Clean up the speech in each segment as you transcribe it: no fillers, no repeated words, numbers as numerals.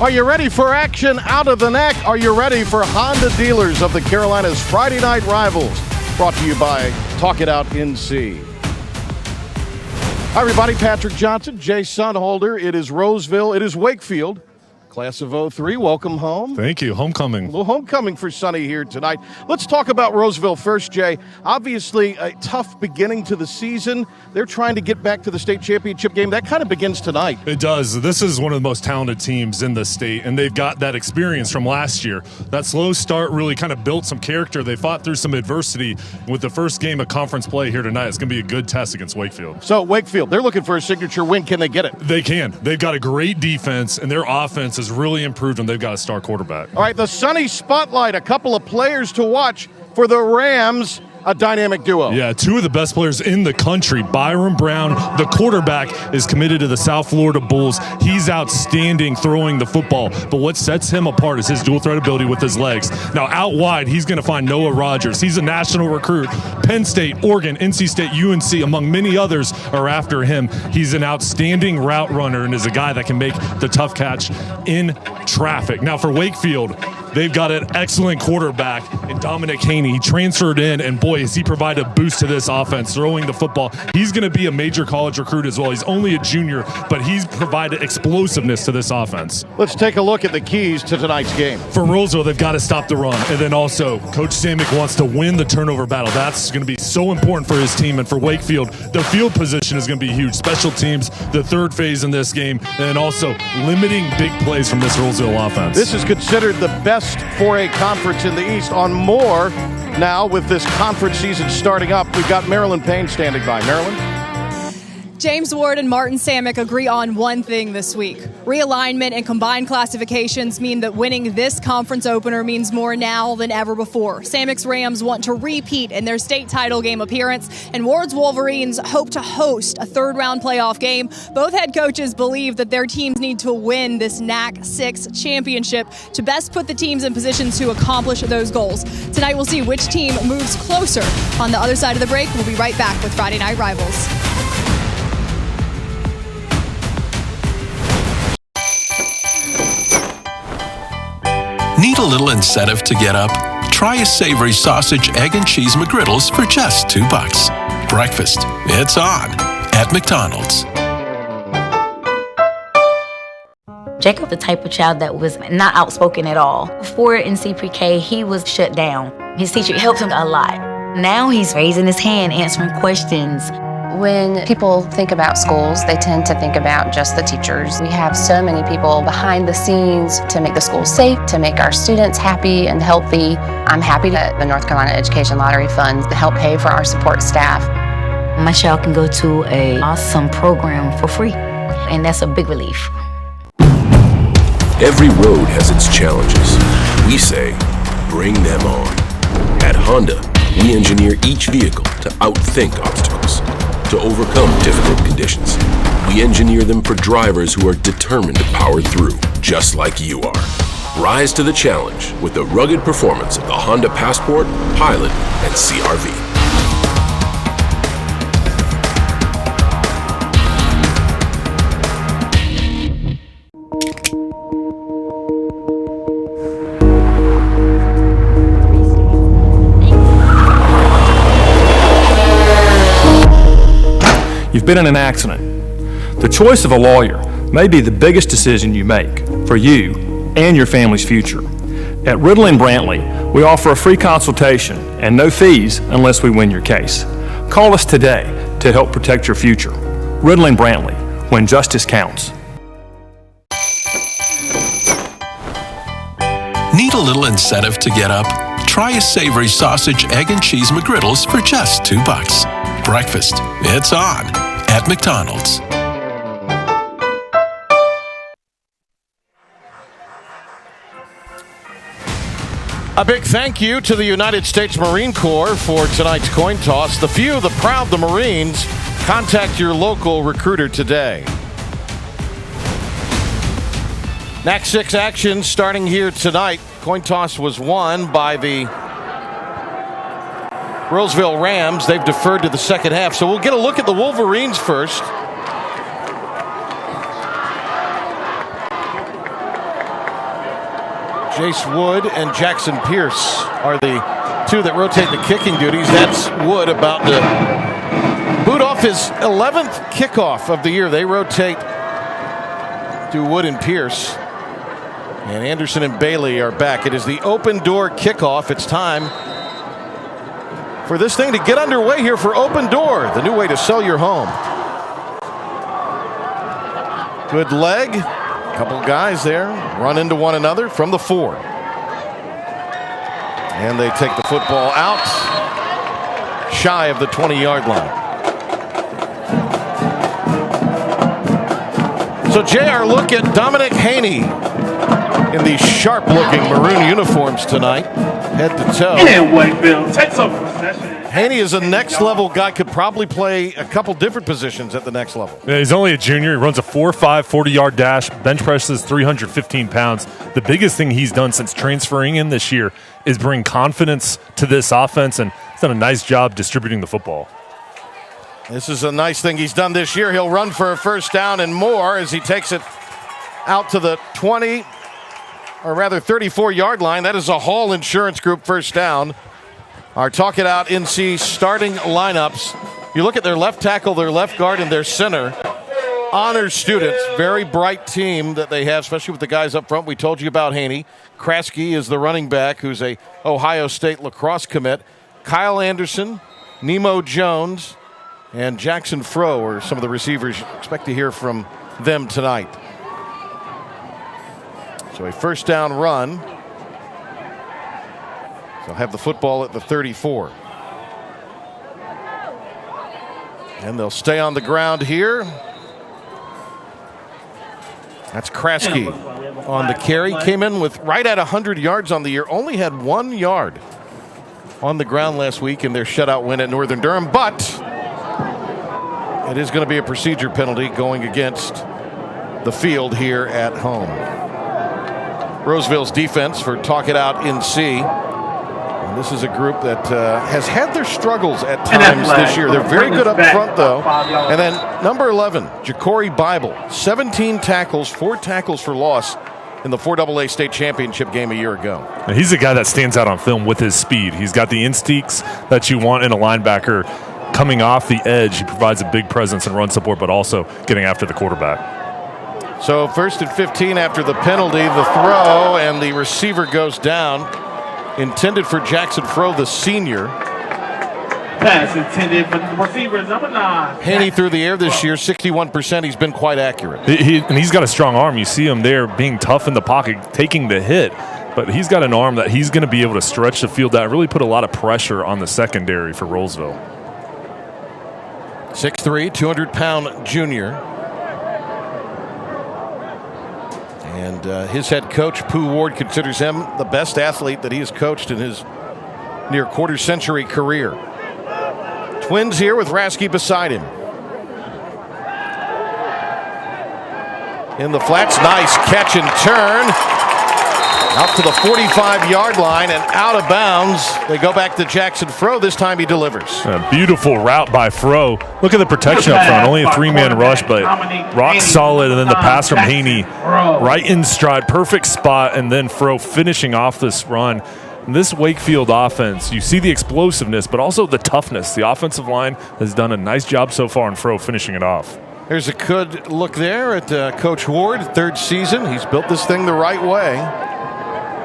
Are you ready for action out of the neck? Are you ready for Honda Dealers of the Carolinas Friday Night Rivals? Brought to you by Talk It Out NC. Hi, everybody. Patrick Johnson, Jay Sunholder. It is Rolesville. It is Wakefield. Class of 03, welcome home. Thank you. Homecoming. A little homecoming for Sonny here tonight. Let's talk about Rolesville first, Jay. Obviously, a tough beginning to the season. They're trying to get back to the state championship game. That kind of begins tonight. It does. This is one of the most talented teams in the state, and they've got that experience from last year. That slow start really kind of built some character. They fought through some adversity. With the first game of conference play here tonight, it's going to be a good test against Wakefield. So, Wakefield, they're looking for a signature win. Can they get it? They can. They've got a great defense, and their offense has really improved, and they've got a star quarterback. All right, the Sonny Spotlight, a couple of players to watch for the Rams, a dynamic duo. Yeah, two of the best players in the country. Byron Brown, the quarterback, is committed to the South Florida Bulls. He's outstanding throwing the football, but what sets him apart is his dual threat ability with his legs. Now, out wide, he's going to find Noah Rogers. He's a national recruit. Penn State, Oregon, NC State, UNC, among many others, are after him. He's an outstanding route runner and is a guy that can make the tough catch in traffic. Now, for Wakefield, they've got an excellent quarterback in Dominic Haney. He transferred in, and boy, has he provided a boost to this offense, throwing the football. He's going to be a major college recruit as well. He's only a junior, but he's provided explosiveness to this offense. Let's take a look at the keys to tonight's game. For Rolesville, they've got to stop the run. And then also, Coach Samick wants to win the turnover battle. That's going to be so important for his team. And for Wakefield, the field position is going to be huge. Special teams, the third phase in this game, and then also limiting big plays from this Rolesville offense. This is considered the best 4A conference in the East. On more now with this conference season starting up, we've got Marilyn Payne standing by. Marilyn? James Ward and Martin Samick agree on one thing this week. Realignment and combined classifications mean that winning this conference opener means more now than ever before. Samick's Rams want to repeat in their state title game appearance, and Ward's Wolverines hope to host a third-round playoff game. Both head coaches believe that their teams need to win this NAC 6 championship to best put the teams in positions to accomplish those goals. Tonight we'll see which team moves closer. On the other side of the break, we'll be right back with Friday Night Rivals. Need a little incentive to get up? Try a savory sausage, egg, and cheese McGriddles for just $2. Breakfast, it's on at McDonald's. Jacob, the type of child that was not outspoken at all. Before NC Pre-K, he was shut down. His teacher helped him a lot. Now he's raising his hand, answering questions. When people think about schools, they tend to think about just the teachers. We have so many people behind the scenes to make the schools safe, to make our students happy and healthy. I'm happy that the North Carolina Education Lottery funds to help pay for our support staff. My child can go to an awesome program for free, and that's a big relief. Every road has its challenges. We say, bring them on. At Honda, we engineer each vehicle to outthink obstacles, to overcome difficult conditions. We engineer them for drivers who are determined to power through, just like you are. Rise to the challenge with the rugged performance of the Honda Passport, Pilot, and CR-V. You've been in an accident. The choice of a lawyer may be the biggest decision you make for you and your family's future. At Riddle & Brantley, we offer a free consultation and no fees unless we win your case. Call us today to help protect your future. Riddle & Brantley, when justice counts. Need a little incentive to get up? Try a savory sausage, egg, and cheese McGriddles for just $2. Breakfast, it's on at McDonald's. A big thank you to the United States Marine Corps for tonight's coin toss. The few, the proud, the Marines. Contact your local recruiter today. NAC 6 action starting here tonight. Coin toss was won by the Rolesville Rams. They've deferred to the second half. So we'll get a look at the Wolverines first. Jace Wood and Jackson Pierce are the two that rotate the kicking duties. That's Wood about to boot off his 11th kickoff of the year. They rotate to Wood and Pierce. And Anderson and Bailey are back. It is the open door kickoff. It's time for this thing to get underway here for Open Door, the new way to sell your home. Good leg. A couple guys there run into one another from the 4. And they take the football out shy of the 20-yard line. So JR, look at Dominic Haney in these sharp-looking maroon uniforms tonight, head to toe. And Wakefield takes over possession. Haney is a next-level guy, could probably play a couple different positions at the next level. Yeah, he's only a junior. He runs a 4.5 40-yard dash, bench presses 315 pounds. The biggest thing he's done since transferring in this year is bring confidence to this offense, and he's done a nice job distributing the football. This is a nice thing he's done this year. He'll run for a first down and more as he takes it out to the 20, or rather 34-yard line. That is a Hall Insurance Group first down. Our Talk It Out NC starting lineups. You look at their left tackle, their left guard, and their center. Honors students, very bright team that they have, especially with the guys up front. We told you about Haney. Kraske is the running back, who's a Ohio State lacrosse commit. Kyle Anderson, Nemo Jones, and Jackson Froh are some of the receivers. You expect to hear from them tonight. So a first down run. They'll have the football at the 34. And they'll stay on the ground here. That's Kraske on the carry. Came in with right at 100 yards on the year. Only had 1 yard on the ground last week in their shutout win at Northern Durham. But it is going to be a procedure penalty going against the field here at home. Rolesville's defense for Talk It Out NC. And this is a group that has had their struggles at times this year. They're very good up front, though. And then number 11, Ja'Cory Bible, 17 tackles, 4 tackles for loss in the 4AA state championship game a year ago. And he's a guy that stands out on film with his speed. He's got the instincts that you want in a linebacker. Coming off the edge, he provides a big presence and run support, but also getting after the quarterback. So 1st and 15 after the penalty, the throw, and the receiver goes down. Intended for Jackson Froh, the senior. Pass intended for the receiver, number 9. Haney through the air this year, 61%. He's been quite accurate. And he's got a strong arm. You see him there being tough in the pocket, taking the hit. But he's got an arm that he's going to be able to stretch the field out, really put a lot of pressure on the secondary for Rolesville. 6'3", 200-pound junior. And his head coach, Pooh Ward, considers him the best athlete that he has coached in his near quarter-century career. Twins here with Raske beside him. In the flats, nice catch and turn. Out to the 45-yard line and out of bounds. They go back to Jackson Froh. This time he delivers. A beautiful route by Froh. Look at the protection up front. Only a 3-man rush, but rock solid. And then the pass from Haney right in stride. Perfect spot. And then Froh finishing off this run. And this Wakefield offense, you see the explosiveness, but also the toughness. The offensive line has done a nice job so far, and Froh finishing it off. There's a good look there at Coach Ward, 3rd season. He's built this thing the right way.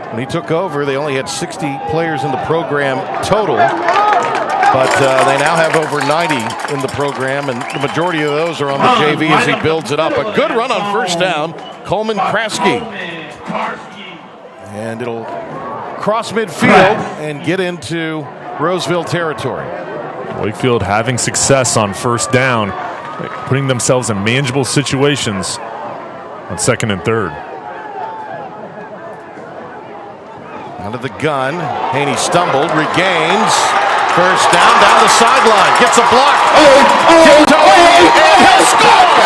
When he took over, they only had 60 players in the program total, but they now have over 90 in the program, and the majority of those are on the JV as he builds it up. A good run on first down, Coleman Kraske. And it'll cross midfield and get into Rolesville territory. Wakefield having success on first down, putting themselves in manageable situations on 2nd and 3rd. Out of the gun, Haney stumbled, regains, first down the sideline, gets a block, and he'll score!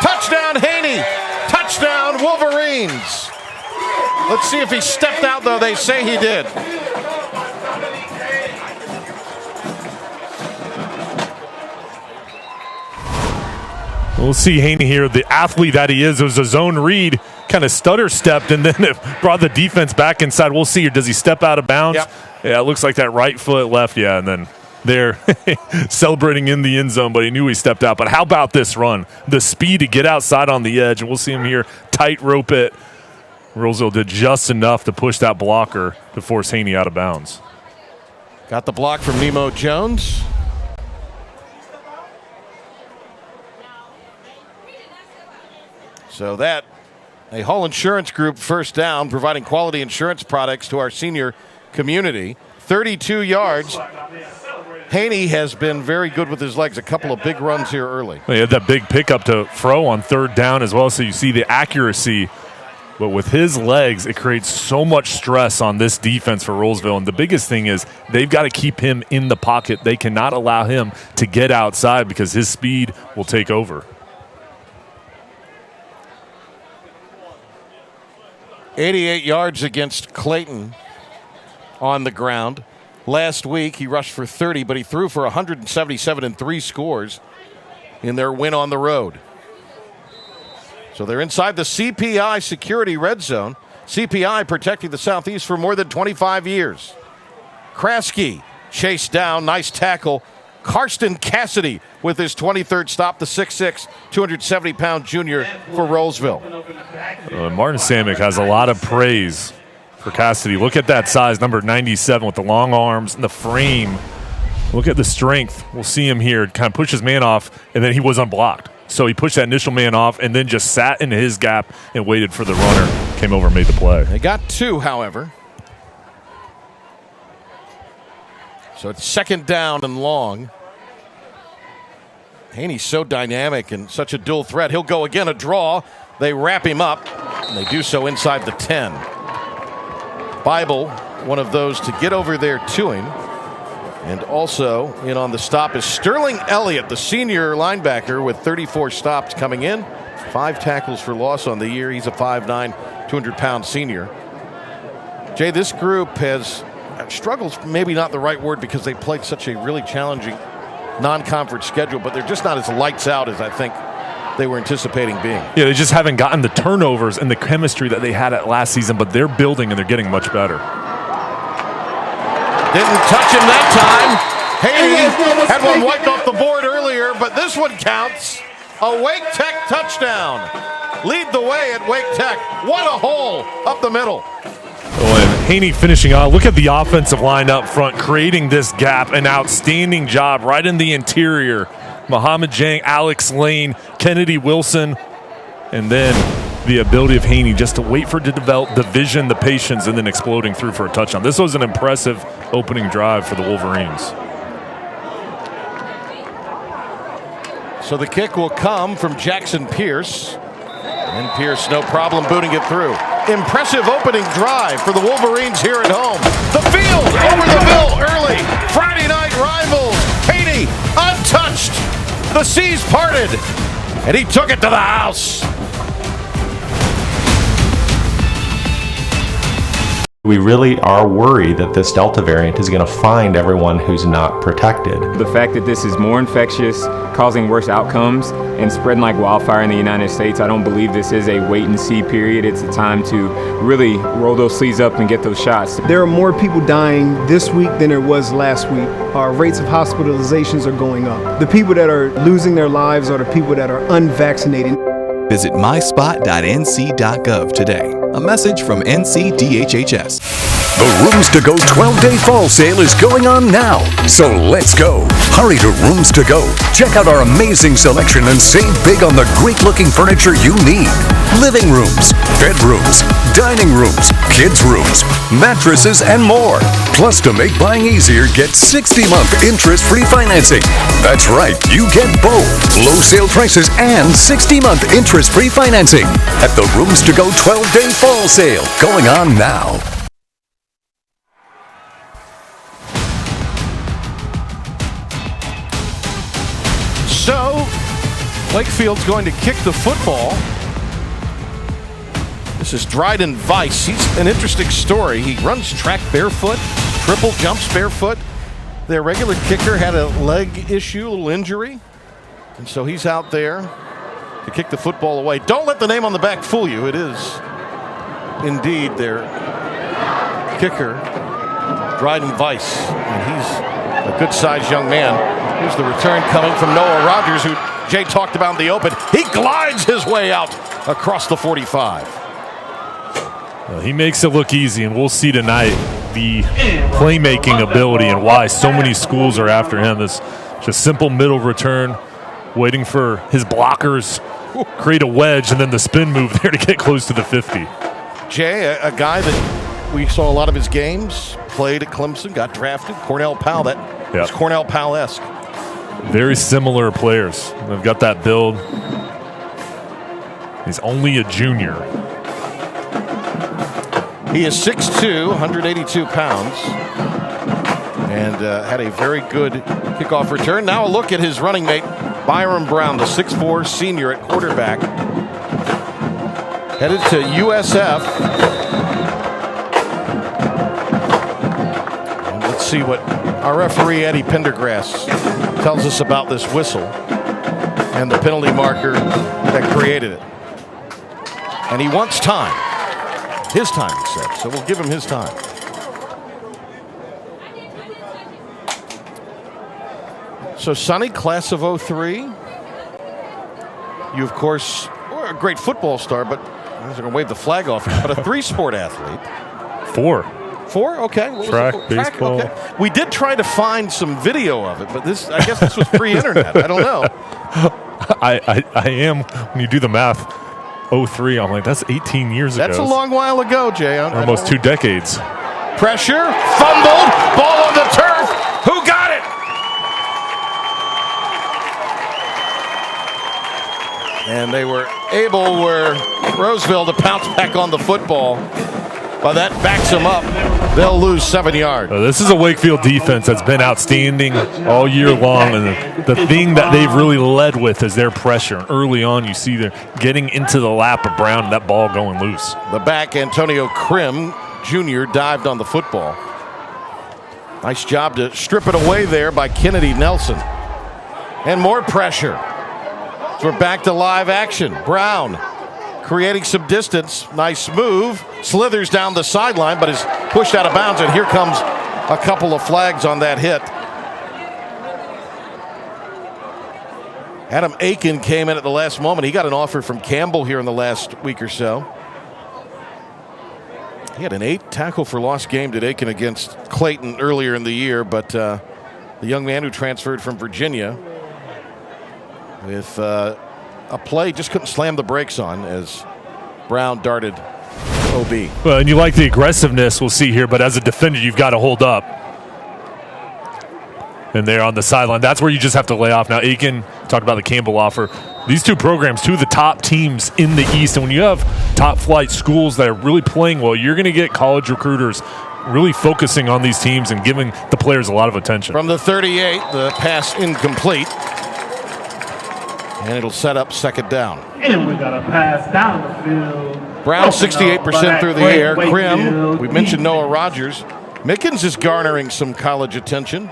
Touchdown Haney, touchdown Wolverines. Let's see if he stepped out, though. They say he did. We'll see Haney here, the athlete that he is. It was a zone read, kind of stutter stepped, and then it brought the defense back inside. We'll see. Or does he step out of bounds? Yep. Yeah, it looks like that right foot left. Yeah, and then they're celebrating in the end zone, but he knew he stepped out. But how about this run? The speed to get outside on the edge, and we'll see him here tightrope it. Rolesville did just enough to push that blocker to force Haney out of bounds. Got the block from Nemo Jones. So that, a Hull Insurance Group first down, providing quality insurance products to our senior community. 32 yards. Haney has been very good with his legs. A couple of big runs here early. He had that big pickup to throw on third down as well, so you see the accuracy. But with his legs, it creates so much stress on this defense for Rolesville. And the biggest thing is they've got to keep him in the pocket. They cannot allow him to get outside because his speed will take over. 88 yards against Clayton on the ground. Last week, he rushed for 30, but he threw for 177 and 3 scores in their win on the road. So they're inside the CPI security red zone. CPI protecting the Southeast for more than 25 years. Kraske chased down, nice tackle. Karsten Cassidy with his 23rd stop, the 6'6", 270-pound junior for Rolesville. Martin Samick has a lot of praise for Cassidy. Look at that size, number 97, with the long arms and the frame. Look at the strength. We'll see him here kind of push his man off, and then he was unblocked. So he pushed that initial man off and then just sat into his gap and waited for the runner. Came over and made the play. They got 2, however. So it's second down and long. Haney's so dynamic and such a dual threat. He'll go again, a draw. They wrap him up, and they do so inside the 10. Bible, one of those to get over there to him. And also in on the stop is Sterling Elliott, the senior linebacker with 34 stops coming in. 5 tackles for loss on the year. He's a 5'9", 200-pound senior. Jay, this group has struggles, maybe not the right word because they played such a really challenging non-conference schedule, but they're just not as lights out as I think they were anticipating being. Yeah, they just haven't gotten the turnovers and the chemistry that they had at last season, but they're building and they're getting much better. Didn't touch him that time. Haney had one wiped off the board earlier, but this one counts. A Wake Tech touchdown. Lead the way at Wake Tech. What a hole up the middle. Oh, and Haney finishing on. Look at the offensive line up front, creating this gap. An outstanding job right in the interior. Muhammad Jang, Alex Lane, Kennedy Wilson, and then the ability of Haney just to wait for it to develop the vision, the patience, and then exploding through for a touchdown. This was an impressive opening drive for the Wolverines. So the kick will come from Jackson Pierce. And Pierce, no problem booting it through. Impressive opening drive for the Wolverines here at home. The field over the bill early. Friday night rivals. Haney untouched. The seas parted. And he took it to the house. We really are worried that this Delta variant is going to find everyone who's not protected. The fact that this is more infectious, causing worse outcomes, and spreading like wildfire in the United States, I don't believe this is a wait-and-see period. It's a time to really roll those sleeves up and get those shots. There are more people dying this week than there was last week. Our rates of hospitalizations are going up. The people that are losing their lives are the people that are unvaccinated. Visit myspot.nc.gov today. A message from NCDHHS. The Rooms to Go 12-day fall sale is going on now, so let's go. Hurry to Rooms to Go. Check out our amazing selection and save big on the great-looking furniture you need. Living rooms, bedrooms, dining rooms, kids' rooms, mattresses, and more. Plus, to make buying easier, get 60-month interest-free financing. That's right, you get both low sale prices and 60-month interest-free financing at the Rooms to Go 12-day fall sale going on now. So, Wakefield's going to kick the football. This is Dryden Weiss. He's an interesting story. He runs track barefoot, triple jumps barefoot. Their regular kicker had a leg issue, a little injury. And so he's out there to kick the football away. Don't let the name on the back fool you. It is indeed their kicker, Dryden Weiss, and he's a good-sized young man. Here's the return coming from Noah Rogers, who Jay talked about in the open. He glides his way out across the 45. Well, he makes it look easy, and we'll see tonight the playmaking ability and why so many schools are after him. This just simple middle return, waiting for his blockers, create a wedge, and then the spin move there to get close to the 50. Jay, a guy that we saw a lot of his games, played at Clemson, got drafted. Cornell Powell, that is Cornell Powell-esque. Very similar players. They've got that build. He's only a junior. He is 6'2", 182 pounds, and had a very good kickoff return. Now a look at his running mate, Byron Brown, the 6'4" senior at quarterback. Headed to USF. And let's see what our referee, Eddie Pendergrass, tells us about this whistle and the penalty marker that created it. And he wants time. His time, he said. So we'll give him his time. So Sonny, class of 03. You, of course, are a great football star, but I was going to wave the flag off, but a 3-sport athlete. 4. 4? Okay. Track, baseball. Okay. We did try to find some video of it, but I guess this was pre-internet. I don't know. I am, when you do the math, 03, I'm like, that's 18 years ago. That's a long while ago, Jay. Almost 2 decades. Pressure, fumbled, ball on the turf. Who got it? And they were able, Rolesville, to pounce back on the football. But that backs them up. They'll lose 7 yards. This is a Wakefield defense that's been outstanding all year long, and the thing that they've really led with is their pressure. Early on, you see they're getting into the lap of Brown and that ball going loose. The back, Antonio Krim Jr., dived on the football. Nice job to strip it away there by Kennedy Nelson. And more pressure. So we're back to live action. Brown creating some distance. Nice move. Slithers down the sideline, but is pushed out of bounds. And here comes a couple of flags on that hit. Adam Aiken came in at the last moment. He got an offer from Campbell here in the last week or so. He had an 8 tackle for loss game to Aiken against Clayton earlier in the year, but the young man who transferred from Virginia with a play just couldn't slam the brakes on as Brown darted OB. Well, and you like the aggressiveness we'll see here, but as a defender, you've got to hold up. And they're on the sideline. That's where you just have to lay off. Now, Aiken talked about the Campbell offer. These two programs, two of the top teams in the East. And when you have top flight schools that are really playing well, you're going to get college recruiters really focusing on these teams and giving the players a lot of attention. From the 38, the pass incomplete. And it'll set up second down. And we got a pass down the field. Brown 68% through the air. Krim, we mentioned Noah Rogers. Mickens is garnering some college attention.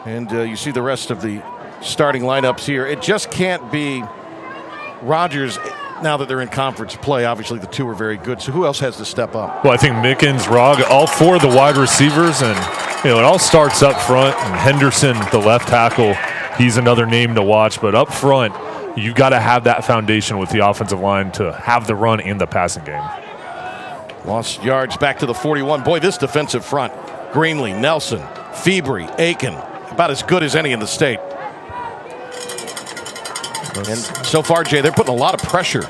And you see the rest of the starting lineups here. It just can't be Rogers now that they're in conference play. Obviously, the two are very good. So who else has to step up? Well, I think Mickens, Rog, all 4 of the wide receivers. And, it all starts up front. And Henderson, the left tackle, he's another name to watch. But up front, you've got to have that foundation with the offensive line to have the run and the passing game. Lost yards back to the 41. Boy, this defensive front. Greenlee, Nelson, Febri, Aiken. About as good as any in the state. And so far, Jay, they're putting a lot of pressure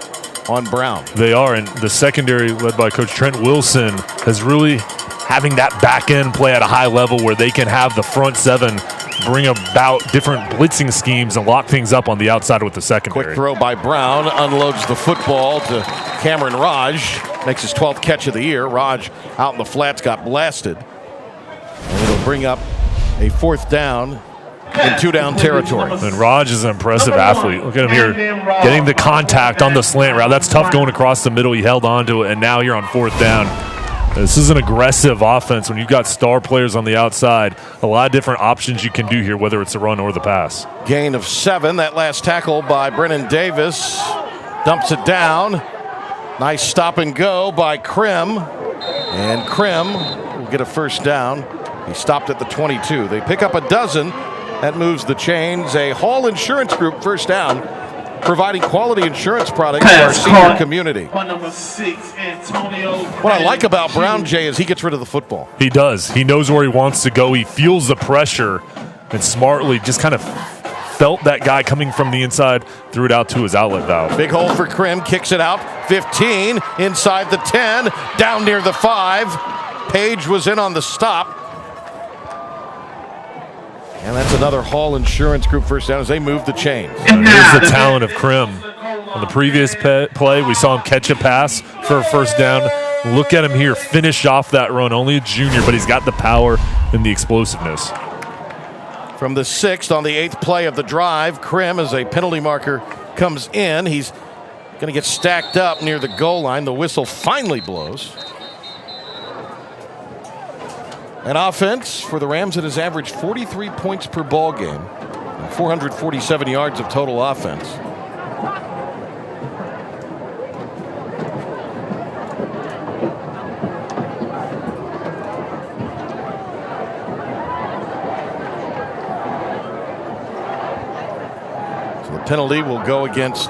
on Brown. They are, and the secondary led by Coach Trent Wilson is really having that back end play at a high level where they can have the front 7 bring about different blitzing schemes and lock things up on the outside with the secondary. Quick throw by Brown, unloads the football to Cameron Raj, makes his 12th catch of the year. Raj out in the flats got blasted. And it'll bring up a 4th down in 2-down territory. And Raj is an impressive athlete. Look at him here getting the contact on the slant route. That's tough going across the middle. He held on to it, and now you're on 4th down. This is an aggressive offense. When you've got star players on the outside, a lot of different options you can do here, whether it's the run or the pass. Gain of 7. That last tackle by Brennan Davis dumps it down. Nice stop and go by Krim. And Krim will get a first down. He stopped at the 22. They pick up a dozen. That moves the chains. A Hall Insurance Group first down, providing quality insurance products to our senior community. Number 6, Antonio. What I like about Brown, Jay, is he gets rid of the football. He does. He knows where he wants to go. He feels the pressure and smartly just kind of felt that guy coming from the inside, threw it out to his outlet valve. Big hole for Krim, kicks it out. 15, inside the 10, down near the 5. Page was in on the stop. And that's another Hall Insurance Group first down as they move the chains. Here's the talent of Krim. On the previous play, we saw him catch a pass for a first down. Look at him here, finish off that run. Only a junior, but he's got the power and the explosiveness. From the 6th on the 8th play of the drive, Krim, as a penalty marker comes in. He's going to get stacked up near the goal line. The whistle finally blows. An offense for the Rams that has averaged 43 points per ball game and 447 yards of total offense. So the penalty will go against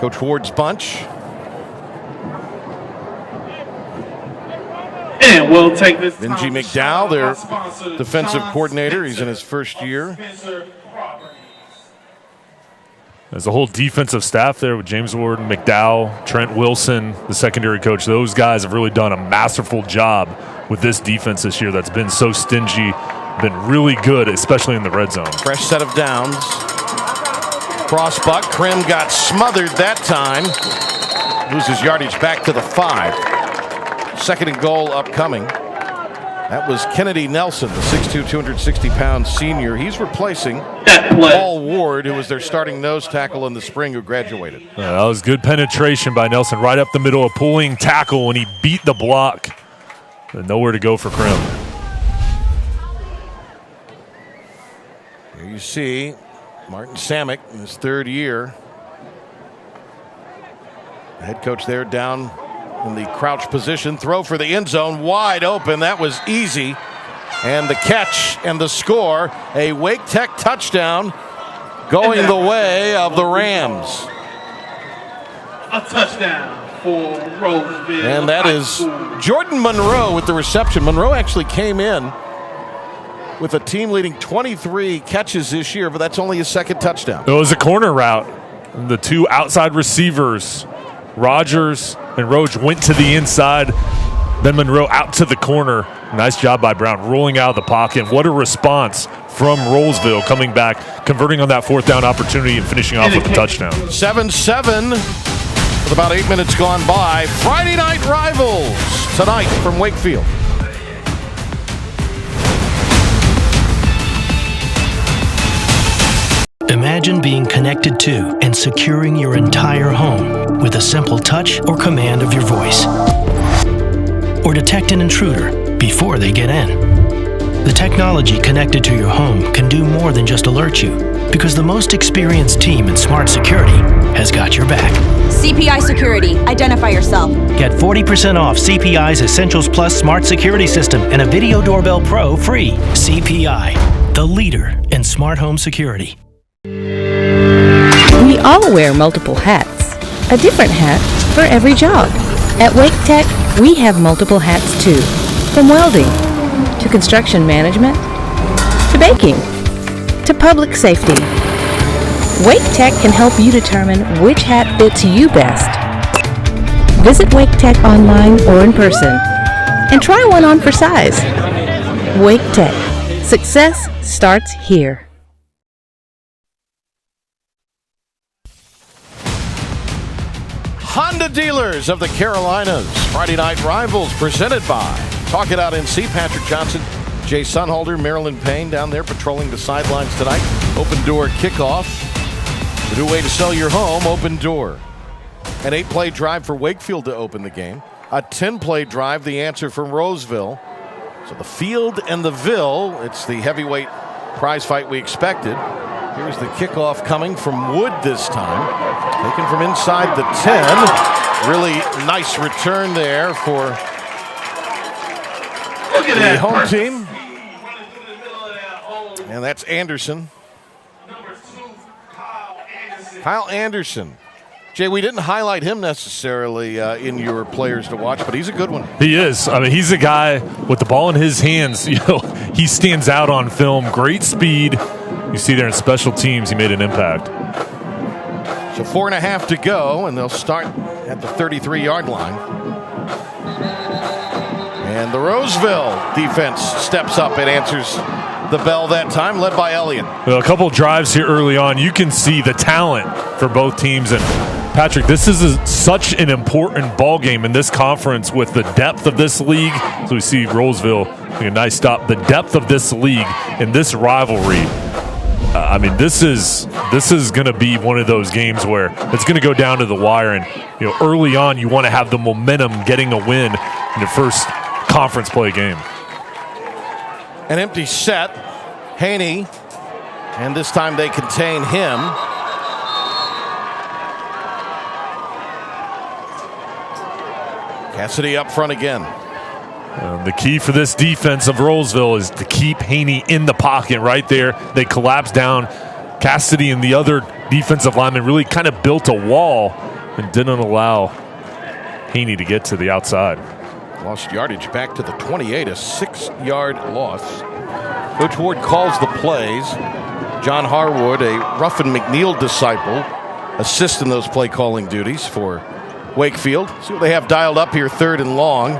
Coach Ward's bunch. And we'll take this. Benji McDowell, their defensive coordinator. He's in his first year. There's a whole defensive staff there with James Ward, McDowell, Trent Wilson, the secondary coach. Those guys have really done a masterful job with this defense this year that's been so stingy, been really good, especially in the red zone. Fresh set of downs. Crossbuck. Krim got smothered that time. Loses yardage back to the 5. Second and goal upcoming. That was Kennedy Nelson, the 6'2", 260-pound senior. He's replacing Paul Ward, who was their starting nose tackle in the spring, who graduated. That was good penetration by Nelson, right up the middle, a pulling tackle, and he beat the block. And nowhere to go for Krim. Here you see Martin Samick in his 3rd year. The head coach there down in the crouch position. Throw for the end zone, wide open. That was easy. And the catch and the score, a Wake Tech touchdown going the way of the Rams. A touchdown for Rolesville. And that is Jordan Monroe with the reception. Monroe actually came in with a team leading 23 catches this year, but that's only his 2nd touchdown. It was a corner route. The 2 outside receivers, Rogers and Roach, went to the inside. Then Monroe out to the corner. Nice job by Brown rolling out of the pocket. What a response from Rolesville, coming back, converting on that 4th down opportunity and finishing off with a touchdown. 7-7 with about 8 minutes gone by. Friday night rivals tonight from Wakefield. Imagine being connected to and securing your entire home with a simple touch or command of your voice. Or detect an intruder before they get in. The technology connected to your home can do more than just alert you, because the most experienced team in smart security has got your back. CPI Security. Identify yourself. Get 40% off CPI's Essentials Plus Smart Security System and a Video Doorbell Pro free. CPI, the leader in smart home security. We all wear multiple hats. A different hat for every job. At Wake Tech, we have multiple hats too. From welding, to construction management, to baking, to public safety. Wake Tech can help you determine which hat fits you best. Visit Wake Tech online or in person, and try one on for size. Wake Tech. Success starts here. Honda dealers of the Carolinas. Friday night rivals presented by Talk It Out NC. Patrick Johnson, Jay Sunholder, Marilyn Payne down there patrolling the sidelines tonight. Open door kickoff. The new way to sell your home, Open Door. An 8-play drive for Wakefield to open the game. a 10-play drive, the answer from Rolesville. So the field and the Ville, it's the heavyweight prize fight we expected. Here's the kickoff coming from Wood this time. Taken from inside the 10. Really nice return there for the home team. And that's Anderson. Kyle Anderson. Jay, we didn't highlight him necessarily in your players to watch, but he's a good one. He is. I mean, he's a guy with the ball in his hands. You know, he stands out on film. Great speed. You see there in special teams, he made an impact. So 4.5 to go, and they'll start at the 33-yard line. And the Rolesville defense steps up and answers the bell that time, led by Elliott. Well, a couple drives here early on. You can see the talent for both teams. And Patrick, this is such an important ball game in this conference with the depth of this league. So we see Rolesville make a nice stop. The depth of this league in this rivalry. I mean, this is going to be one of those games where it's going to go down to the wire. And you know, early on, you want to have the momentum getting a win in your first conference play game. An empty set. Haney, and this time they contain him. Cassidy up front again. The key for this defense of Rolesville is to keep Haney in the pocket right there. They collapsed down. Cassidy and the other defensive linemen really kind of built a wall and didn't allow Haney to get to the outside. Lost yardage back to the 28, a 6-yard loss. Coach Ward calls the plays. John Harwood, a Ruffin McNeil disciple, assists in those play calling duties for Wakefield. See what they have dialed up here, 3rd and long.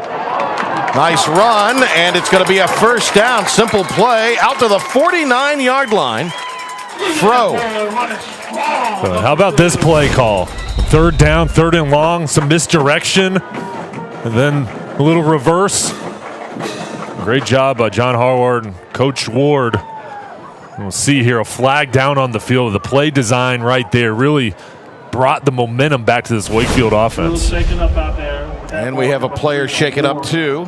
Nice run, and it's going to be a first down. Simple play out to the 49-yard line. Throw. So how about this play call? 3rd down, 3rd and long, some misdirection, and then a little reverse. Great job by John Harwood and Coach Ward. We'll see here a flag down on the field. The play design right there really brought the momentum back to this Wakefield offense. And we have a player shaken up too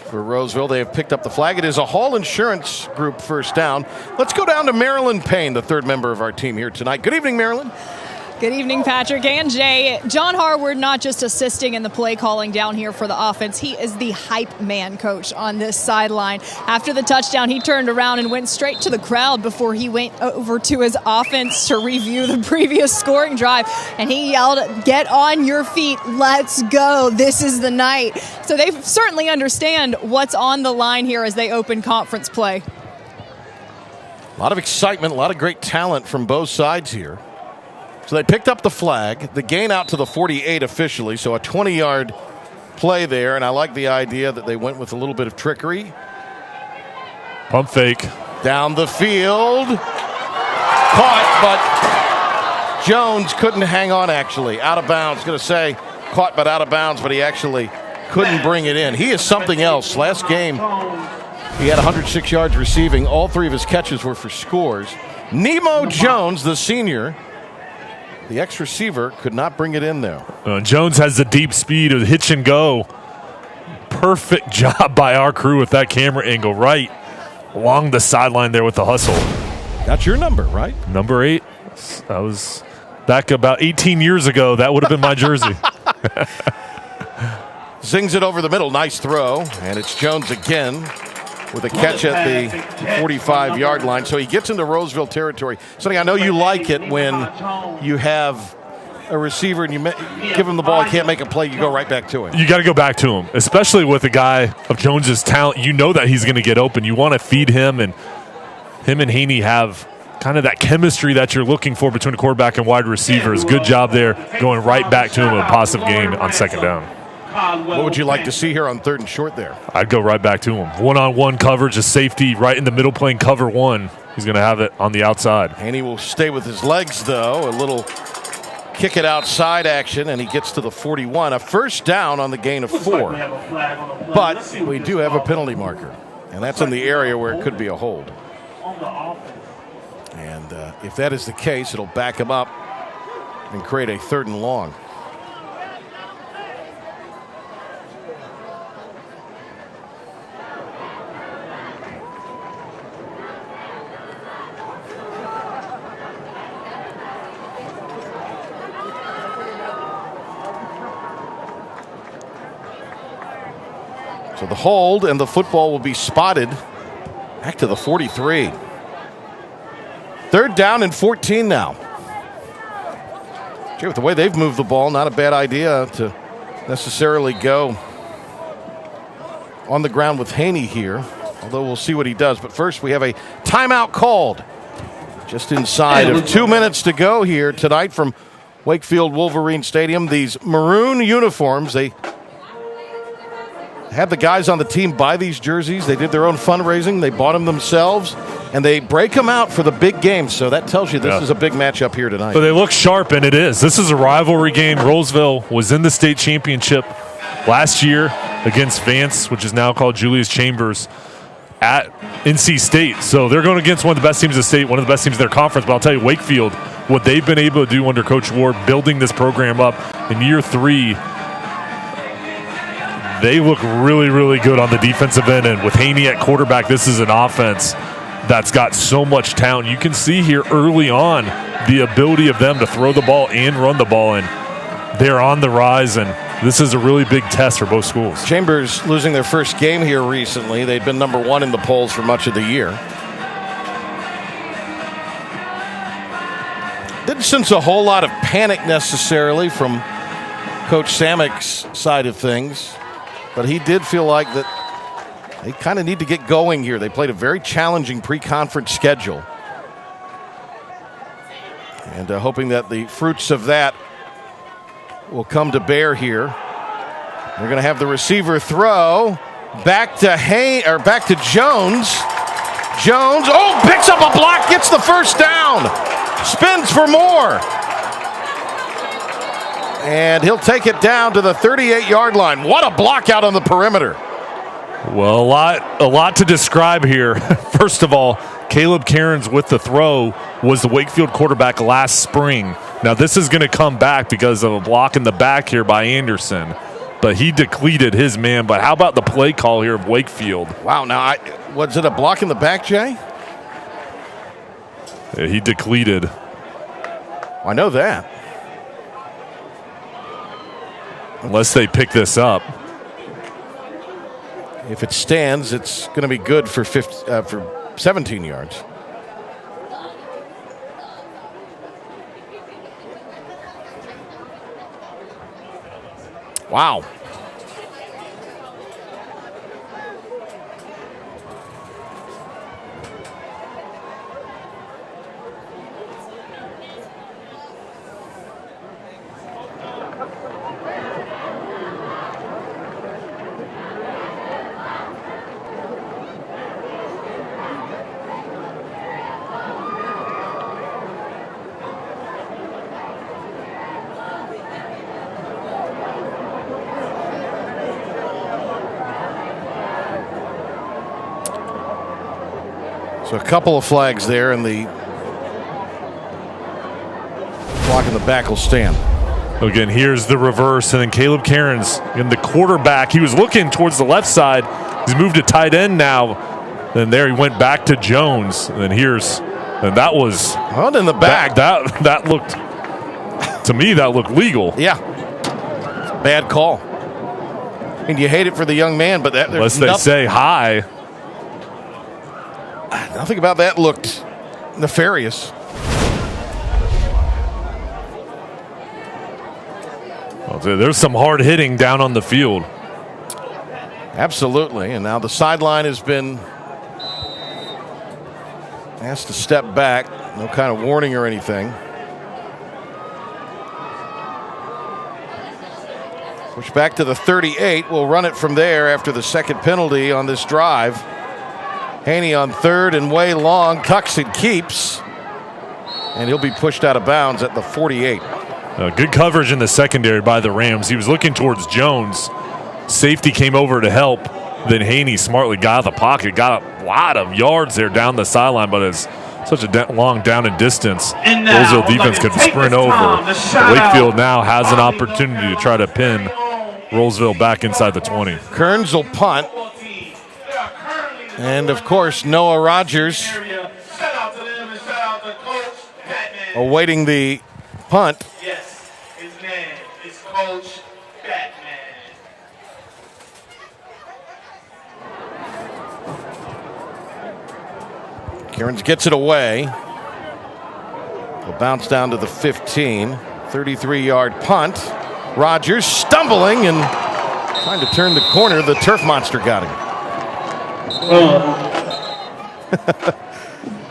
for Rolesville. They have picked up the flag. It is a Hall Insurance Group first down. Let's go down to Marilyn Payne, the 3rd member of our team here tonight. Good evening, Marilyn. Good evening, Patrick and Jay. John Harwood not just assisting in the play calling down here for the offense. He is the hype man coach on this sideline. After the touchdown, he turned around and went straight to the crowd before he went over to his offense to review the previous scoring drive. And he yelled, "Get on your feet. Let's go. This is the night." So they certainly understand what's on the line here as they open conference play. A lot of excitement, a lot of great talent from both sides here. So they picked up the flag, the gain out to the 48 officially, so a 20-yard play there, and I like the idea that they went with a little bit of trickery. Pump fake. Down the field. Caught, but Jones couldn't hang on actually. Out of bounds, going to say caught but out of bounds, but he actually couldn't bring it in. He is something else. Last game, he had 106 yards receiving. All 3 of his catches were for scores. Nemo Jones, the senior, the ex-receiver, could not bring it in there. Jones has the deep speed of hitch and go. Perfect job by our crew with that camera angle right along the sideline there with the hustle. That's your number, right? Number 8. That was back about 18 years ago. That would have been my jersey. Zings it over the middle. Nice throw. And it's Jones again with a catch at the 45-yard line. So he gets into Rolesville territory. Something I know you like it when you have a receiver and you give him the ball, he can't make a play, you go right back to him. You got to go back to him, especially with a guy of Jones's talent. You know that he's going to get open. You want to feed him, and him and Haney have kind of that chemistry that you're looking for between a quarterback and wide receivers. Good job there, going right back to him in a positive gain on 2nd down. What would you like to see here on 3rd and short there? I'd go right back to him. One-on-one coverage, a safety right in the middle playing cover 1. He's going to have it on the outside. Haney will stay with his legs, though. A little kick it outside action, and he gets to the 41. A first down on the gain of 4. But we do have a penalty marker, and that's in the area where it could be a hold. And if that is the case, it'll back him up and create a 3rd and long. So the hold, and the football will be spotted back to the 43. 3rd down and 14 now. Gee, with the way they've moved the ball, not a bad idea to necessarily go on the ground with Haney here, although we'll see what he does. But first, we have a timeout called just inside of 2 minutes to go here tonight from Wakefield Wolverine Stadium. These maroon uniforms, they had the guys on the team buy these jerseys. They did their own fundraising. They bought them themselves, and they break them out for the big games. So that tells you this is a big matchup here tonight. But they look sharp, and it is. This is a rivalry game. Rolesville was in the state championship last year against Vance, which is now called Julius Chambers, at NC State. So they're going against one of the best teams in the state, one of the best teams in their conference. But I'll tell you, Wakefield, what they've been able to do under Coach Ward, building this program up in year 3, they look really, really good on the defensive end. And with Haney at quarterback, this is an offense that's got so much talent. You can see here early on the ability of them to throw the ball and run the ball, and they're on the rise, and this is a really big test for both schools. Chambers losing their first game here recently. They'd been number 1 in the polls for much of the year. Didn't sense a whole lot of panic necessarily from Coach Samek's side of things, but he did feel like that they kind of need to get going here. They played a very challenging pre-conference schedule, and hoping that the fruits of that will come to bear here. They're going to have the receiver throw back to Jones. Jones, picks up a block, gets the first down, spins for more. And he'll take it down to the 38-yard line. What a block out on the perimeter. Well, a lot to describe here. First of all, Caleb Cairns with the throw was the Wakefield quarterback last spring. Now this is going to come back because of a block in the back here by Anderson. But he depleted his man. But how about the play call here of Wakefield? Wow, now, was it a block in the back, Jay? Yeah, he depleted. I know that. Unless they pick this up. If it stands, it's going to be good for 17 yards. Wow. So a couple of flags there, and the block in the back will stand. Again, here's the reverse, and then Caleb Cairns, and the quarterback, he was looking towards the left side. He's moved to tight end now. Then there he went back to Jones. And then and that was out in the back. That looked, to me, that looked legal. Yeah. Bad call. And you hate it for the young man, but unless they say hi. Nothing about that looked nefarious. Well, there's some hard hitting down on the field. Absolutely. And now the sideline has been asked to step back. No kind of warning or anything. Push back to the 38. We'll run it from there after the second penalty on this drive. Haney on third and way long. Tucks and keeps. And he'll be pushed out of bounds at the 48. Good coverage in the secondary by the Rams. He was looking towards Jones. Safety came over to help. Then Haney smartly got out of the pocket. Got a lot of yards there down the sideline, but it's such a long down and distance. Rolesville defense could sprint over. Wakefield now has an opportunity to try to pin Rolesville back inside the 20. Kearns will punt. And, of course, Noah Rogers awaiting the punt. Yes, his name is Coach Batman. Cairns gets it away. Will bounce down to the 15. 33-yard punt. Rogers stumbling and trying to turn the corner. The turf monster got him.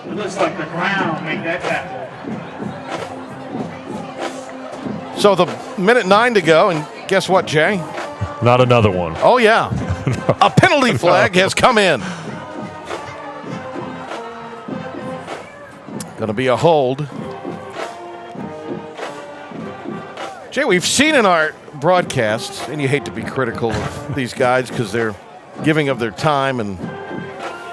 It looks like the ground made that tackle. So the minute 9 to go, and guess what, Jay? Not another one. Oh, yeah. A penalty flag has come in. Going to be a hold. Jay, we've seen in our broadcasts, and you hate to be critical of these guys because they're giving of their time and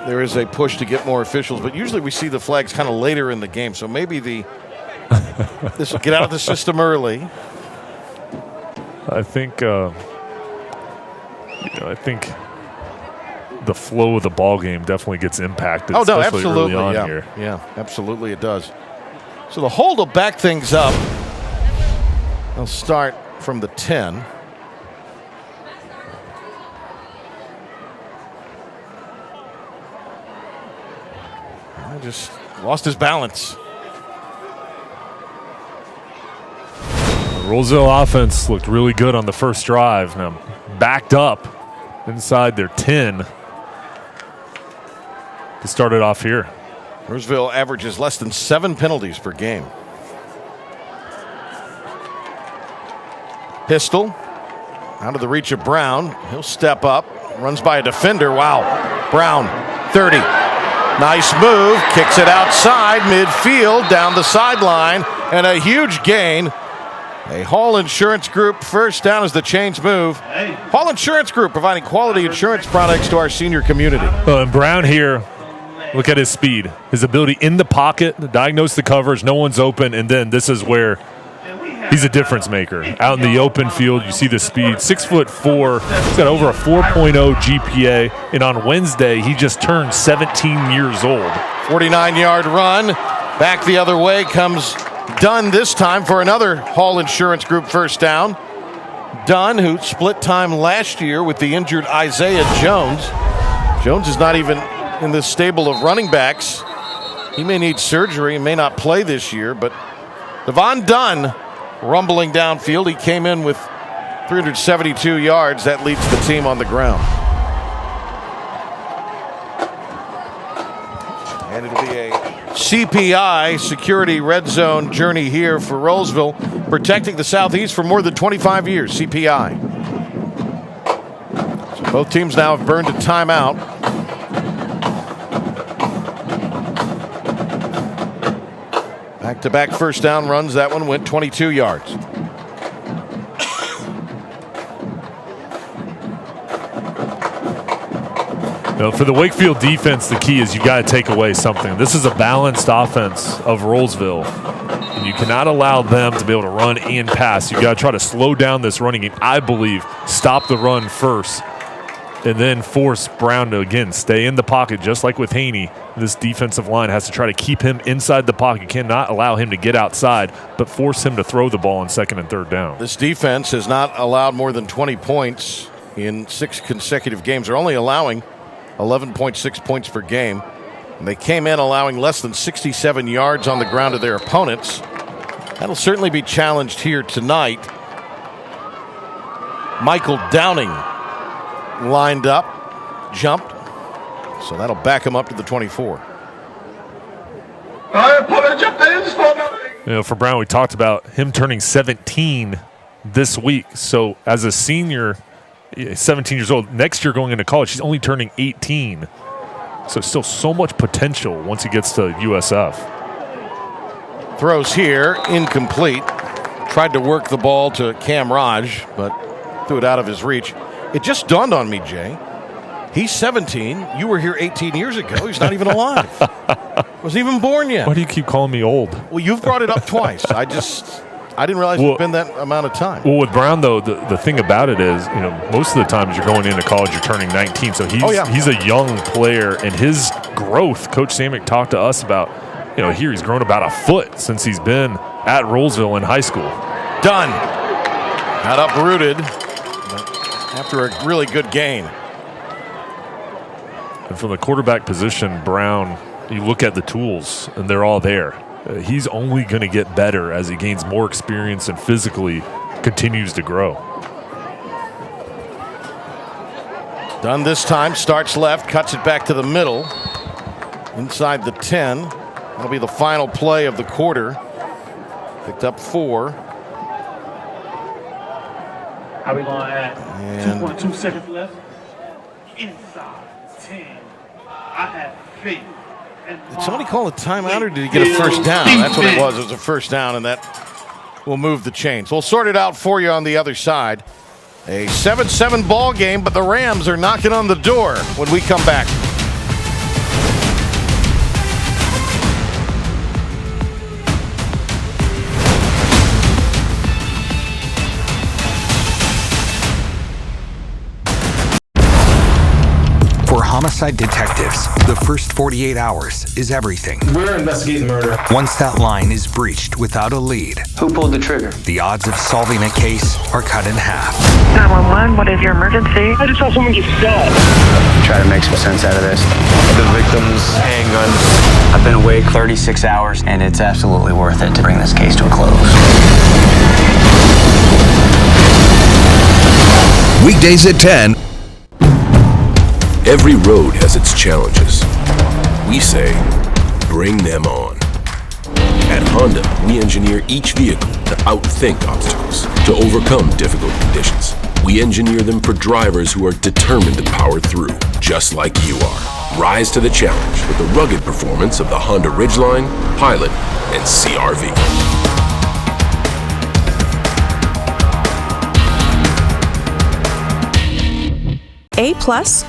there is a push to get more officials, but usually we see the flags kind of later in the game, so maybe this will get out of the system early. I think I think the flow of the ball game definitely gets impacted. Oh no, especially absolutely, early on yeah, here. Yeah, absolutely, it does. So the hold will back things up. They'll start from the 10. I just lost his balance. The Rolesville offense looked really good on the first drive. Now backed up inside their 10 to start it off here. Rolesville averages less than 7 penalties per game. Pistol out of the reach of Brown. He'll step up, runs by a defender. Wow. Brown, 30. Nice move, kicks it outside, midfield, down the sideline, and a huge gain. A Hall Insurance Group first down as the chains move. Hall Insurance Group providing quality insurance products to our senior community. And Brown here, look at his speed, his ability in the pocket, to diagnose the coverage, no one's open, and then this is where he's a difference maker. Out in the open field, you see the speed. 6'4", he's got over a 4.0 GPA, and on Wednesday, he just turned 17 years old. 49-yard run. Back the other way comes Dunn this time for another Hall Insurance Group first down. Dunn, who split time last year with the injured Isaiah Jones. Jones is not even in this stable of running backs. He may need surgery and may not play this year, but Devon Dunn rumbling downfield. He came in with 372 yards. That leads the team on the ground. And it'll be a CPI security red zone journey here for Rolesville, protecting the Southeast for more than 25 years. CPI. So both teams now have burned a timeout. Back-to-back first down runs. That one went 22 yards. Now, for the Wakefield defense, the key is you got to take away something. This is a balanced offense of Rolesville, and you cannot allow them to be able to run and pass. You got to try to slow down this running game. I believe stop the run first, and then force Brown to, again, stay in the pocket, just like with Haney. This defensive line has to try to keep him inside the pocket. You cannot allow him to get outside, but force him to throw the ball on second and third down. This defense has not allowed more than 20 points in 6 consecutive games. They're only allowing 11.6 points per game. And they came in allowing less than 67 yards on the ground to their opponents. That'll certainly be challenged here tonight. Michael Downing lined up, jumped. So that'll back him up to the 24. You know, for Brown, we talked about him turning 17 this week. So as a senior, 17 years old, next year going into college, he's only turning 18. So still so much potential once he gets to USF. Throws here, incomplete. Tried to work the ball to Cam Raj, but threw it out of his reach. It just dawned on me, Jay. He's 17. You were here 18 years ago. He's not even alive. Wasn't even born yet. Why do you keep calling me old? Well, you've brought it up twice. I didn't realize it's been that amount of time. Well, with Brown, though, the thing about it is, you know, most of the times you're going into college, you're turning 19. So he's a young player, and his growth, Coach Samick talked to us about, you know, here he's grown about a foot since he's been at Rolesville in high school. Done. Got uprooted after a really good gain. And from the quarterback position, Brown You look at the tools, and they're all there. He's only going to get better as he gains more experience and physically continues to grow. Dunn this time, starts left, cuts it back to the middle. Inside the 10. That'll be the final play of the quarter. Picked up 4. How we going at 2.2 seconds left? Inside 10. I have faith. Did somebody call a timeout, or did he get a first down? That's what it was. It was a first down, and that will move the chains. We'll sort it out for you on the other side. A 7-7 ball game, but the Rams are knocking on the door when we come back. For homicide detectives, the first 48 hours is everything. We're investigating murder. Once that line is breached without a lead, Who pulled the trigger? the odds of solving a case are cut in half. 911, what is your emergency? I just saw someone get shot. Try to make some sense out of this. The victim's handgun. I've been awake 36 hours, and it's absolutely worth it to bring this case to a close. Weekdays at 10. Every road has its challenges. We say, bring them on. At Honda, we engineer each vehicle to outthink obstacles, to overcome difficult conditions. We engineer them for drivers who are determined to power through, just like you are. Rise to the challenge with the rugged performance of the Honda Ridgeline, Pilot, and CR-V. A+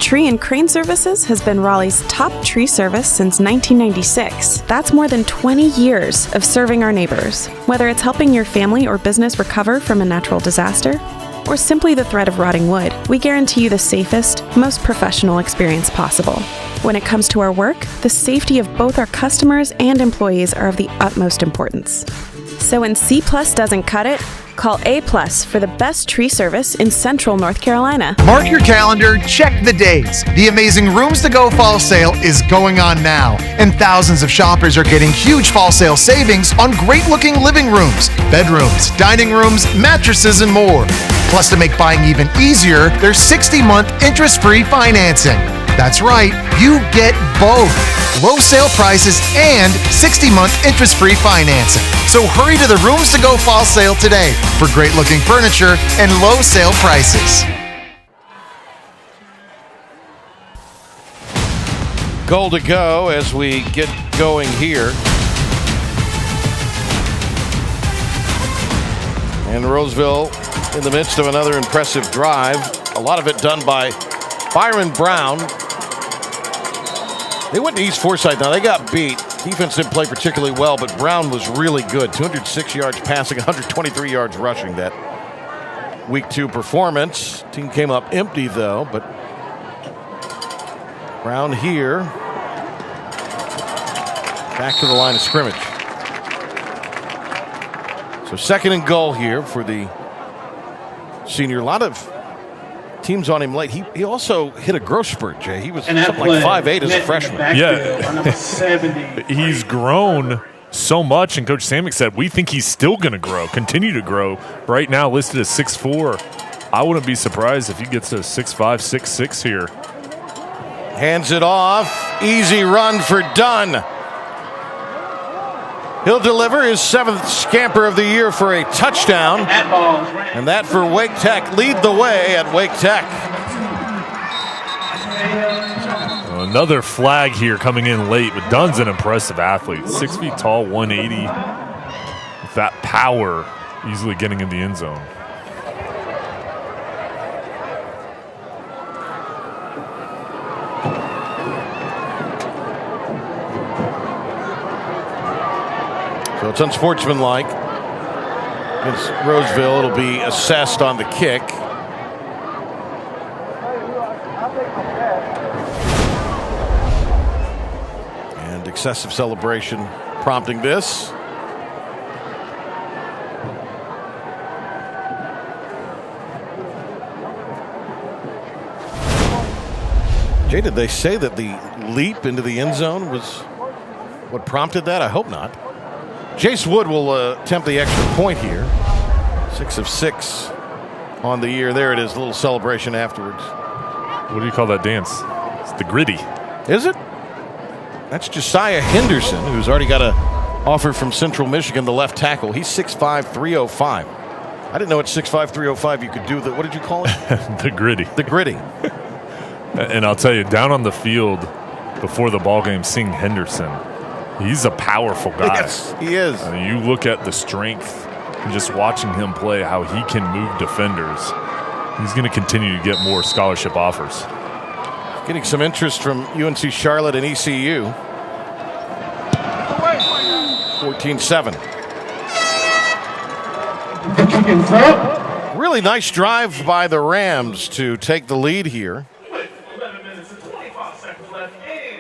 Tree and Crane Services has been Raleigh's top tree service since 1996. That's more than 20 years of serving our neighbors. Whether it's helping your family or business recover from a natural disaster, or simply the threat of rotting wood, we guarantee you the safest, most professional experience possible. When it comes to our work, the safety of both our customers and employees are of the utmost importance. So when C+ doesn't cut it, call A+ for the best tree service in Central North Carolina. Mark your calendar, check the days. The amazing Rooms to Go fall sale is going on now, and thousands of shoppers are getting huge fall sale savings on great-looking living rooms, bedrooms, dining rooms, mattresses, and more. Plus, to make buying even easier, there's 60-month interest-free financing. That's right, you get both. Low sale prices and 60-month interest-free financing. So hurry to the Rooms to Go fall sale today for great-looking furniture and low sale prices. Goal to go as we get going here. And Rolesville in the midst of another impressive drive. A lot of it done by Byron Brown. They went to East Forsyth. Now, they got beat. Defense didn't play particularly well, but Brown was really good. 206 yards passing, 123 yards rushing that Week 2 performance. Team came up empty, though, but Brown here. Back to the line of scrimmage. So 2nd and goal here for the senior. A lot of teams on him late. He also hit a growth spurt, Jay. He was something like 5'8" as a freshman. Yeah. He's grown so much, and Coach Samick said, we think he's still going to grow, continue to grow. Right now listed as 6'4". I wouldn't be surprised if he gets to 6'5", 6'6" here. Hands it off. Easy run for Dunn. He'll deliver his 7th scamper of the year for a touchdown. And that for Wake Tech. Lead the way at Wake Tech. Another flag here coming in late, but Dunn's an impressive athlete. 6 feet tall, 180. With that power, easily getting in the end zone. So it's unsportsmanlike against Rolesville. It'll be assessed on the kick. And excessive celebration prompting this. Jay, did they say that the leap into the end zone was what prompted that? I hope not. Jace Wood will attempt the extra point here. 6 of 6 on the year. There it is, a little celebration afterwards. What do you call that dance? It's the gritty. Is it? That's Josiah Henderson, who's already got an offer from Central Michigan, the left tackle. He's 6'5", 305. I didn't know at 6'5", 305 you could do the, what did you call it? The gritty. The gritty. And I'll tell you, down on the field before the ball game, seeing Henderson, he's a powerful guy. Yes, he is. I mean, you look at the strength and just watching him play, how he can move defenders. He's going to continue to get more scholarship offers. Getting some interest from UNC Charlotte and ECU. 14-7. Really nice drive by the Rams to take the lead here.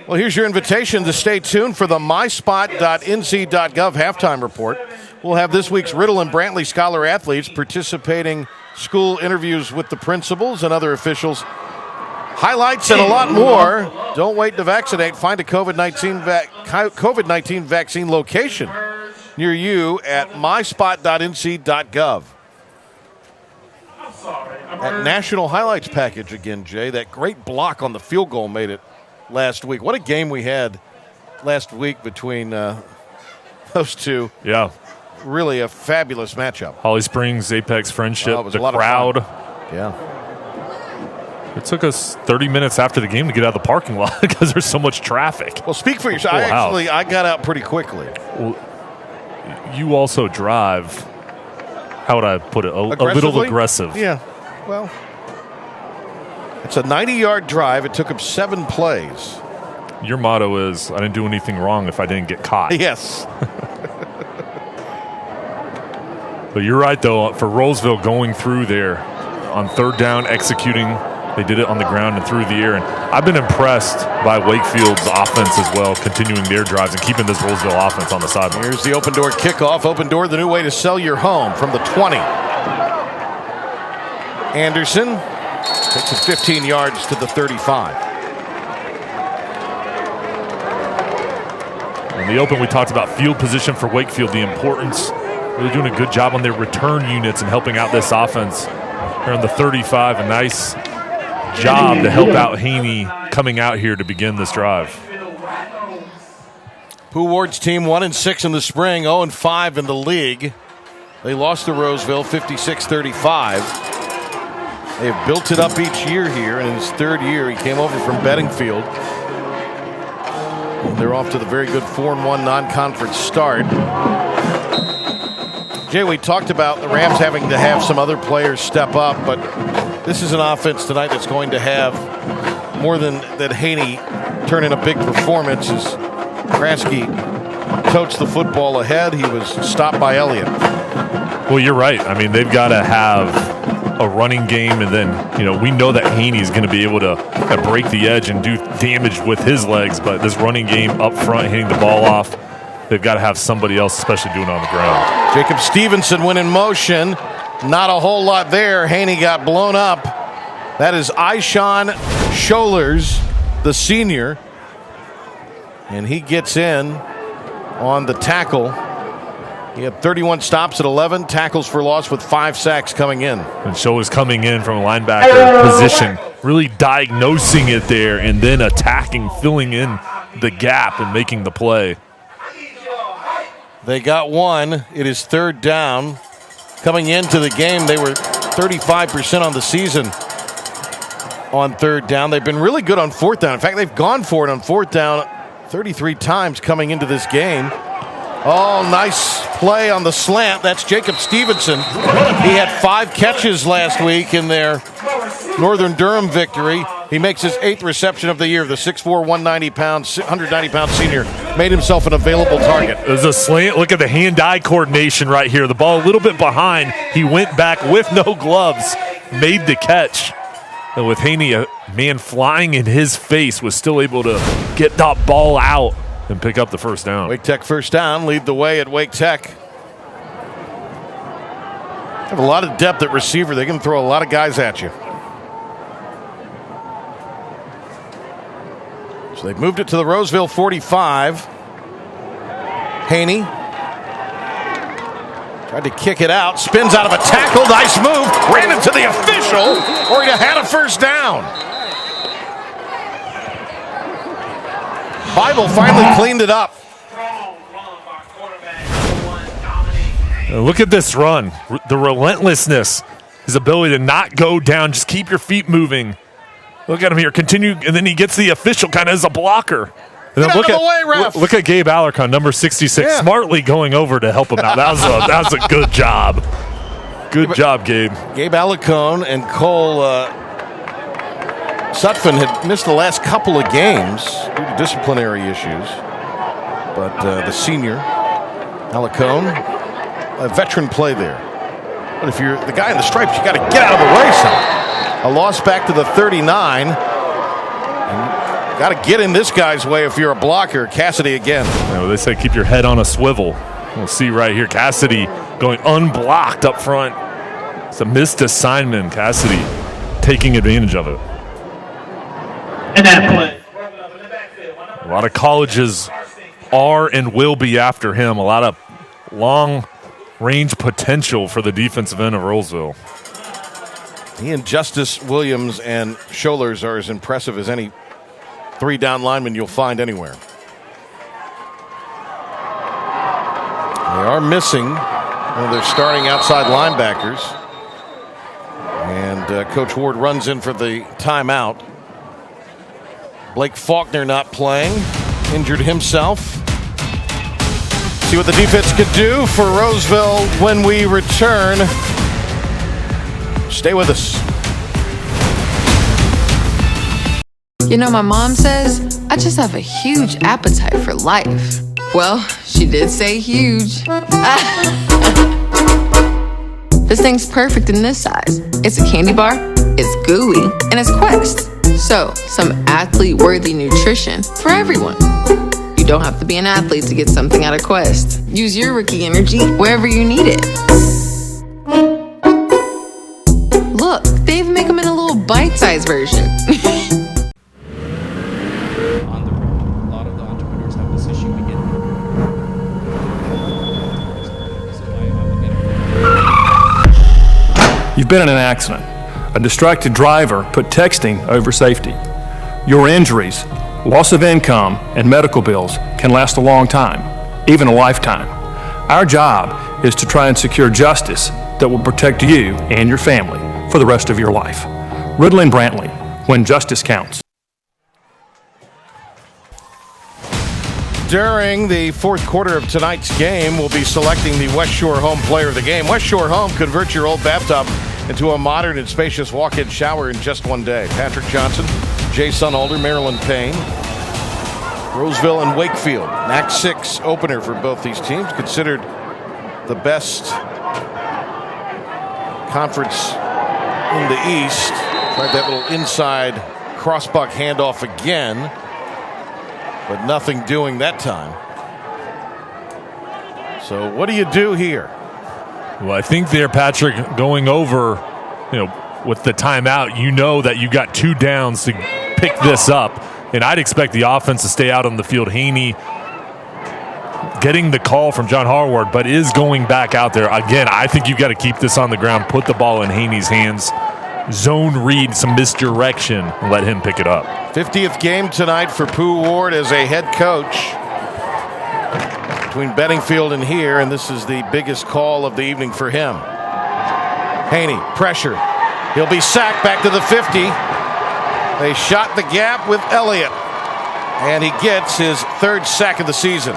Well, here's your invitation to stay tuned for the myspot.nc.gov halftime report. We'll have this week's Riddle and Brantley Scholar athletes participating, school interviews with the principals and other officials, highlights, and a lot more. Don't wait to vaccinate. Find a COVID-19 vaccine location near you at myspot.nc.gov. That national highlights package again, Jay. That great block on the field goal made it last week. What a game we had last week between those two. Yeah. Really a fabulous matchup. Holly Springs, Apex Friendship, it was the a lot crowd. Of fun. Yeah. It took us 30 minutes after the game to get out of the parking lot because there's so much traffic. Well, speak for yourself. I got out pretty quickly. Well, you also drive, how would I put it, a little aggressive. Yeah, well, it's a 90-yard drive. It took him 7 plays. Your motto is, I didn't do anything wrong if I didn't get caught. Yes. But you're right, though, for Rolesville going through there on third down, executing. They did it on the ground and through the air. And I've been impressed by Wakefield's offense as well, continuing their drives and keeping this Rolesville offense on the sideline. Here's the open door kickoff. Open door, the new way to sell your home from the 20. Anderson takes it 15 yards to the 35. In the open, we talked about field position for Wakefield, the importance. Really doing a good job on their return units and helping out this offense. They're on the 35, a nice job to help out Haney coming out here to begin this drive. Pooh Ward's team 1-6 in the spring, 0-5 in the league. They lost to Roseville 56-35. They've built it up each year here. In his third year, he came over from Bedingfield. They're off to the very good 4-1 non-conference start. Jay, we talked about the Rams having to have some other players step up, but this is an offense tonight that's going to have more than that. Haney turn in a big performance as Kraske totes the football ahead. He was stopped by Elliott. Well, you're right. I mean, they've got to have a running game, and then, we know that Haney is going to be able to break the edge and do damage with his legs, but this running game up front, hitting the ball off, they've got to have somebody else, especially doing it on the ground. Jacob Stevenson went in motion. Not a whole lot there. Haney got blown up. That is Ishan Scholars, the senior. And he gets in on the tackle. He had 31 stops at 11 tackles for loss with 5 sacks coming in. And Scholars coming in from a linebacker position, really diagnosing it there and then attacking, filling in the gap and making the play. They got one. It is third down. Coming into the game, they were 35% on the season on third down. They've been really good on fourth down. In fact, they've gone for it on fourth down 33 times coming into this game. Oh, nice play on the slant. That's Jacob Stevenson. He had 5 catches last week in their Northern Durham victory. He makes his 8th reception of the year. The 6'4", 190-pound senior made himself an available target. It was a slant. Look at the hand-eye coordination right here. The ball a little bit behind. He went back with no gloves, made the catch. And with Haney, a man flying in his face, was still able to get that ball out and pick up the first down. Wake Tech first down, lead the way at Wake Tech. Have a lot of depth at receiver. They can throw a lot of guys at you. So they've moved it to the Roseville 45. Haney tried to kick it out, spins out of a tackle, nice move, ran into the official, or he had a first down. Bible finally cleaned it up. Look at this run, the relentlessness, his ability to not go down, just keep your feet moving. Look at him here, continue, and then he gets the official kind of as a blocker. And then look at Gabe Alarcon, number 66, smartly going over to help him out. That was a good job. Good job, Gabe. Gabe Alarcon and Cole Sutphin had missed the last couple of games due to disciplinary issues. But the senior, Alarcon, a veteran play there. But if you're the guy in the stripes, you got to get out of the way some. A loss back to the 39. Got to get in this guy's way if you're a blocker. Cassidy again. They say keep your head on a swivel. We'll see right here. Cassidy going unblocked up front. It's a missed assignment. Cassidy taking advantage of it. And that play. A lot of colleges are and will be after him. A lot of long-range potential for the defensive end of Rolesville. He and Justice Williams and Scholars are as impressive as any three-down linemen you'll find anywhere. They are missing one of their starting outside linebackers. And Coach Ward runs in for the timeout. Blake Faulkner not playing, injured himself. See what the defense could do for Rolesville when we return. Stay with us. You know, my mom says I just have a huge appetite for life. Well, she did say huge. This thing's perfect in this size. It's a candy bar, it's gooey, and it's Quest. So, some athlete-worthy nutrition for everyone. You don't have to be an athlete to get something out of Quest. Use your rookie energy wherever you need it. Look, they even make them in a little bite-sized version. You've been in an accident. A distracted driver put texting over safety. Your injuries, loss of income, and medical bills can last a long time, even a lifetime. Our job is to try and secure justice that will protect you and your family for the rest of your life. Riddle and Brantley, when justice counts. During the fourth quarter of tonight's game, we'll be selecting the West Shore Home Player of the Game. West Shore Home, convert your old bathtub into a modern and spacious walk-in shower in just one day. Patrick Johnson, Jay Sunalder, Marilyn Payne, Rolesville and Wakefield. NAC 6 opener for both these teams, considered the best conference in the East. Tried that little inside crossbuck handoff again, but nothing doing that time. So what do you do here? Well, I think there, Patrick, going over, with the timeout, you know that you got 2 downs to pick this up. And I'd expect the offense to stay out on the field. Haney getting the call from John Harward, but is going back out there. Again, I think you've got to keep this on the ground, put the ball in Haney's hands, zone read some misdirection, and let him pick it up. 50th game tonight for Pooh Ward as a head coach. Between Benningfield and here, and this is the biggest call of the evening for him. Haney, pressure. He'll be sacked back to the 50. They shot the gap with Elliott, and he gets his 3rd sack of the season.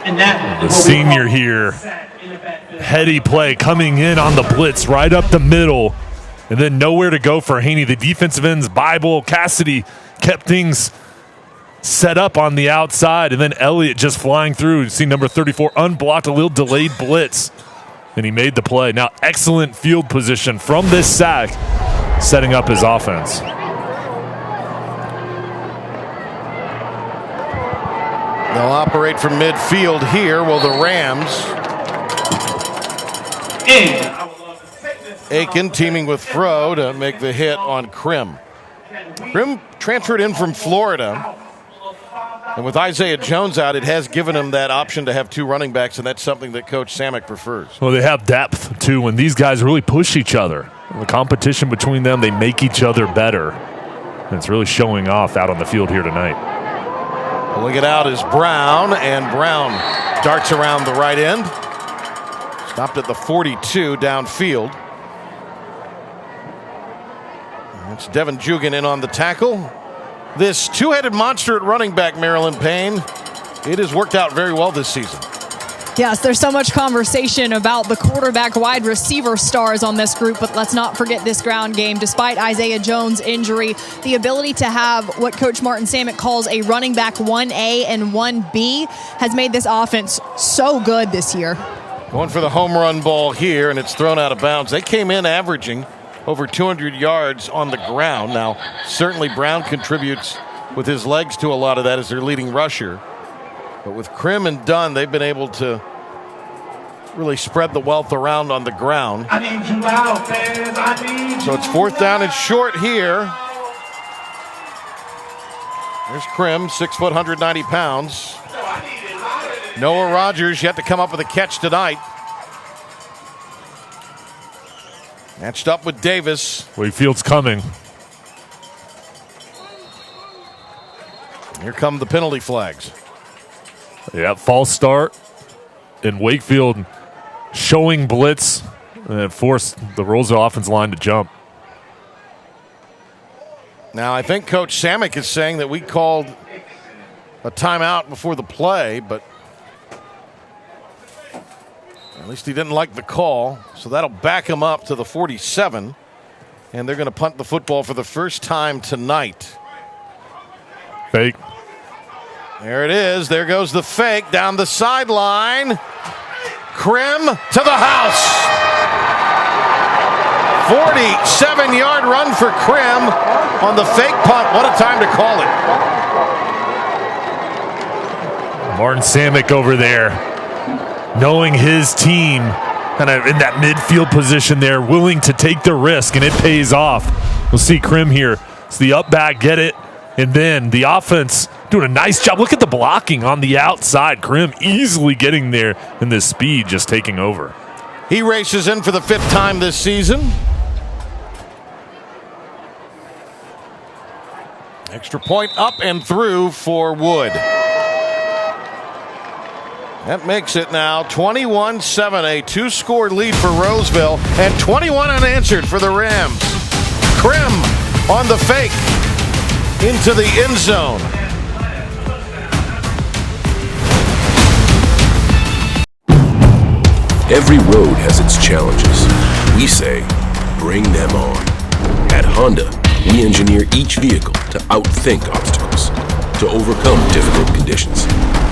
And that the senior here, heady play coming in on the blitz right up the middle, and then nowhere to go for Haney. The defensive ends, Bible, Cassidy kept things set up on the outside, and then Elliott just flying through. You see number 34 unblocked, a little delayed blitz, and he made the play. Now excellent field position from this sack, setting up his offense. They'll operate from midfield here. Will the Rams? Aiken teaming with Fro to make the hit on Krim. Krim transferred in from Florida. And with Isaiah Jones out, it has given him that option to have two running backs, and that's something that Coach Samick prefers. Well, they have depth, too, when these guys really push each other. The competition between them, they make each other better. And it's really showing off out on the field here tonight. Pulling it out is Brown, and Brown darts around the right end. Stopped at the 42 downfield. It's Devin Jugan in on the tackle. This two-headed monster at running back, Marilyn Payne, it has worked out very well this season. Yes, there's so much conversation about the quarterback wide receiver stars on this group, but let's not forget this ground game. Despite Isaiah Jones' injury, the ability to have what Coach Martin Samick calls a running back 1A and 1B has made this offense so good this year. Going for the home run ball here, and it's thrown out of bounds. They came in averaging over 200 yards on the ground. Now, certainly Brown contributes with his legs to a lot of that as their leading rusher. But with Krim and Dunn, they've been able to really spread the wealth around on the ground. I need you out, fans. I need you. So it's fourth down and short here. There's Krim, 6 foot, 190 pounds. Noah Rogers yet to come up with a catch tonight. Matched up with Davis. Wakefield's coming. Here come the penalty flags. Yeah, false start. And Wakefield showing blitz and forced the Rolesville offensive line to jump. Now, I think Coach Samick is saying that we called a timeout before the play, but at least he didn't like the call. So that'll back him up to the 47. And they're going to punt the football for the first time tonight. Fake. There it is. There goes the fake down the sideline. Krim to the house. 47-yard run for Krim on the fake punt. What a time to call it. Martin Samick over there, knowing his team kind of in that midfield position there, willing to take the risk, and it pays off. We'll see Krim here. It's the up back, get it, and then the offense doing a nice job. Look at the blocking on the outside. Krim easily getting there, and the speed just taking over. He races in for the 5th time this season. Extra point up and through for Wood. That makes it now 21-7, a 2-score lead for Rolesville, and 21 unanswered for the Rams. Krim on the fake into the end zone. Every road has its challenges. We say, bring them on. At Honda, we engineer each vehicle to outthink obstacles, to overcome difficult conditions.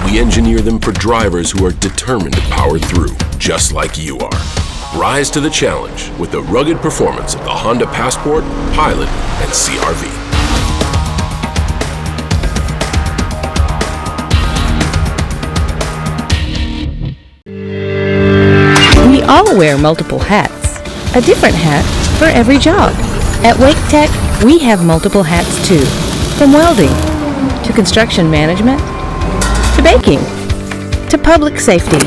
We engineer them for drivers who are determined to power through, just like you are. Rise to the challenge with the rugged performance of the Honda Passport, Pilot, and CR-V. We all wear multiple hats. A different hat for every job. At Wake Tech, we have multiple hats too. From welding, to construction management, to baking, to public safety.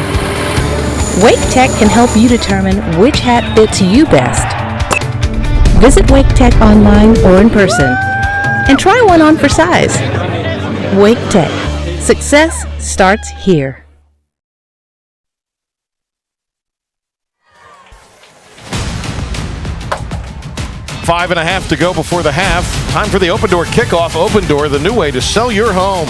Wake Tech can help you determine which hat fits you best. Visit Wake Tech online or in person and try one on for size. Wake Tech. Success starts here. 5.5 to go before the half. Time for the Open Door kickoff. Open Door, the new way to sell your home.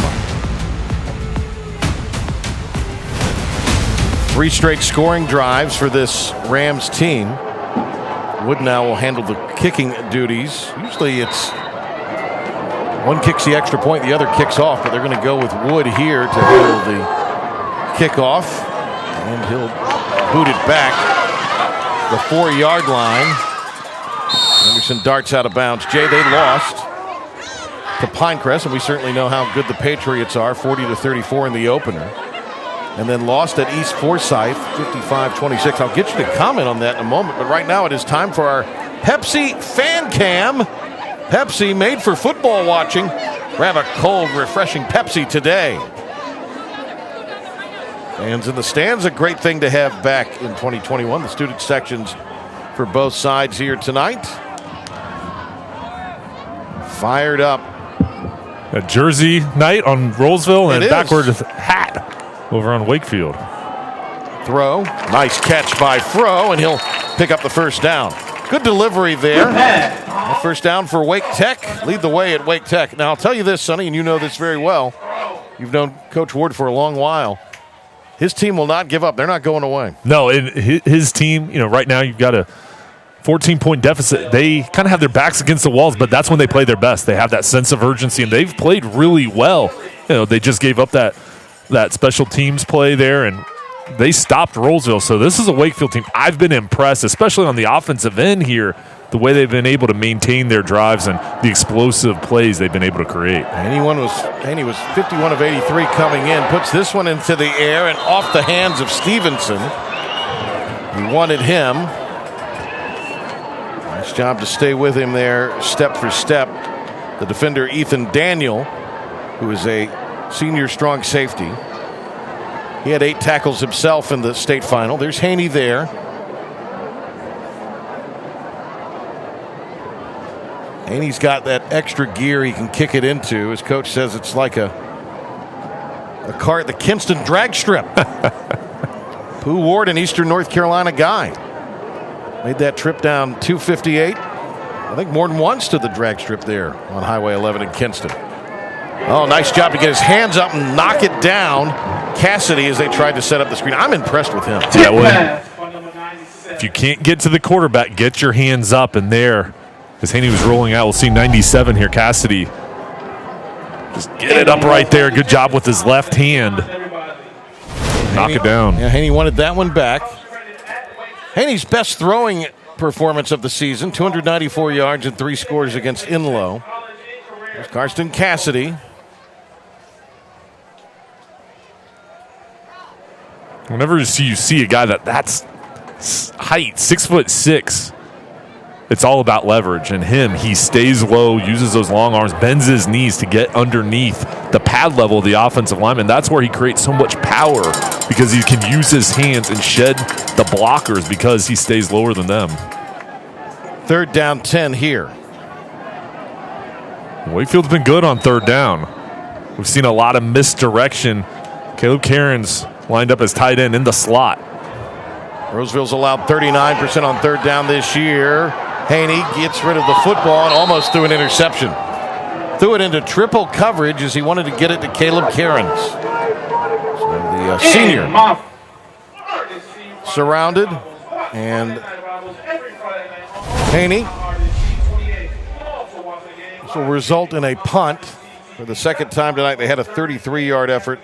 3 straight scoring drives for this Rams team. Wood now will handle the kicking duties. Usually it's one kicks the extra point, the other kicks off, but they're going to go with Wood here to handle the kickoff. And he'll boot it back the 4-yard line. Anderson darts out of bounds. Jay, they lost to Pinecrest, and we certainly know how good the Patriots are, 40-34 in the opener. And then lost at East Forsyth, 55-26. I'll get you to comment on that in a moment, but right now it is time for our Pepsi Fan Cam. Pepsi, made for football watching. Grab a cold, refreshing Pepsi today. Fans in the stands, a great thing to have back in 2021. The student sections for both sides here tonight. Fired up. A jersey night on Rolesville and backward hat over on Wakefield. Throw. Nice catch by Fro, and he'll pick up the first down. Good delivery there. A first down for Wake Tech. Lead the way at Wake Tech. Now, I'll tell you this, Sonny, and you know this very well. You've known Coach Ward for a long while. His team will not give up. They're not going away. No, his team, right now you've got a 14-point deficit. They kind of have their backs against the walls, but that's when they play their best. They have that sense of urgency, and they've played really well. They just gave up that special teams play there, and they stopped Rolesville. So this is a Wakefield team. I've been impressed, especially on the offensive end here, the way they've been able to maintain their drives and the explosive plays they've been able to create. Haney was 51 of 83 coming in, puts this one into the air and off the hands of Stevenson. He wanted him. Nice job to stay with him there, step for step. The defender, Ethan Daniel, who is a senior strong safety. He had 8 tackles himself in the state final. There's Haney there. Haney's got that extra gear he can kick it into. His coach says it's like a car at the Kinston drag strip. Pooh Ward, an Eastern North Carolina guy. Made that trip down 258. I think more than once to the drag strip there on Highway 11 in Kinston. Oh, nice job to get his hands up and knock it down. Cassidy as they tried to set up the screen. I'm impressed with him. Yeah, well, if you can't get to the quarterback, get your hands up in there. As Haney was rolling out, we'll see 97 here. Cassidy just get it up right there. Good job with his left hand. Knock it down. Yeah, Haney wanted that one back. Haney's best throwing performance of the season, 294 yards and 3 scores against Inlow. There's Karsten Cassidy. Whenever you see a guy that's height, 6'6", it's all about leverage. And he stays low, uses those long arms, bends his knees to get underneath the pad level of the offensive lineman. That's where he creates so much power because he can use his hands and shed the blockers because he stays lower than them. 3rd down 10 here. Wakefield's been good on 3rd down. We've seen a lot of misdirection. Caleb Cairns lined up as tight end in the slot. Rolesville's allowed 39% on 3rd down this year. Haney gets rid of the football and almost threw an interception. Threw it into triple coverage as he wanted to get it to Caleb Cairns. So the senior surrounded, and Haney. This will result in a punt. For the second time tonight, they had a 33-yard effort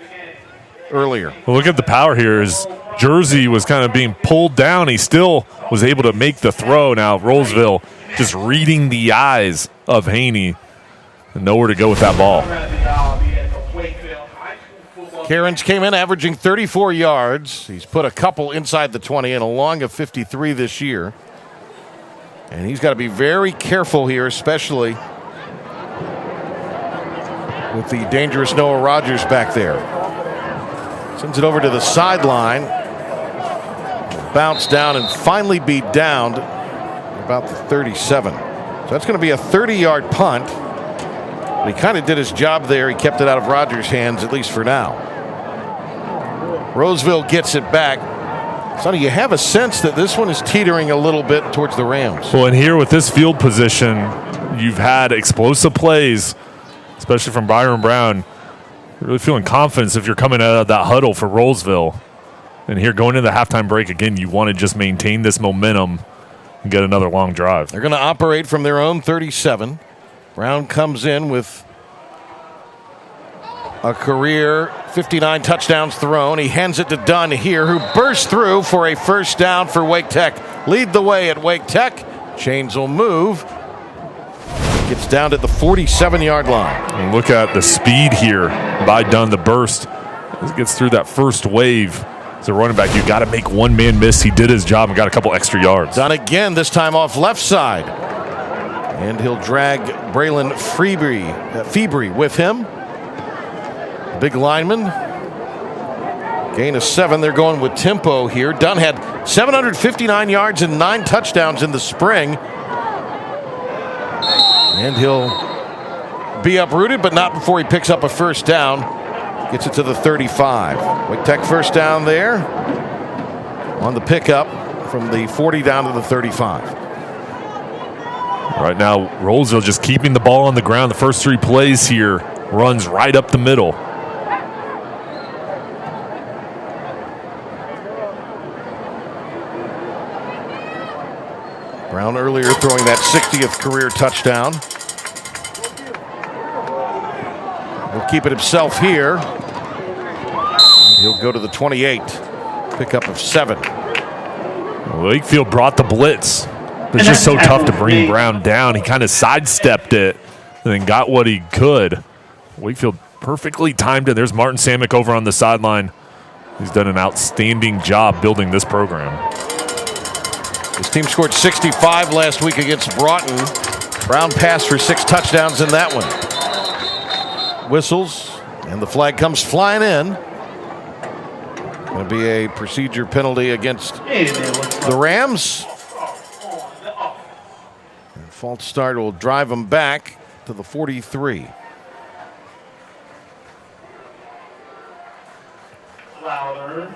earlier. Well, look at the power here. His jersey was kind of being pulled down. He still was able to make the throw. Now Rolesville just reading the eyes of Haney and nowhere to go with that ball. Cairns came in averaging 34 yards. He's put a couple inside the 20 and a long of 53 this year. And he's got to be very careful here, especially with the dangerous Noah Rogers back there. Sends it over to the sideline. Bounce down and finally be downed about the 37. So that's going to be a 30-yard punt. But he kind of did his job there. He kept it out of Rogers' hands, at least for now. Rolesville gets it back. Sonny, you have a sense that this one is teetering a little bit towards the Rams. Well, and here with this field position, you've had explosive plays, especially from Byron Brown. You're really feeling confidence if you're coming out of that huddle for Rolesville. And here going into the halftime break, again, you want to just maintain this momentum and get another long drive. They're going to operate from their own 37. Brown comes in with a career 59 touchdowns thrown. He hands it to Dunn here, who bursts through for a first down for Wake Tech. Lead the way at Wake Tech. Chains will move. Gets down to the 47-yard line. And look at the speed here by Dunn, the burst. As he gets through that first wave. As a running back, you got to make one man miss. He did his job and got a couple extra yards. Dunn again, this time off left side. And he'll drag Braylon Febrey with him. Big lineman. Gain of 7. They're going with tempo here. Dunn had 759 yards and 9 touchdowns in the spring. And he'll be uprooted, but not before he picks up a first down. Gets it to the 35. Wake Tech first down there on the pickup from the 40 down to the 35. Right now, Rolesville just keeping the ball on the ground. The first 3 plays here runs right up the middle. Brown earlier throwing that 60th career touchdown. He'll keep it himself here. He'll go to the 28. Pickup of 7. Wakefield brought the blitz. It's just so tough to bring Brown down. He kind of sidestepped it and then got what he could. Wakefield perfectly timed it. There's Martin Samick over on the sideline. He's done an outstanding job building this program. His team scored 65 last week against Broughton. Brown passed for 6 touchdowns in that one. Whistles, and the flag comes flying in. Going to be a procedure penalty against the Rams. And false start will drive them back to the 43.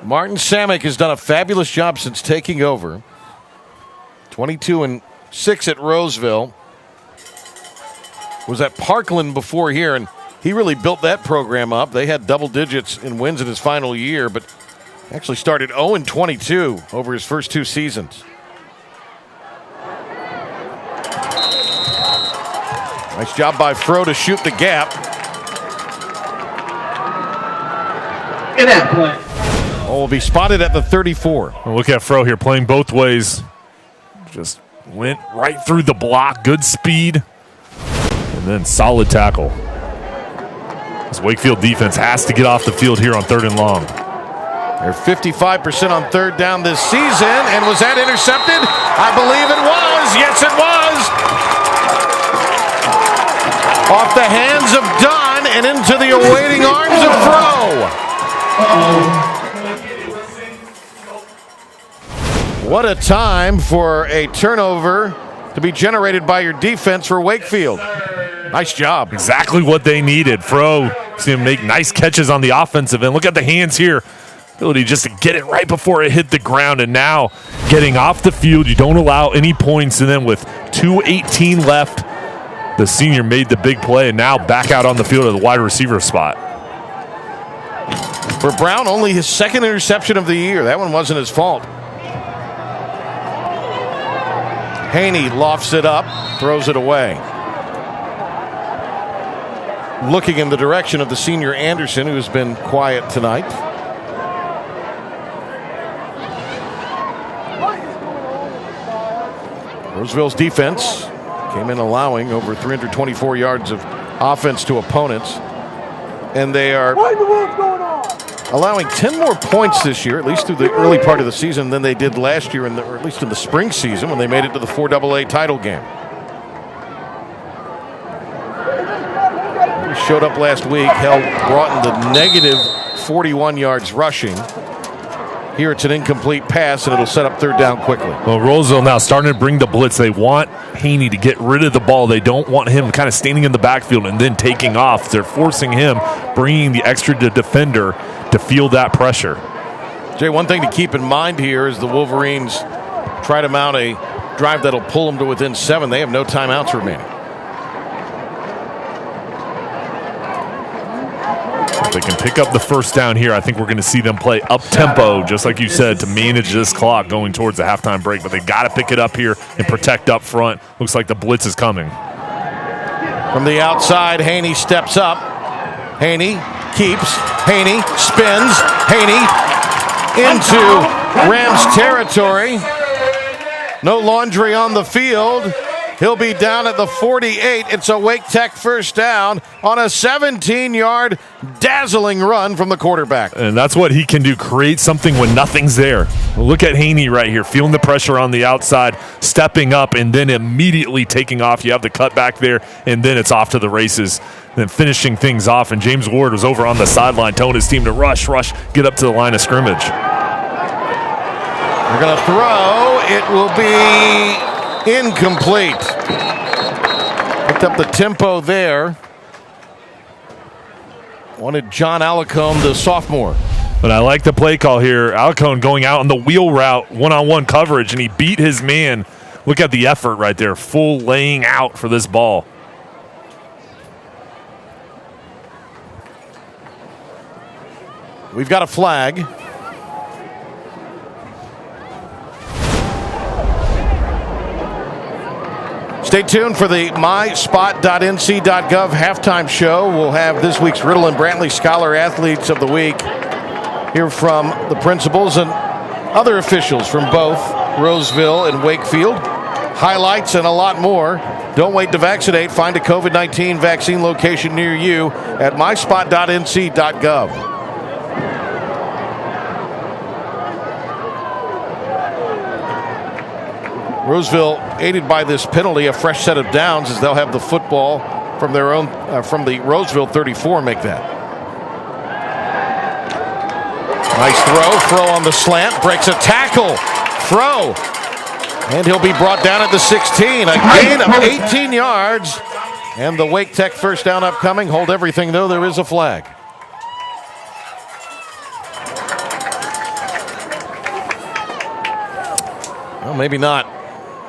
Martin Samick has done a fabulous job since taking over. 22-6 at Rolesville. Was at Parkland before here, and he really built that program up. They had double digits in wins in his final year, but actually started 0-22 over his first 2 seasons. Nice job by Fro to shoot the gap. Get that play. Oh, will be spotted at the 34. Well, look at Fro here playing both ways. Just went right through the block. Good speed. And then solid tackle. This Wakefield defense has to get off the field here on 3rd and long. They're 55% on 3rd down this season. And was that intercepted? I believe it was. Yes, it was. Off the hands of Dunn and into the awaiting arms of Fro. What a time for a turnover to be generated by your defense for Wakefield. Nice job. Exactly what they needed. Fro see him make nice catches on the offensive end. Look at the hands here. Ability just to get it right before it hit the ground, and now getting off the field. You don't allow any points, and then with 2:18 left, the senior made the big play, and now back out on the field at the wide receiver spot. For Brown, only his 2nd interception of the year. That one wasn't his fault. Haney lofts it up, throws it away. Looking in the direction of the senior Anderson, who's been quiet tonight. Rolesville's defense came in allowing over 324 yards of offense to opponents. And they are allowing 10 more points this year, at least through the early part of the season, than they did last year, or at least in the spring season when they made it to the 4AA title game. He showed up last week, held Broughton to negative 41 yards rushing. Here it's an incomplete pass, and it'll set up 3rd down quickly. Well, Rolesville now starting to bring the blitz. They want Haney to get rid of the ball. They don't want him kind of standing in the backfield and then taking off. They're forcing him, bringing the extra defender to feel that pressure. Jay, one thing to keep in mind here is the Wolverines try to mount a drive that'll pull them to within 7. They have no timeouts remaining. If they can pick up the first down here, I think we're going to see them play up-tempo, just like you said, to manage this clock going towards the halftime break. But they got to pick it up here and protect up front. Looks like the blitz is coming. From the outside, Haney steps up. Haney keeps. Haney spins. Haney into Rams territory. No laundry on the field. He'll be down at the 48. It's a Wake Tech first down on a 17-yard dazzling run from the quarterback. And that's what he can do, create something when nothing's there. Look at Haney right here, feeling the pressure on the outside, stepping up, and then immediately taking off. You have the cutback there, and then it's off to the races. Then finishing things off, and James Ward was over on the sideline telling his team to rush, get up to the line of scrimmage. They're going to throw. It will be incomplete. Picked up the tempo there. Wanted John Alicone, the sophomore. But I like the play call here. Alicone going out on the wheel route, one-on-one coverage, and he beat his man. Look at the effort right there, full laying out for this ball. We've got a flag. Stay tuned for the myspot.nc.gov halftime show. We'll have this week's Riddle and Brantley Scholar Athletes of the Week. Hear from the principals and other officials from both Rolesville and Wakefield. Highlights and a lot more. Don't wait to vaccinate. Find a COVID-19 vaccine location near you at myspot.nc.gov. Roseville aided by this penalty, a fresh set of downs as they'll have the football from their own, from the Roseville 34 make that. Nice throw on the slant, breaks a tackle, throw, and he'll be brought down at the 16. A gain of 18 yards, and the Wake Tech first down upcoming. Hold everything though, there is a flag. Well, maybe not.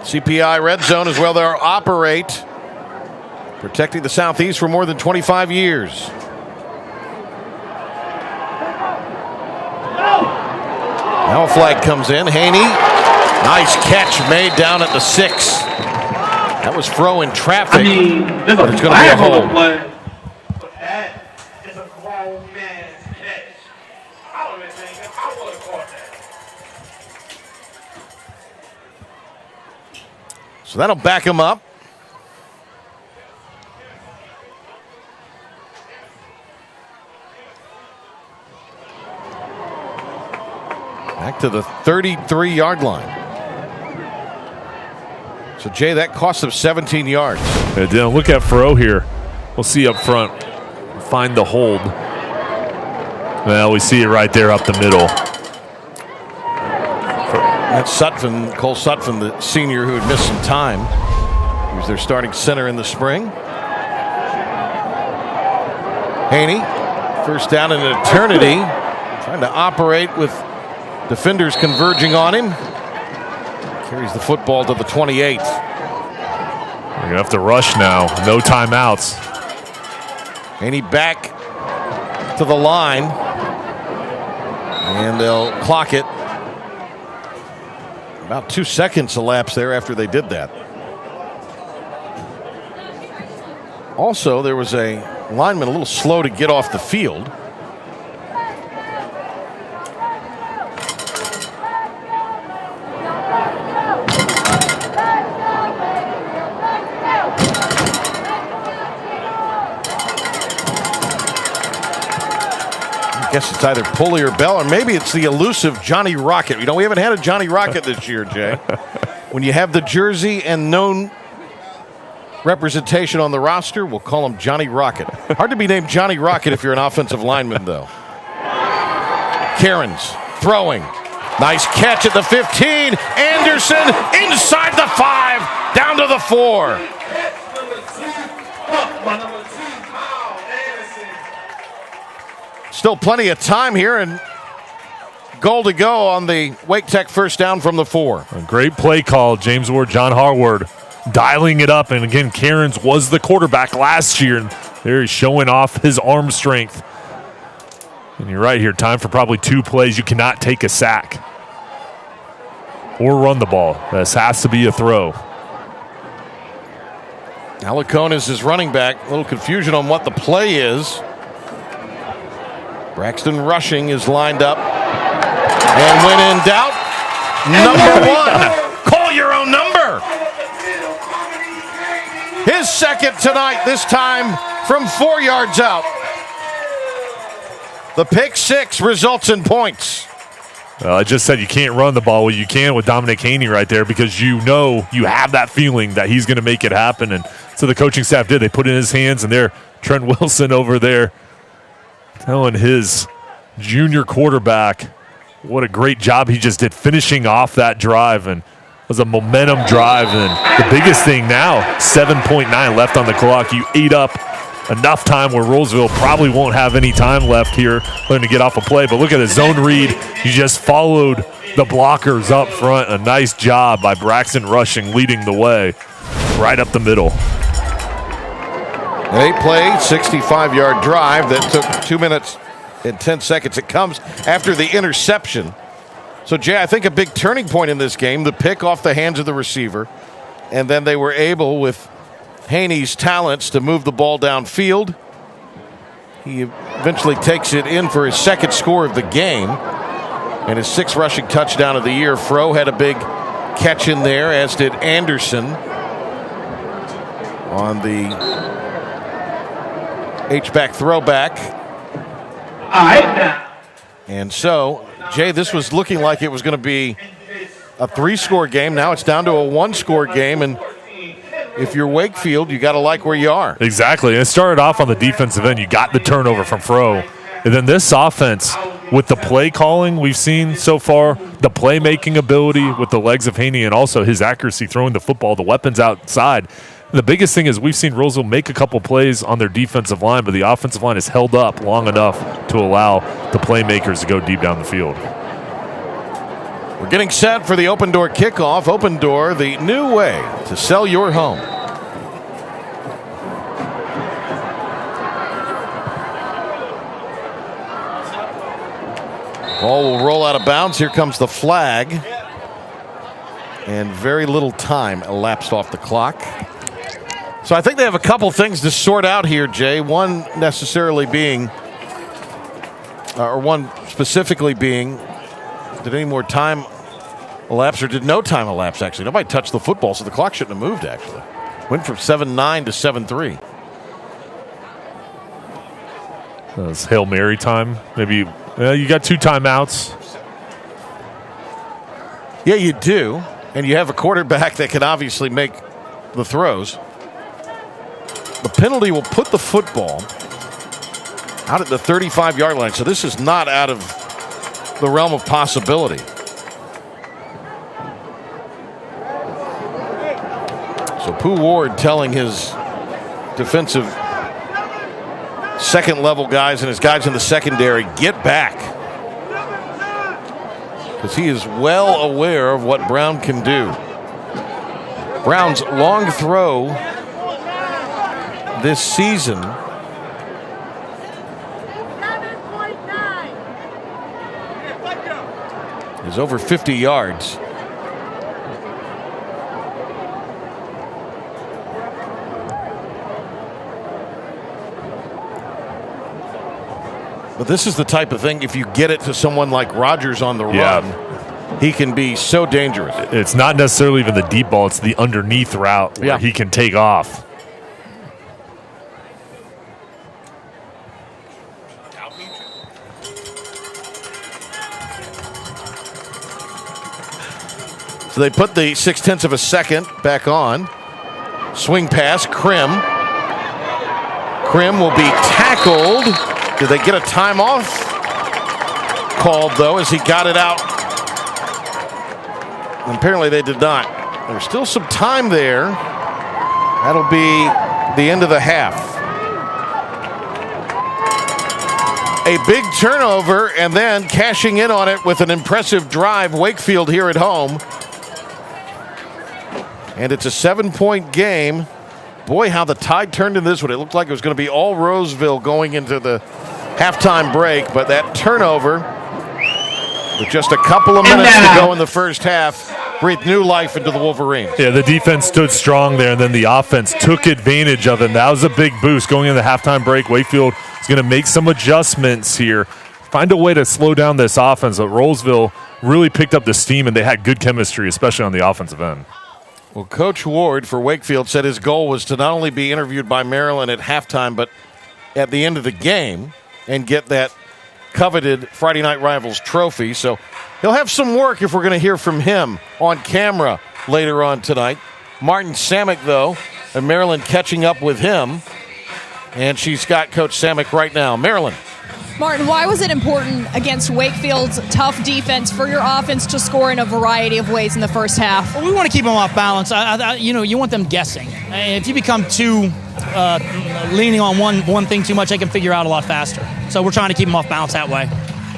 CPI red zone is where they'll operate, protecting the Southeast for more than 25 years. Now a flag comes in. Haney, nice catch made down at the 6. That was throw in traffic, but it's going to be a hold. That is a grown man's catch. I don't even think I would have caught that. So that'll back him up. Back to the 33-yard line. So, Jay, that cost them 17 yards. And then look at Fro here. We'll see up front. Find the hold. Well, we see it right there up the middle. That's Sutphin, Cole Sutphin, the senior who had missed some time. He was their starting center in the spring. Haney, first down in an eternity. Trying to operate with defenders converging on him. Carries the football to the 28. They're going to have to rush now. No timeouts. Haney back to the line. And they'll clock it. About 2 seconds elapsed there after they did that. Also, there was a lineman a little slow to get off the field. I guess it's either Pulley or Bell, or maybe it's the elusive Johnny Rocket. You know, we haven't had a Johnny Rocket this year, Jay. When you have the jersey and known representation on the roster, we'll call him Johnny Rocket. Hard to be named Johnny Rocket if you're an offensive lineman, though. Cairns throwing. Nice catch at the 15. Anderson inside the 5, down to the 4. Still plenty of time here, and goal to go on the Wake Tech first down from the 4. A great play call, James Ward, John Harward dialing it up. And again, Cairns was the quarterback last year, and there he's showing off his arm strength. And you're right here, time for probably 2 plays. You cannot take a sack or run the ball. This has to be a throw. Alicone is his running back. A little confusion on what the play is. Braxton Rushing is lined up. And when in doubt, number 1. Call your own number. His second tonight, this time from 4 yards out. The pick six results in points. I just said you can't run the ball. Well, you can with Dominic Haney right there because you know you have that feeling that he's going to make it happen. And so the coaching staff did. They put it in his hands, and there, Trent Wilson over there telling his junior quarterback what a great job he just did finishing off that drive. And it was a momentum drive. And the biggest thing now, 7.9 left on the clock. You ate up enough time where Rolesville probably won't have any time left here looking to get off a play. But look at the zone read. You just followed the blockers up front. A nice job by Braxton Rushing leading the way right up the middle. An 8-play, 65-yard drive that took 2 minutes and 10 seconds. It comes after the interception. So, Jay, I think a big turning point in this game, the pick off the hands of the receiver, and then they were able, with Haney's talents, to move the ball downfield. He eventually takes it in for his second score of the game and his sixth rushing touchdown of the year. Fro had a big catch in there, as did Anderson on the H-back throwback. And so, Jay, this was looking like it was going to be a 3-score game. Now it's down to a 1-score game, and if you're Wakefield, you got to like where you are. Exactly. And it started off on the defensive end. You got the turnover from Fro. And then this offense, with the play calling we've seen so far, the playmaking ability with the legs of Haney, and also his accuracy throwing the football, the weapons outside. The biggest thing is we've seen Rolesville make a couple plays on their defensive line, but the offensive line is held up long enough to allow the playmakers to go deep down the field. We're getting set for the Open Door kickoff. Open Door, the new way to sell your home. Ball will roll out of bounds. Here comes the flag. And very little time elapsed off the clock. So I think they have a couple things to sort out here, Jay. One necessarily being, or one specifically being, did any more time elapse, or did no time elapse, actually? Nobody touched the football, so the clock shouldn't have moved, actually. Went from 7-9 to 7-3. That's Hail Mary time. Maybe you got 2 timeouts. Yeah, you do. And you have a quarterback that can obviously make the throws. The penalty will put the football out at the 35-yard line, so this is not out of the realm of possibility. So Pooh Ward telling his defensive second-level guys and his guys in the secondary, get back. Because he is well aware of what Brown can do. Brown's long throw this season is over 50 yards. But this is the type of thing, if you get it to someone like Rodgers on the run, he can be so dangerous. It's not necessarily even the deep ball, it's the underneath route where he can take off. So they put the 0.6 of a second back on. Swing pass, Krim. Krim will be tackled. Did they get a time off called, though, as he got it out? Apparently they did not. There's still some time there. That'll be the end of the half. A big turnover, and then cashing in on it with an impressive drive, Wakefield here at home. And it's a 7-point game. Boy, how the tide turned in this one. It looked like it was going to be all Rolesville going into the halftime break, but that turnover, with just a couple of minutes to go in the first half, breathed new life into the Wolverines. Yeah, the defense stood strong there, and then the offense took advantage of it. That was a big boost going into the halftime break. Wakefield is going to make some adjustments here, find a way to slow down this offense. But Rolesville really picked up the steam, and they had good chemistry, especially on the offensive end. Well, Coach Ward for Wakefield said his goal was to not only be interviewed by Maryland at halftime, but at the end of the game and get that coveted Friday Night Rivals trophy. So he'll have some work if we're going to hear from him on camera later on tonight. Martin Samick, though, and Maryland catching up with him. And she's got Coach Samick right now. Maryland. Martin, why was it important against Wakefield's tough defense for your offense to score in a variety of ways in the first half? Well, we want to keep them off balance. You want them guessing. If you become too leaning on one thing too much, they can figure out a lot faster. So we're trying to keep them off balance that way.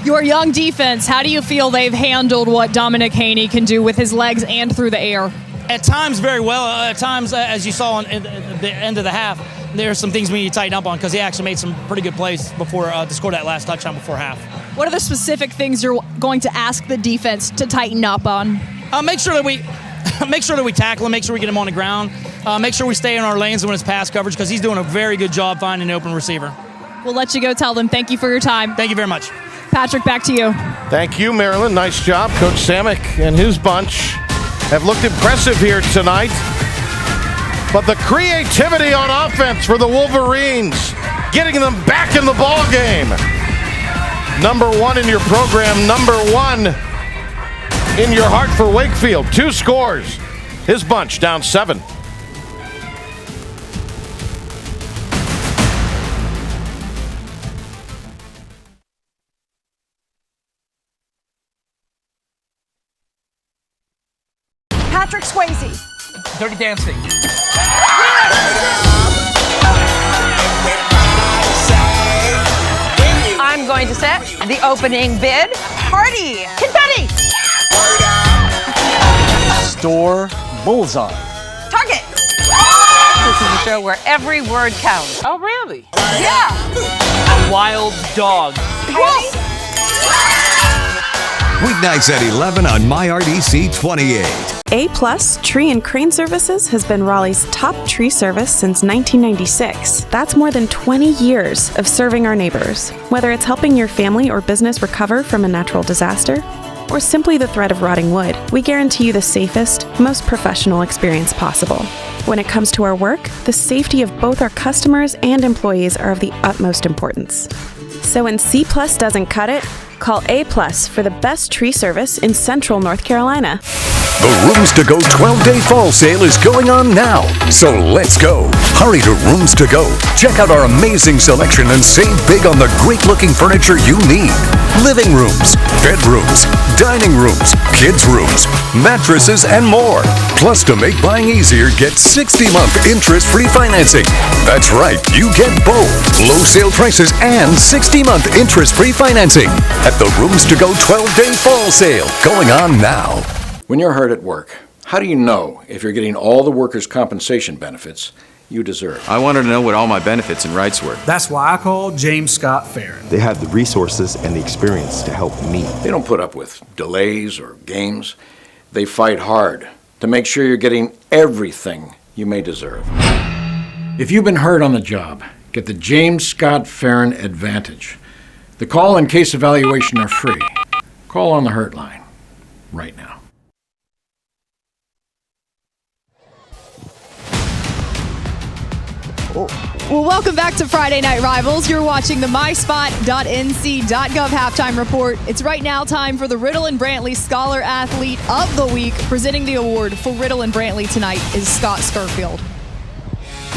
Your young defense, how do you feel they've handled what Dominic Haney can do with his legs and through the air? At times, very well. At times, as you saw at the end of the half, there are some things we need to tighten up on because he actually made some pretty good plays before to score that last touchdown before half. What are the specific things you're going to ask the defense to tighten up on? Make sure that we tackle him, make sure we get him on the ground, make sure we stay in our lanes when it's pass coverage because he's doing a very good job finding an open receiver. We'll let you go tell them. Thank you for your time. Thank you very much. Patrick, back to you. Thank you, Maryland. Nice job. Coach Samick and his bunch have looked impressive here tonight. But the creativity on offense for the Wolverines, getting them back in the ball game. Number one in your program, number one in your heart for Wakefield. 2 scores. His bunch down 7. Patrick Swayze. Dirty Dancing. I'm going to set the opening bid. Party. Confetti. Store Bullseye. Target. This is a show where every word counts. Oh, really? Yeah. A wild dog. Wolf. Weeknights at 11 on MyRDC 28. A+ Tree and Crane Services has been Raleigh's top tree service since 1996. That's more than 20 years of serving our neighbors. Whether it's helping your family or business recover from a natural disaster, or simply the threat of rotting wood, we guarantee you the safest, most professional experience possible. When it comes to our work, the safety of both our customers and employees are of the utmost importance. So when C+ doesn't cut it, call A+ for the best tree service in Central North Carolina. The Rooms to Go 12-day fall sale is going on now. So let's go. Hurry to Rooms to Go. Check out our amazing selection and save big on the great-looking furniture you need. Living rooms, bedrooms, dining rooms, kids' rooms, mattresses, and more. Plus, to make buying easier, get 60-month interest-free financing. That's right, you get both. Low sale prices and 60-month interest-free financing at the Rooms to Go 12-day fall sale going on now. When you're hurt at work, how do you know if you're getting all the workers' compensation benefits you deserve? I wanted to know what all my benefits and rights were. That's why I called James Scott Farron. They have the resources and the experience to help me. They don't put up with delays or games. They fight hard to make sure you're getting everything you may deserve. If you've been hurt on the job, get the James Scott Farron Advantage. The call and case evaluation are free. Call on the Hurt Line right now. Well, welcome back to Friday Night Rivals. You're watching the myspot.nc.gov halftime report. It's right now time for the Riddle and Brantley Scholar Athlete of the Week. Presenting the award for Riddle and Brantley tonight is Scott Scurfield.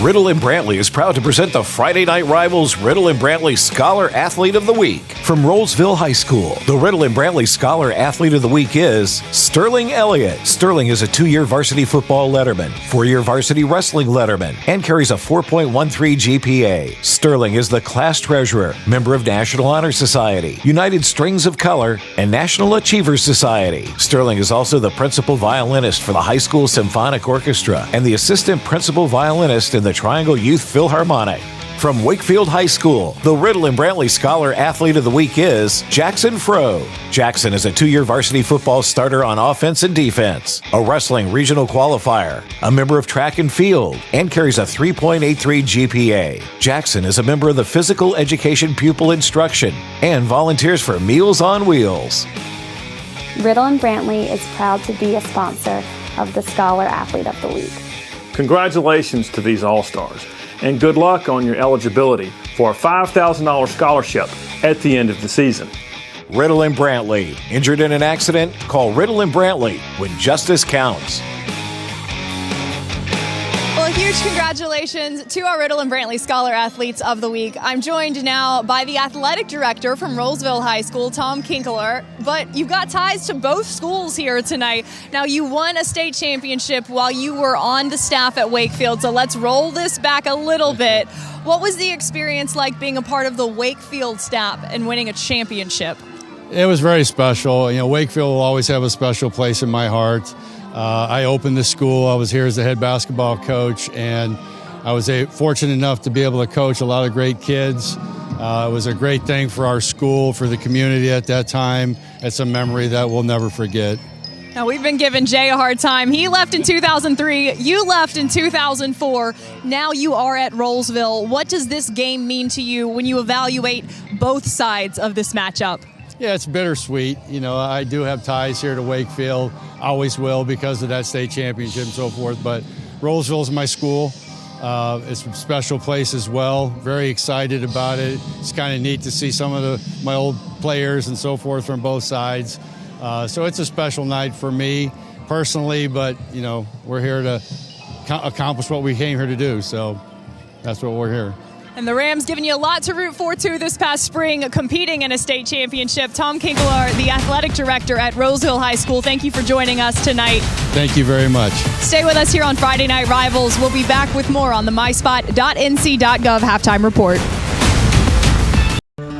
Riddle and Brantley is proud to present the Friday Night Rivals Riddle and Brantley Scholar Athlete of the Week. From Rolesville High School, the Riddle and Brantley Scholar Athlete of the Week is Sterling Elliott. Sterling is a 2-year varsity football letterman, 4-year varsity wrestling letterman, and carries a 4.13 GPA. Sterling is the class treasurer, member of National Honor Society, United Strings of Color, and National Achievers Society. Sterling is also the principal violinist for the High School Symphonic Orchestra and the assistant principal violinist in the Triangle Youth Philharmonic. From Wakefield High School, the Riddle and Brantley Scholar Athlete of the Week is Jackson Froh. Jackson is a 2-year varsity football starter on offense and defense, a wrestling regional qualifier, a member of track and field, and carries a 3.83 GPA. Jackson is a member of the Physical Education Pupil Instruction and volunteers for Meals on Wheels. Riddle and Brantley is proud to be a sponsor of the Scholar Athlete of the Week. Congratulations to these All-Stars, and good luck on your eligibility for a $5,000 scholarship at the end of the season. Riddle and Brantley. Injured in an accident? Call Riddle and Brantley when justice counts. Well, a huge congratulations to our Riddle and Brantley Scholar Athletes of the Week. I'm joined now by the athletic director from Rolesville High School, Tom Kinkler. But you've got ties to both schools here tonight. Now, you won a state championship while you were on the staff at Wakefield, so let's roll this back a little bit. What was the experience like being a part of the Wakefield staff and winning a championship? It was very special. You know, Wakefield will always have a special place in my heart. I opened the school. I was here as the head basketball coach, and I was fortunate enough to be able to coach a lot of great kids. It was a great thing for our school, for the community at that time. It's a memory that we'll never forget. Now, we've been giving Jay a hard time. He left in 2003. You left in 2004. Now you are at Rolesville. What does this game mean to you when you evaluate both sides of this matchup? Yeah, it's bittersweet. You know, I do have ties here to Wakefield. Always will because of that state championship and so forth. But Rolesville is my school. It's a special place as well. Very excited about it. It's kind of neat to see some of my old players and so forth from both sides. So it's a special night for me personally, but, you know, we're here to accomplish what we came here to do. So that's what we're here. And the Rams giving you a lot to root for, too, this past spring, competing in a state championship. Tom Kinkler, the athletic director at Rolesville High School, thank you for joining us tonight. Thank you very much. Stay with us here on Friday Night Rivals. We'll be back with more on the myspot.nc.gov halftime report.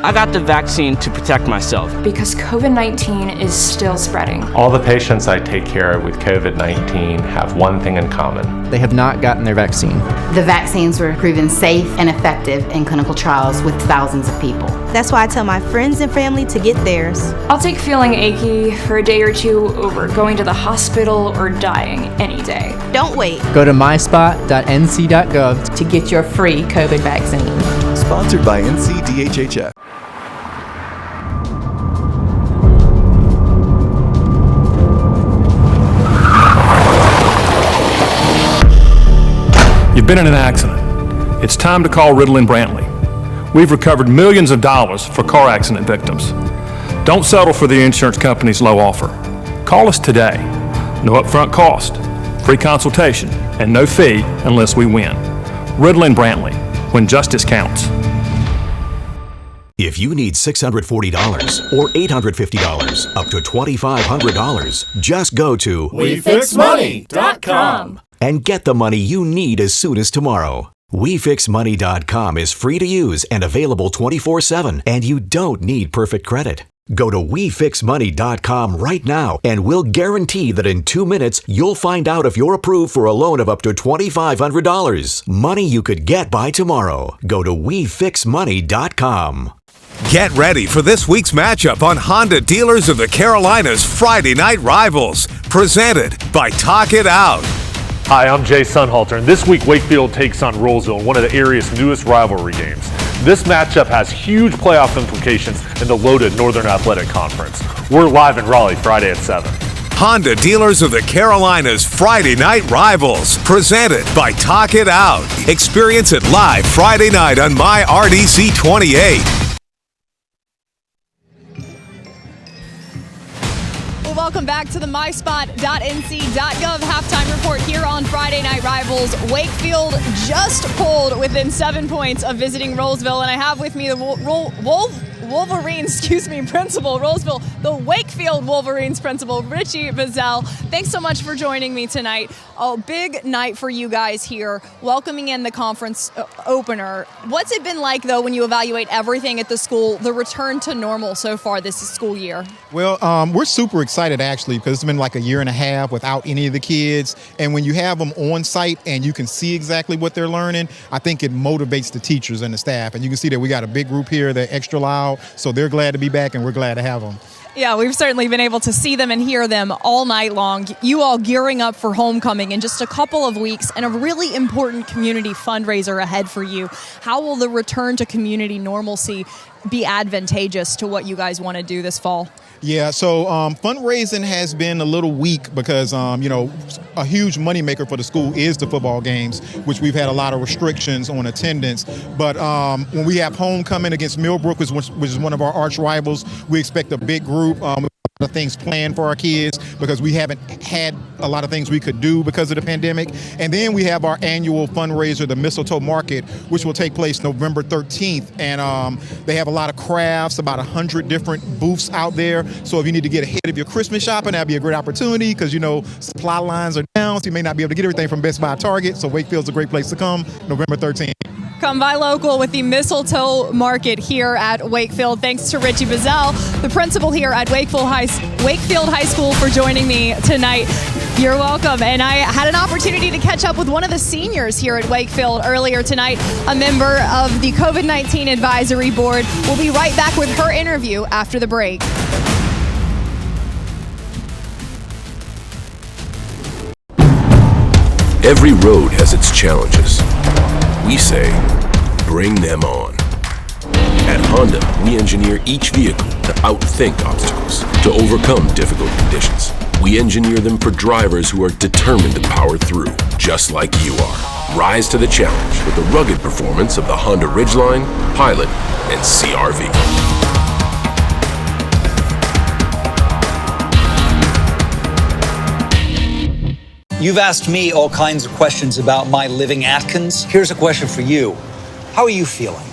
I got the vaccine to protect myself. Because COVID-19 is still spreading. All the patients I take care of with COVID-19 have one thing in common. They have not gotten their vaccine. The vaccines were proven safe and effective in clinical trials with thousands of people. That's why I tell my friends and family to get theirs. I'll take feeling achy for a day or two over going to the hospital or dying any day. Don't wait. Go to myspot.nc.gov to get your free COVID vaccine. Sponsored by NCDHHS. You've been in an accident. It's time to call Riddle and Brantley. We've recovered millions of dollars for car accident victims. Don't settle for the insurance company's low offer. Call us today. No upfront cost, free consultation, and no fee unless we win. Riddle and Brantley, when justice counts. If you need $640 or $850, up to $2,500, just go to WeFixMoney.com and get the money you need as soon as tomorrow. WeFixMoney.com is free to use and available 24/7, and you don't need perfect credit. Go to WeFixMoney.com right now, and we'll guarantee that in 2 minutes, you'll find out if you're approved for a loan of up to $2,500. Money you could get by tomorrow. Go to WeFixMoney.com. Get ready for this week's matchup on Honda Dealers of the Carolinas Friday Night Rivals, presented by Talk It Out. Hi, I'm Jay Sunhalter, and this week Wakefield takes on Rolesville, one of the area's newest rivalry games. This matchup has huge playoff implications in the loaded Northern Athletic Conference. We're live in Raleigh Friday at 7. Honda Dealers of the Carolinas Friday Night Rivals, presented by Talk It Out. Experience it live Friday night on MyRDC 28. Welcome back to the myspot.nc.gov halftime report here on Friday Night Rivals. Wakefield just pulled within 7 points of visiting Rolesville, and I have with me the Wolverines, principal, Rolesville, the Wakefield Wolverines principal, Richie Bazell. Thanks so much for joining me tonight. A big night for you guys here, welcoming in the conference opener. What's it been like, though, when you evaluate everything at the school, the return to normal so far this school year? Well, we're super excited, actually, because it's been like a year and a half without any of the kids. And when you have them on site and you can see exactly what they're learning, I think it motivates the teachers and the staff. And you can see that we got a big group here. They're extra loud, so they're glad to be back, and we're glad to have them. Yeah, we've certainly been able to see them and hear them all night long. You all gearing up for homecoming in just a couple of weeks and a really important community fundraiser ahead for you. How will the return to community normalcy be advantageous to what you guys want to do this fall? Yeah, so fundraising has been a little weak because, a huge moneymaker for the school is the football games, which we've had a lot of restrictions on attendance. But when we have homecoming against Millbrook, which is one of our arch rivals, we expect a big group. Of things planned for our kids because we haven't had a lot of things we could do because of the pandemic. And then we have our annual fundraiser, the Mistletoe Market, which will take place November 13th. And they have a lot of crafts, about 100 different booths out there. So if you need to get ahead of your Christmas shopping, that'd be a great opportunity because, supply lines are down, so you may not be able to get everything from Best Buy, Target. So Wakefield's a great place to come, November 13th. Come by local with the Mistletoe Market here at Wakefield. Thanks to Richie Bazell, the principal here at Wakefield High School, for joining me tonight. You're welcome. And I had an opportunity to catch up with one of the seniors here at Wakefield earlier tonight, a member of the COVID-19 Advisory Board. We'll be right back with her interview after the break. Every road has its challenges. We say, bring them on. At Honda, we engineer each vehicle to outthink obstacles, to overcome difficult conditions. We engineer them for drivers who are determined to power through, just like you are. Rise to the challenge with the rugged performance of the Honda Ridgeline, Pilot, and CR-V. You've asked me all kinds of questions about my living Atkins. Here's a question for you. How are you feeling?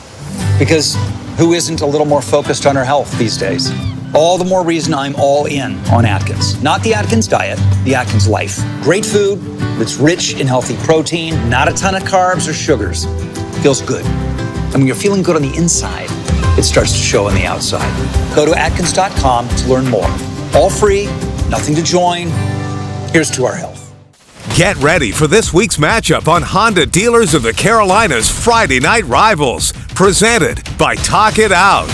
Because who isn't a little more focused on her health these days? All the more reason I'm all in on Atkins. Not the Atkins diet, the Atkins life. Great food that's rich in healthy protein, not a ton of carbs or sugars. Feels good. And when you're feeling good on the inside, it starts to show on the outside. Go to Atkins.com to learn more. All free, nothing to join. Here's to our health. Get ready for this week's matchup on Honda Dealers of the Carolinas Friday Night Rivals, presented by Talk It Out.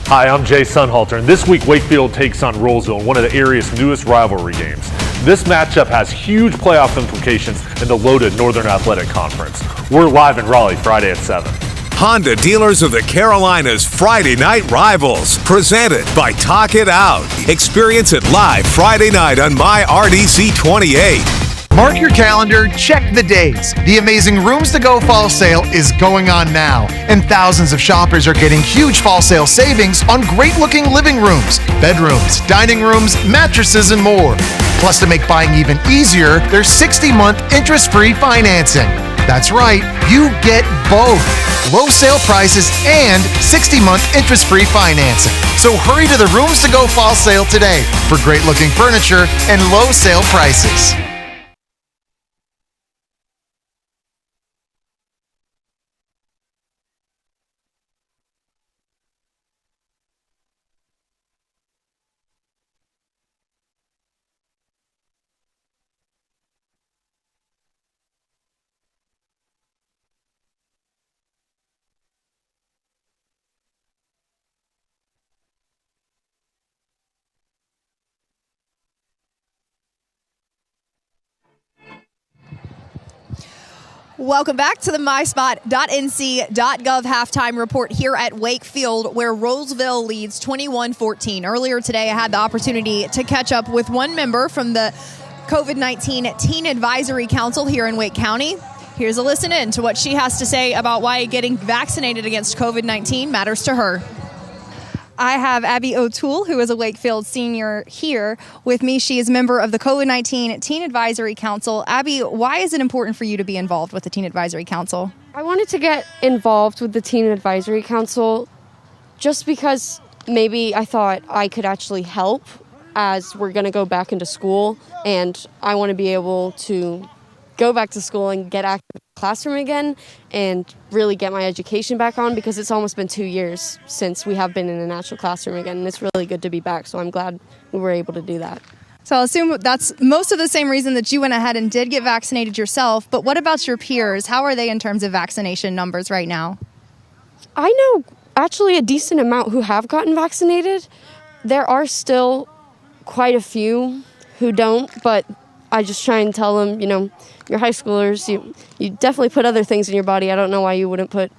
Hi, I'm Jay Sunhalter, and this week Wakefield takes on Rolesville in one of the area's newest rivalry games. This matchup has huge playoff implications in the loaded Northern Athletic Conference. We're live in Raleigh Friday at 7. Honda Dealers of the Carolinas Friday Night Rivals, presented by Talk It Out. Experience it live Friday night on My RDC 28. Mark your calendar, check the days. The amazing Rooms to Go fall sale is going on now, and thousands of shoppers are getting huge fall sale savings on great-looking living rooms, bedrooms, dining rooms, mattresses, and more. Plus, to make buying even easier, there's 60-month interest-free financing. That's right, you get both low sale prices and 60-month interest-free financing. So hurry to the Rooms to Go fall sale today for great-looking furniture and low sale prices. Welcome back to the myspot.nc.gov halftime report here at Wakefield, where Rolesville leads 21-14. Earlier today, I had the opportunity to catch up with one member from the COVID-19 Teen Advisory Council here in Wake County. Here's a listen in to what she has to say about why getting vaccinated against COVID-19 matters to her. I have Abby O'Toole, who is a Wakefield senior, here with me. She is a member of the COVID-19 Teen Advisory Council. Abby, why is it important for you to be involved with the Teen Advisory Council? I wanted to get involved with the Teen Advisory Council just because maybe I thought I could actually help as we're going to go back into school, and I want to be able to go back to school and get active in the classroom again and really get my education back on, because it's almost been 2 years since we have been in a natural classroom again, and it's really good to be back, so I'm glad we were able to do that. So I'll assume that's most of the same reason that you went ahead and did get vaccinated yourself, but what about your peers? How are they in terms of vaccination numbers right now? I know actually a decent amount who have gotten vaccinated. There are still quite a few who don't, but I just try and tell them, you're high schoolers, you definitely put other things in your body. I don't know why you wouldn't put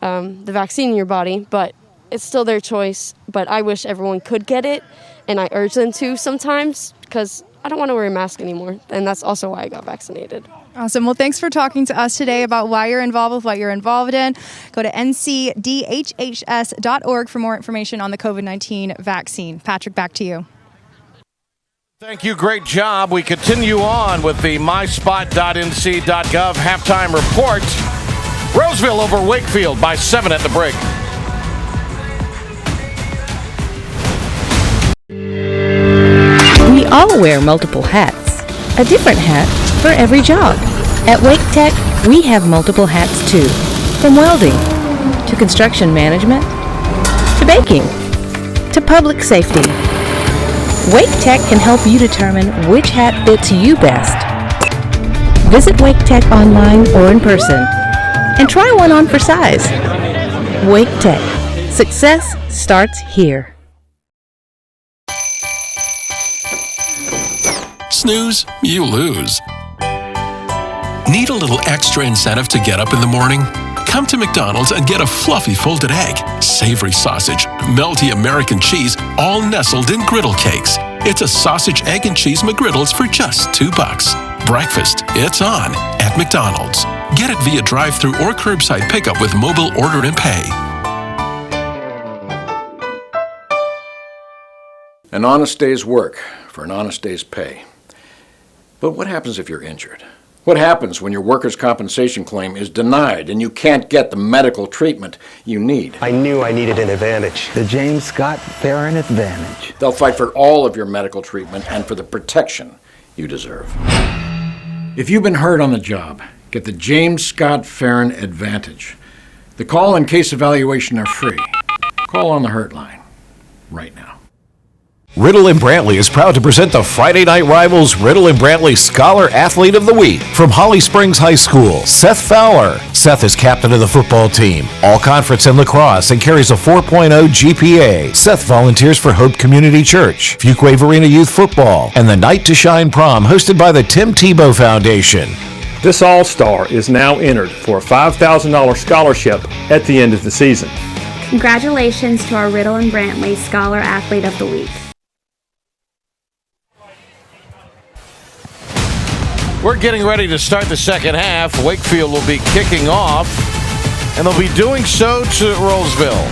the vaccine in your body, but it's still their choice. But I wish everyone could get it, and I urge them to sometimes because I don't want to wear a mask anymore, and that's also why I got vaccinated. Awesome. Well, thanks for talking to us today about why you're involved with what you're involved in. Go to ncdhhs.org for more information on the COVID-19 vaccine. Patrick, back to you. Thank you. Great job. We continue on with the myspot.nc.gov halftime report. Rolesville over Wakefield by 7 at the break. We all wear multiple hats. A different hat for every job. At Wake Tech, we have multiple hats too. From welding, to construction management, to baking, to public safety. Wake Tech can help you determine which hat fits you best. Visit Wake Tech online or in person and try one on for size. Wake Tech. Success starts here. Snooze, you lose. Need a little extra incentive to get up in the morning? Come to McDonald's and get a fluffy folded egg, savory sausage, melty American cheese, all nestled in griddle cakes. It's a sausage, egg, and cheese McGriddles for just $2. Breakfast, it's on at McDonald's. Get it via drive-thru or curbside pickup with mobile order and pay. An honest day's work for an honest day's pay. But what happens if you're injured? What happens when your workers' compensation claim is denied and you can't get the medical treatment you need? I knew I needed an advantage. The James Scott Farron Advantage. They'll fight for all of your medical treatment and for the protection you deserve. If you've been hurt on the job, get the James Scott Farron Advantage. The call and case evaluation are free. Call on the Hurt Line right now. Riddle and Brantley is proud to present the Friday Night Rivals Riddle and Brantley Scholar Athlete of the Week from Holly Springs High School, Seth Fowler. Seth is captain of the football team, all conference in lacrosse, and carries a 4.0 GPA. Seth volunteers for Hope Community Church, Fuquay Arena Youth Football, and the Night to Shine Prom hosted by the Tim Tebow Foundation. This All-Star is now entered for a $5,000 scholarship at the end of the season. Congratulations to our Riddle and Brantley Scholar Athlete of the Week. We're getting ready to start the second half. Wakefield will be kicking off, and they'll be doing so to Rolesville.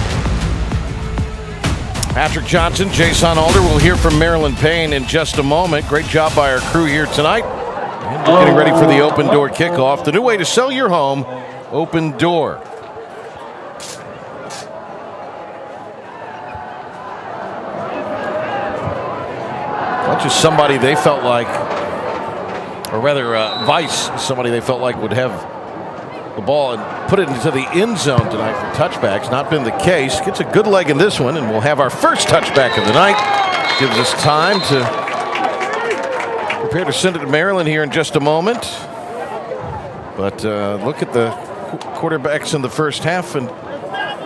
Patrick Johnson, Jason Alder. We'll hear from Marilyn Payne in just a moment. Great job by our crew here tonight. And we're getting ready for the Open Door kickoff. The new way to sell your home, Open Door. Not just somebody they felt like, or rather Vice, somebody they felt like would have the ball and put it into the end zone tonight for touchbacks. Not been the case. Gets a good leg in this one, and we'll have our first touchback of the night. Gives us time to prepare to send it to Maryland here in just a moment. But look at the quarterbacks in the first half, and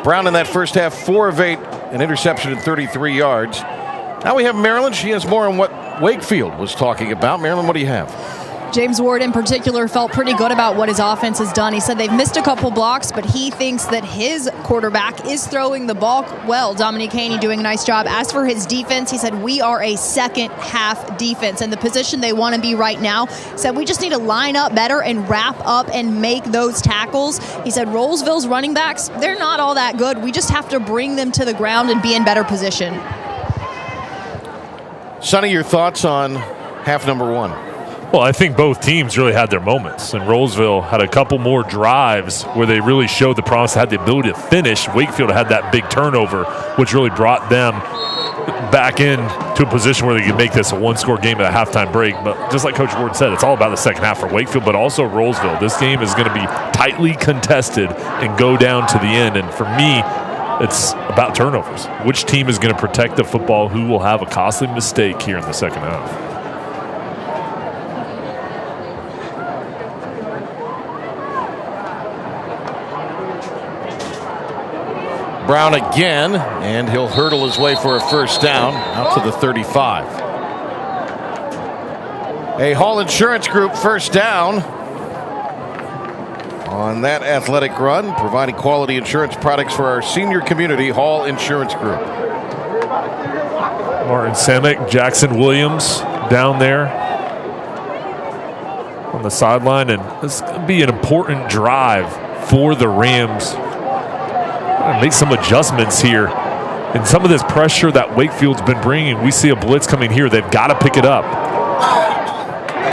Brown in that first half, 4 of 8, an interception and 33 yards. Now we have Maryland. She has more on what Wakefield was talking about. Maryland, what do you have? James Ward in particular felt pretty good about what his offense has done. He said they've missed a couple blocks, but he thinks that his quarterback is throwing the ball well. Dominique Haney doing a nice job. As for his defense, he said we are a second half defense, and the position they want to be right now. He said we just need to line up better and wrap up and make those tackles. He said Rolesville's running backs, they're not all that good. We just have to bring them to the ground and be in better position. Sonny, your thoughts on half number one? Well, I think both teams really had their moments, and Rolesville had a couple more drives where they really showed the promise, had the ability to finish. Wakefield had that big turnover, which really brought them back in to a position where they could make this a one-score game at a halftime break. But just like Coach Ward said, it's all about the second half for Wakefield, but also Rolesville. This game is going to be tightly contested and go down to the end, and for me, it's about turnovers. Which team is going to protect the football? Who will have a costly mistake here in the second half? Brown again, and he'll hurdle his way for a first down out to the 35. A Hall Insurance Group first down on that athletic run, providing quality insurance products for our senior community. Hall Insurance Group. Martin Samick, Jackson Williams down there on the sideline, and this is going to be an important drive for the Rams. Make some adjustments here. And some of this pressure that Wakefield's been bringing, we see a blitz coming here. They've got to pick it up.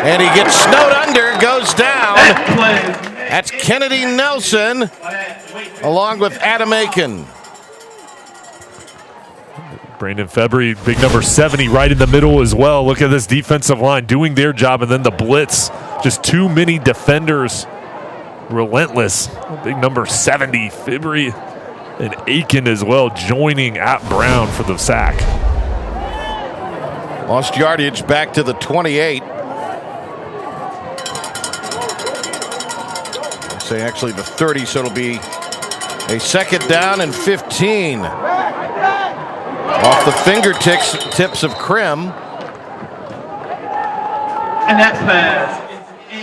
And he gets snowed under, goes down. That's Kennedy Nelson along with Adam Aiken. Brandon February, big number 70 right in the middle as well. Look at this defensive line doing their job, and then the blitz. Just too many defenders. Relentless. Big number 70, February and Aiken as well, joining at Brown for the sack. Lost yardage back to the 28. Say actually the 30, so it'll be a second down and 15. Off the fingertips of Krim. And that pass is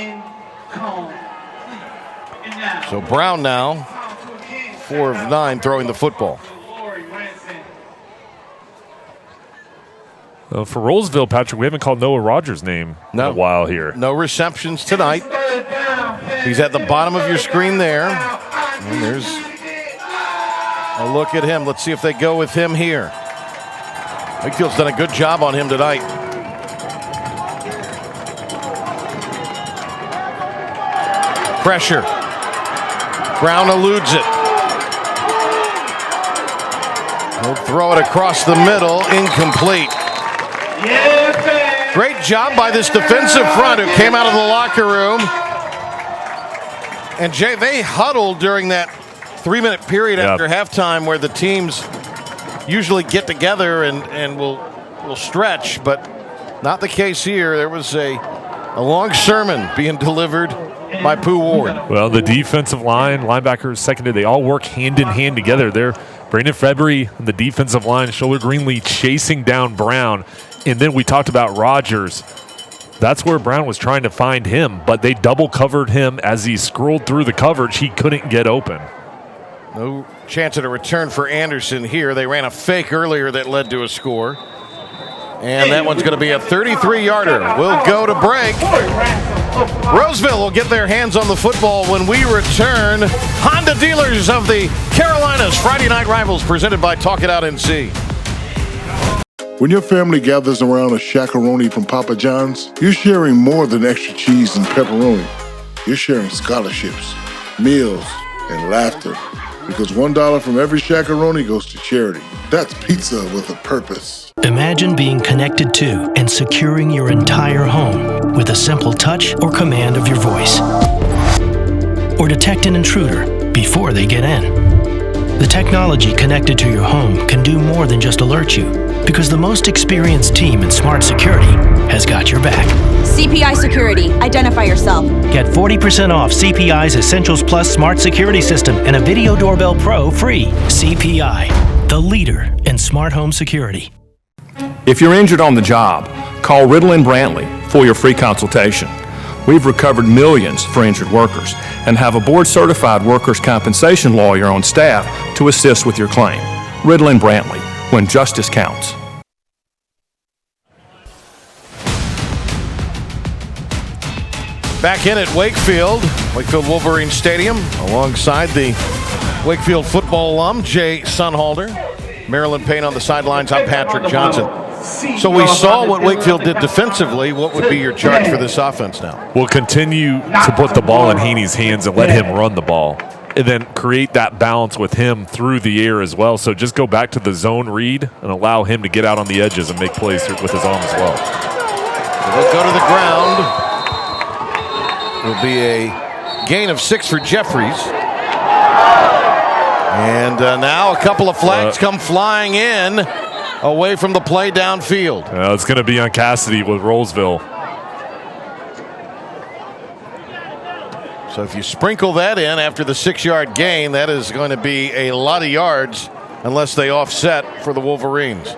incomplete. So Brown now 4 of 9 throwing the football. For Rolesville, Patrick, we haven't called Noah Rogers' name in a while here. No receptions tonight. He's at the bottom of your screen there. And there's a look at him. Let's see if they go with him here. Wakefield's done a good job on him tonight. Pressure. Brown eludes it. He'll throw it across the middle, incomplete. Great job by this defensive front who came out of the locker room. And Jay, they huddled during that 3-minute period after halftime where the teams usually get together and will stretch, but not the case here. There was a long sermon being delivered by Pooh Ward. Well, the defensive line, linebackers, secondary, they all work hand in hand together. They're Brandon February and the defensive line, Shoulder Greenlee chasing down Brown. And then we talked about Rogers. That's where Brown was trying to find him, but they double covered him as he scrolled through the coverage. He couldn't get open. No chance at a return for Anderson here. They ran a fake earlier that led to a score. And that one's going to be a 33-yarder. We'll go to break. Roseville will get their hands on the football when we return. Honda dealers of the Carolinas, Friday Night Rivals, presented by Talk It Out NC. When your family gathers around a shakaroni from Papa John's, you're sharing more than extra cheese and pepperoni. You're sharing scholarships, meals, and laughter. Because $1 from every shakaroni goes to charity. That's pizza with a purpose. Imagine being connected to and securing your entire home with a simple touch or command of your voice. Or detect an intruder before they get in. The technology connected to your home can do more than just alert you, because the most experienced team in smart security has got your back. CPI Security. Identify yourself. Get 40% off CPI's Essentials Plus Smart Security System and a Video Doorbell Pro free. CPI, the leader in smart home security. If you're injured on the job, call Riddle and Brantley for your free consultation. We've recovered millions for injured workers and have a board-certified workers' compensation lawyer on staff to assist with your claim. Riddle and Brantley, when justice counts. Back in at Wakefield Wolverine Stadium, alongside the Wakefield football alum, Jay Sunhalder. Marilyn Payne on the sidelines. I'm Patrick Johnson. So we saw what Wakefield did defensively. What would be your charge for this offense now? We'll continue to put the ball in Haney's hands and let him run the ball, and then create that balance with him through the air as well. So just go back to the zone read and allow him to get out on the edges and make plays with his arm as well. So they'll go to the ground. It'll be a gain of 6 for Jeffries. And now a couple of flags come flying in away from the play downfield. It's going to be on Cassidy with Rolesville. So if you sprinkle that in after the 6-yard gain, that is going to be a lot of yards unless they offset for the Wolverines.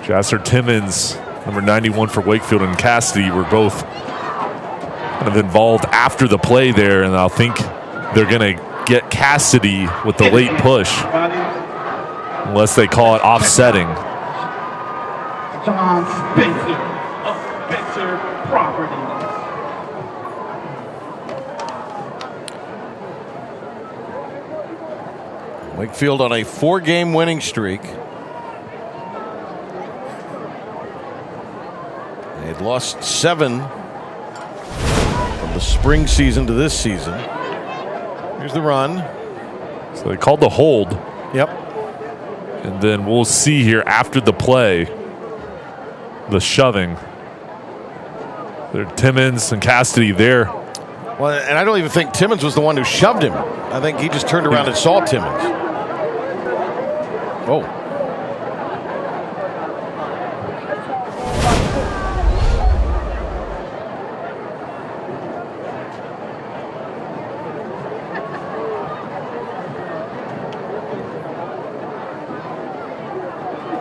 Jasser Timmons, number 91 for Wakefield, and Cassidy were both kind of involved after the play there, and I think they're going to get Cassidy with the late push unless they call it offsetting. John Spencer of Spencer Properties. Wakefield on a 4-game winning streak. They'd lost 7 from the spring season to this season. Here's the run. So they called the hold. Yep. And then we'll see here after the play, the shoving. They're Timmons and Cassidy there. Well, and I don't even think Timmons was the one who shoved him. I think he just turned around and saw Timmons. Oh.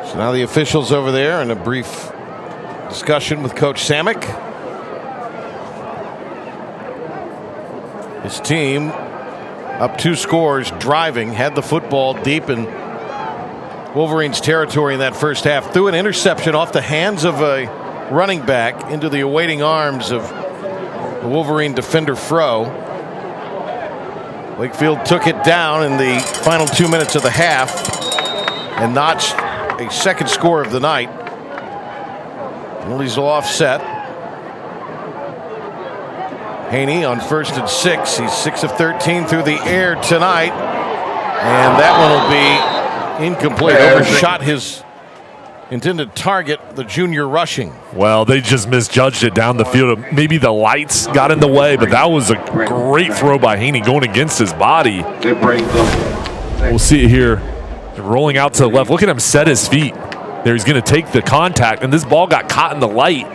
So now the officials over there in a brief discussion with Coach Samick. His team up 2 scores, driving, had the football deep in Wolverines territory in that first half. Threw an interception off the hands of a running back into the awaiting arms of the Wolverine defender Fro. Wakefield took it down in the final 2 minutes of the half and notched a second score of the night. Penalties will offset. Haney on 1st and 6. He's 6 of 13 through the air tonight. And that one will be incomplete. Overshot his intended target, the junior rushing. Well, they just misjudged it down the field. Maybe the lights got in the way, but that was a great throw by Haney going against his body. We'll see it here. Rolling out to the left. Look at him set his feet. There, he's going to take the contact, and this ball got caught in the light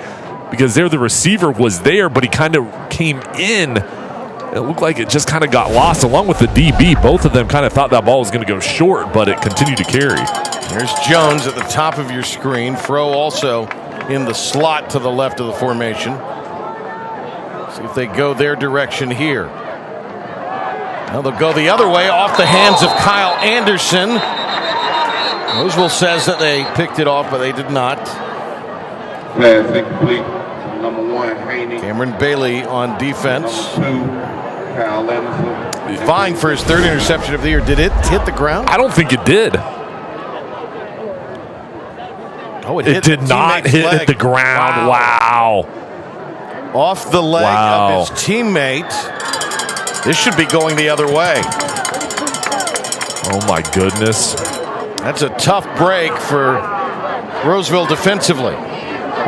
because there the receiver was there, but he kind of came in. It looked like it just kind of got lost along with the DB. Both of them kind of thought that ball was going to go short, but it continued to carry. There's Jones at the top of your screen. Fro also in the slot to the left of the formation. See if they go their direction here. Now they'll go the other way off the hands of Kyle Anderson. Rolesville says that they picked it off, but they did not. Pass incomplete. Number 1, Haney. Cameron Bailey on defense. Number 2, Kyle Anderson. Vying for his 3rd interception of the year. Did it hit the ground? I don't think it did. Oh, it did not hit the ground. Wow. Off the leg of his teammate. This should be going the other way. Oh, my goodness. That's a tough break for Rolesville defensively.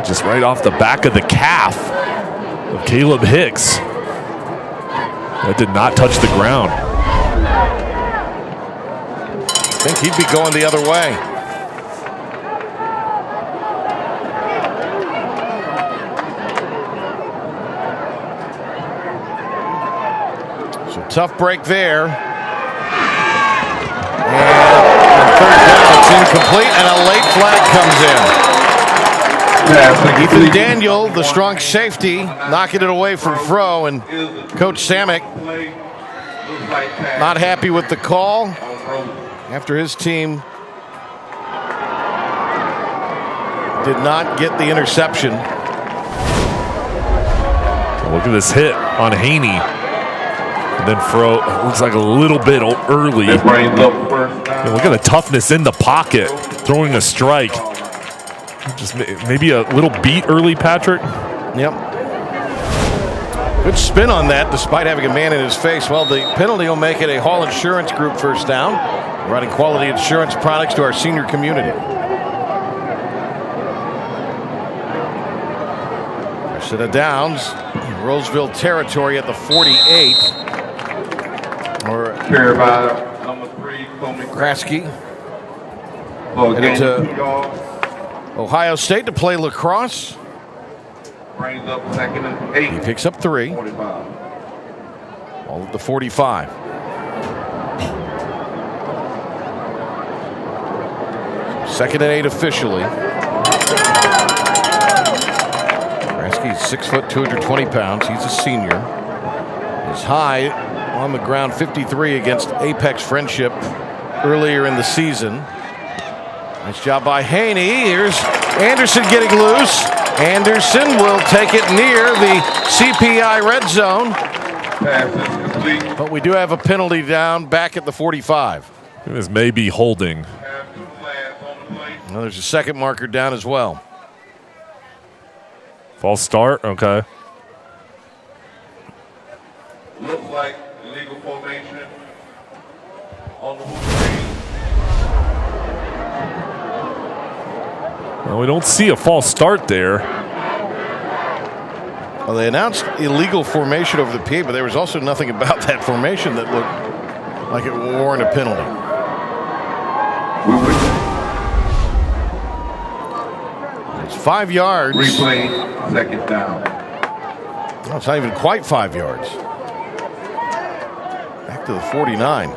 Just right off the back of the calf of Caleb Hicks. That did not touch the ground. I think he'd be going the other way. So tough break there. And 3rd down, it's incomplete, and a late flag comes in. Ethan Daniel, the strong safety, knocking it away from Fro, and Coach Samick not happy with the call after his team did not get the interception. Look at this hit on Haney. And then Fro looks like a little bit early. Look at the toughness in the pocket, throwing a strike. Just maybe a little beat early, Patrick. Yep. Good spin on that, despite having a man in his face. Well, the penalty will make it a Hall Insurance Group first down, providing quality insurance products to our senior community. Set of downs, Rolesville territory at the 48. Or number 3, Kraske. Headed to Ohio State to play lacrosse. Brings up 2nd and 8. He picks up 3. 45. All at the 45. 2nd and 8 officially. He's 6 foot, 220 pounds. He's a senior. He's high on the ground, 53 against Apex Friendship earlier in the season. Nice job by Haney. Here's Anderson getting loose. Anderson will take it near the CPI red zone. But we do have a penalty down back at the 45. This may be holding. Well, there's a second marker down as well. False start, okay. Looks like illegal formation on the Well, we don't see a false start there. Well, they announced illegal formation over the PA, but there was also nothing about that formation that looked like it would warrant a penalty. It's 5 yards. Replay, 2nd down. No, it's not even quite 5 yards. Back to the 49.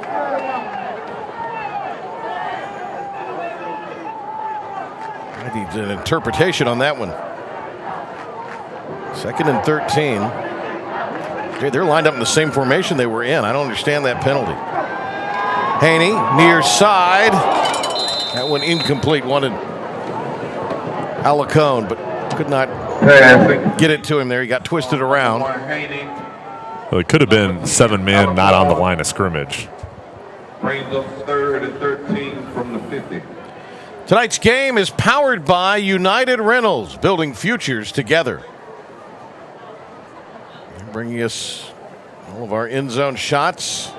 I need an interpretation on that one. 2nd and 13. Okay, they're lined up in the same formation they were in. I don't understand that penalty. Haney, near side. That one incomplete. Wanted Alacone, but could not get it to him there. He got twisted around. Well, it could have been 7-man not on the line of scrimmage. Brings up 3rd and 13 from the 50. Tonight's game is powered by United Rentals, building futures together. Bringing us all of our end zone shots.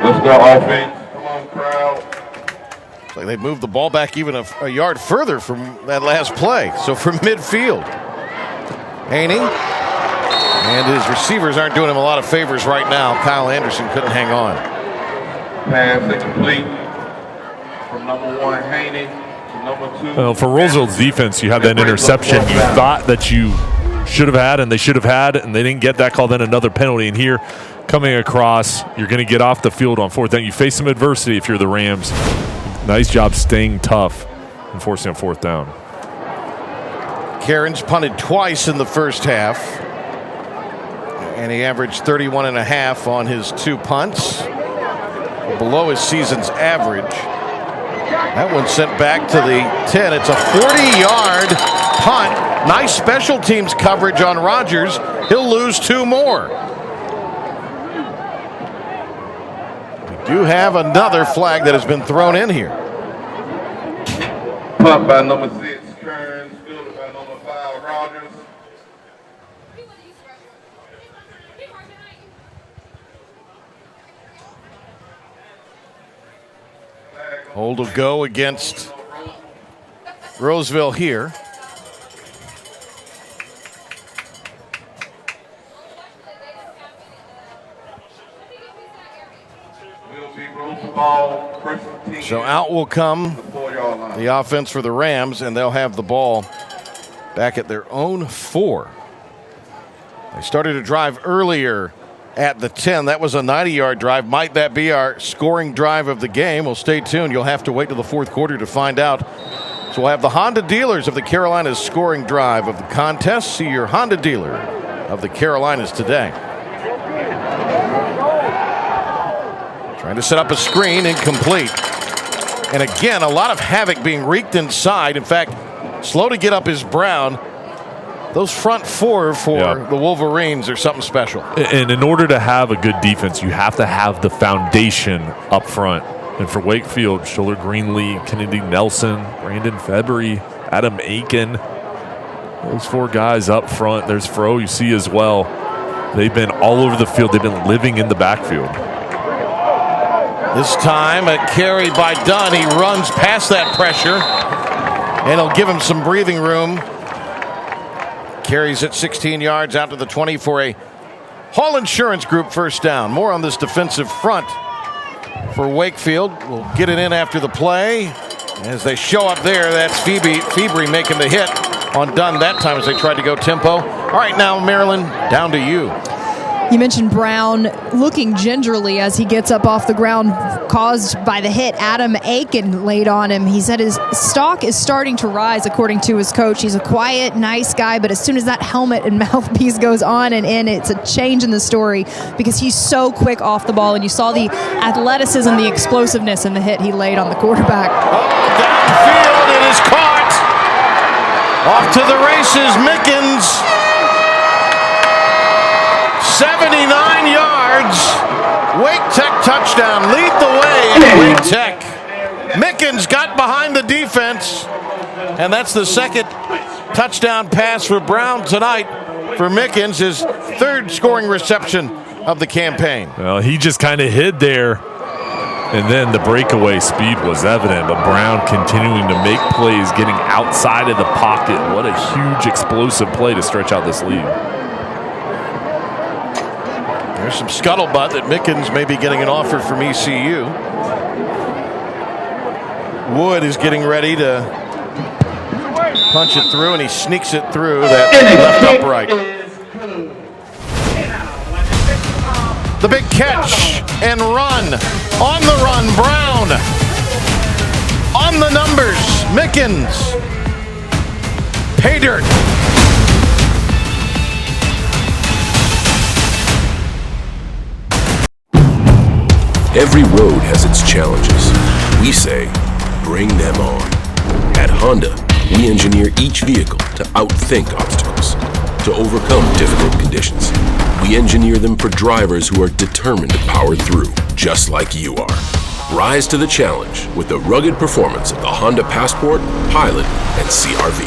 Let's go offense. Come on, crowd. It's like they moved the ball back even a yard further from that last play. So from midfield, Haney. And his receivers aren't doing him a lot of favors right now. Kyle Anderson couldn't hang on. Pass incomplete from number 1, Haney, to number 2. Well, for Rolesville's defense, you have that interception you thought that you should have had and they should have had, and they didn't get that call, then another penalty. And here, coming across, you're going to get off the field on 4th down. You face some adversity if you're the Rams. Nice job staying tough and forcing a 4th down. Cairns punted twice in the first half. And he averaged 31.5 on his 2 punts. Below his season's average. That one sent back to the 10. It's a 40-yard punt. Nice special teams coverage on Rogers. He'll lose 2 more. We do have another flag that has been thrown in here. Punt by number 6, Kearns, fielded by number 5, Rogers. Hold will go against Rolesville here. So out will come the offense for the Rams, and they'll have the ball back at their own 4. They started a drive earlier at the 10. That was a 90-yard drive. Might that be our scoring drive of the game? Well, stay tuned. You'll have to wait till the 4th quarter to find out. So we'll have the Honda dealers of the Carolinas scoring drive of the contest. See your Honda dealer of the Carolinas today. Trying to set up a screen, incomplete. And again, a lot of havoc being wreaked inside. In fact, slow to get up is Brown. Those front 4 for the Wolverines are something special. And in order to have a good defense, you have to have the foundation up front. And for Wakefield, Schuler Greenlee, Kennedy Nelson, Brandon February, Adam Aiken, those 4 guys up front. There's Fro, you see as well. They've been all over the field. They've been living in the backfield. This time a carry by Dunn. He runs past that pressure, and it'll give him some breathing room. Carries it 16 yards out to the 20 for a Hall Insurance Group first down. More on this defensive front for Wakefield. We'll get it in after the play. As they show up there, that's February making the hit. done that time as they tried to go tempo. All right, now, Maryland, down to you. You mentioned Brown looking gingerly as he gets up off the ground, caused by the hit Adam Aiken laid on him. He said his stock is starting to rise, according to his coach. He's a quiet, nice guy, but as soon as that helmet and mouthpiece goes on and in, it's a change in the story because he's so quick off the ball, and you saw the athleticism, the explosiveness in the hit he laid on the quarterback. Downfield, it is caught. Off to the races, Mickens. 79 yards. Wake Tech touchdown. Lead the way. Wake Tech. Mickens got behind the defense. And that's the second touchdown pass for Brown tonight for Mickens, his third scoring reception of the campaign. Well, he just kind of hid there. And then the breakaway speed was evident, but Brown continuing to make plays, getting outside of the pocket. What a huge explosive play to stretch out this lead. There's some scuttlebutt that Mickens may be getting an offer from ECU. Wood is getting ready to punch it through, and he sneaks it through that left upright. The big catch and run. On the run, Brown. On the numbers, Mickens. Pay dirt. Every road has its challenges. We say, bring them on. At Honda, we engineer each vehicle to outthink obstacles, to overcome difficult conditions. We engineer them for drivers who are determined to power through, just like you are. Rise to the challenge with the rugged performance of the Honda Passport, Pilot, and CR-V.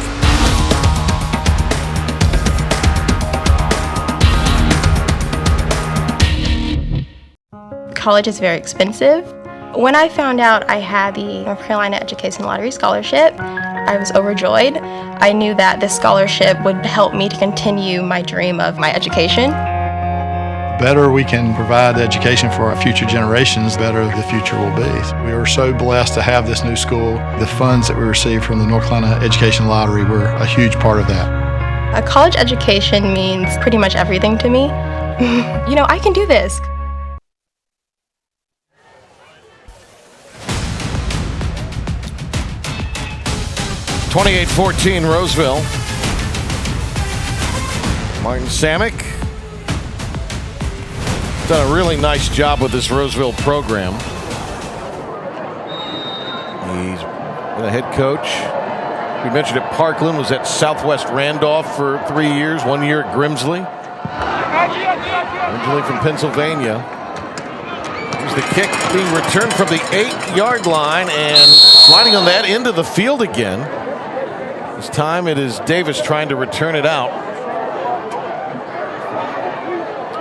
College is very expensive. When I found out I had the North Carolina Education Lottery Scholarship, I was overjoyed. I knew that this scholarship would help me to continue my dream of my education. The better we can provide education for our future generations, the better the future will be. We are so blessed to have this new school. The funds that we received from the North Carolina Education Lottery were a huge part of that. A college education means pretty much everything to me. You know, I can do this. (28-14) Rolesville. Martin Samick done a really nice job with this Rolesville program. He's been a head coach. We mentioned at Parkland, was at Southwest Randolph for 3 years, 1 year at Grimsley. Originally from Pennsylvania. Here's the kick being returned from the 8-yard line and sliding on that into the field again. This time it is Davis trying to return it out.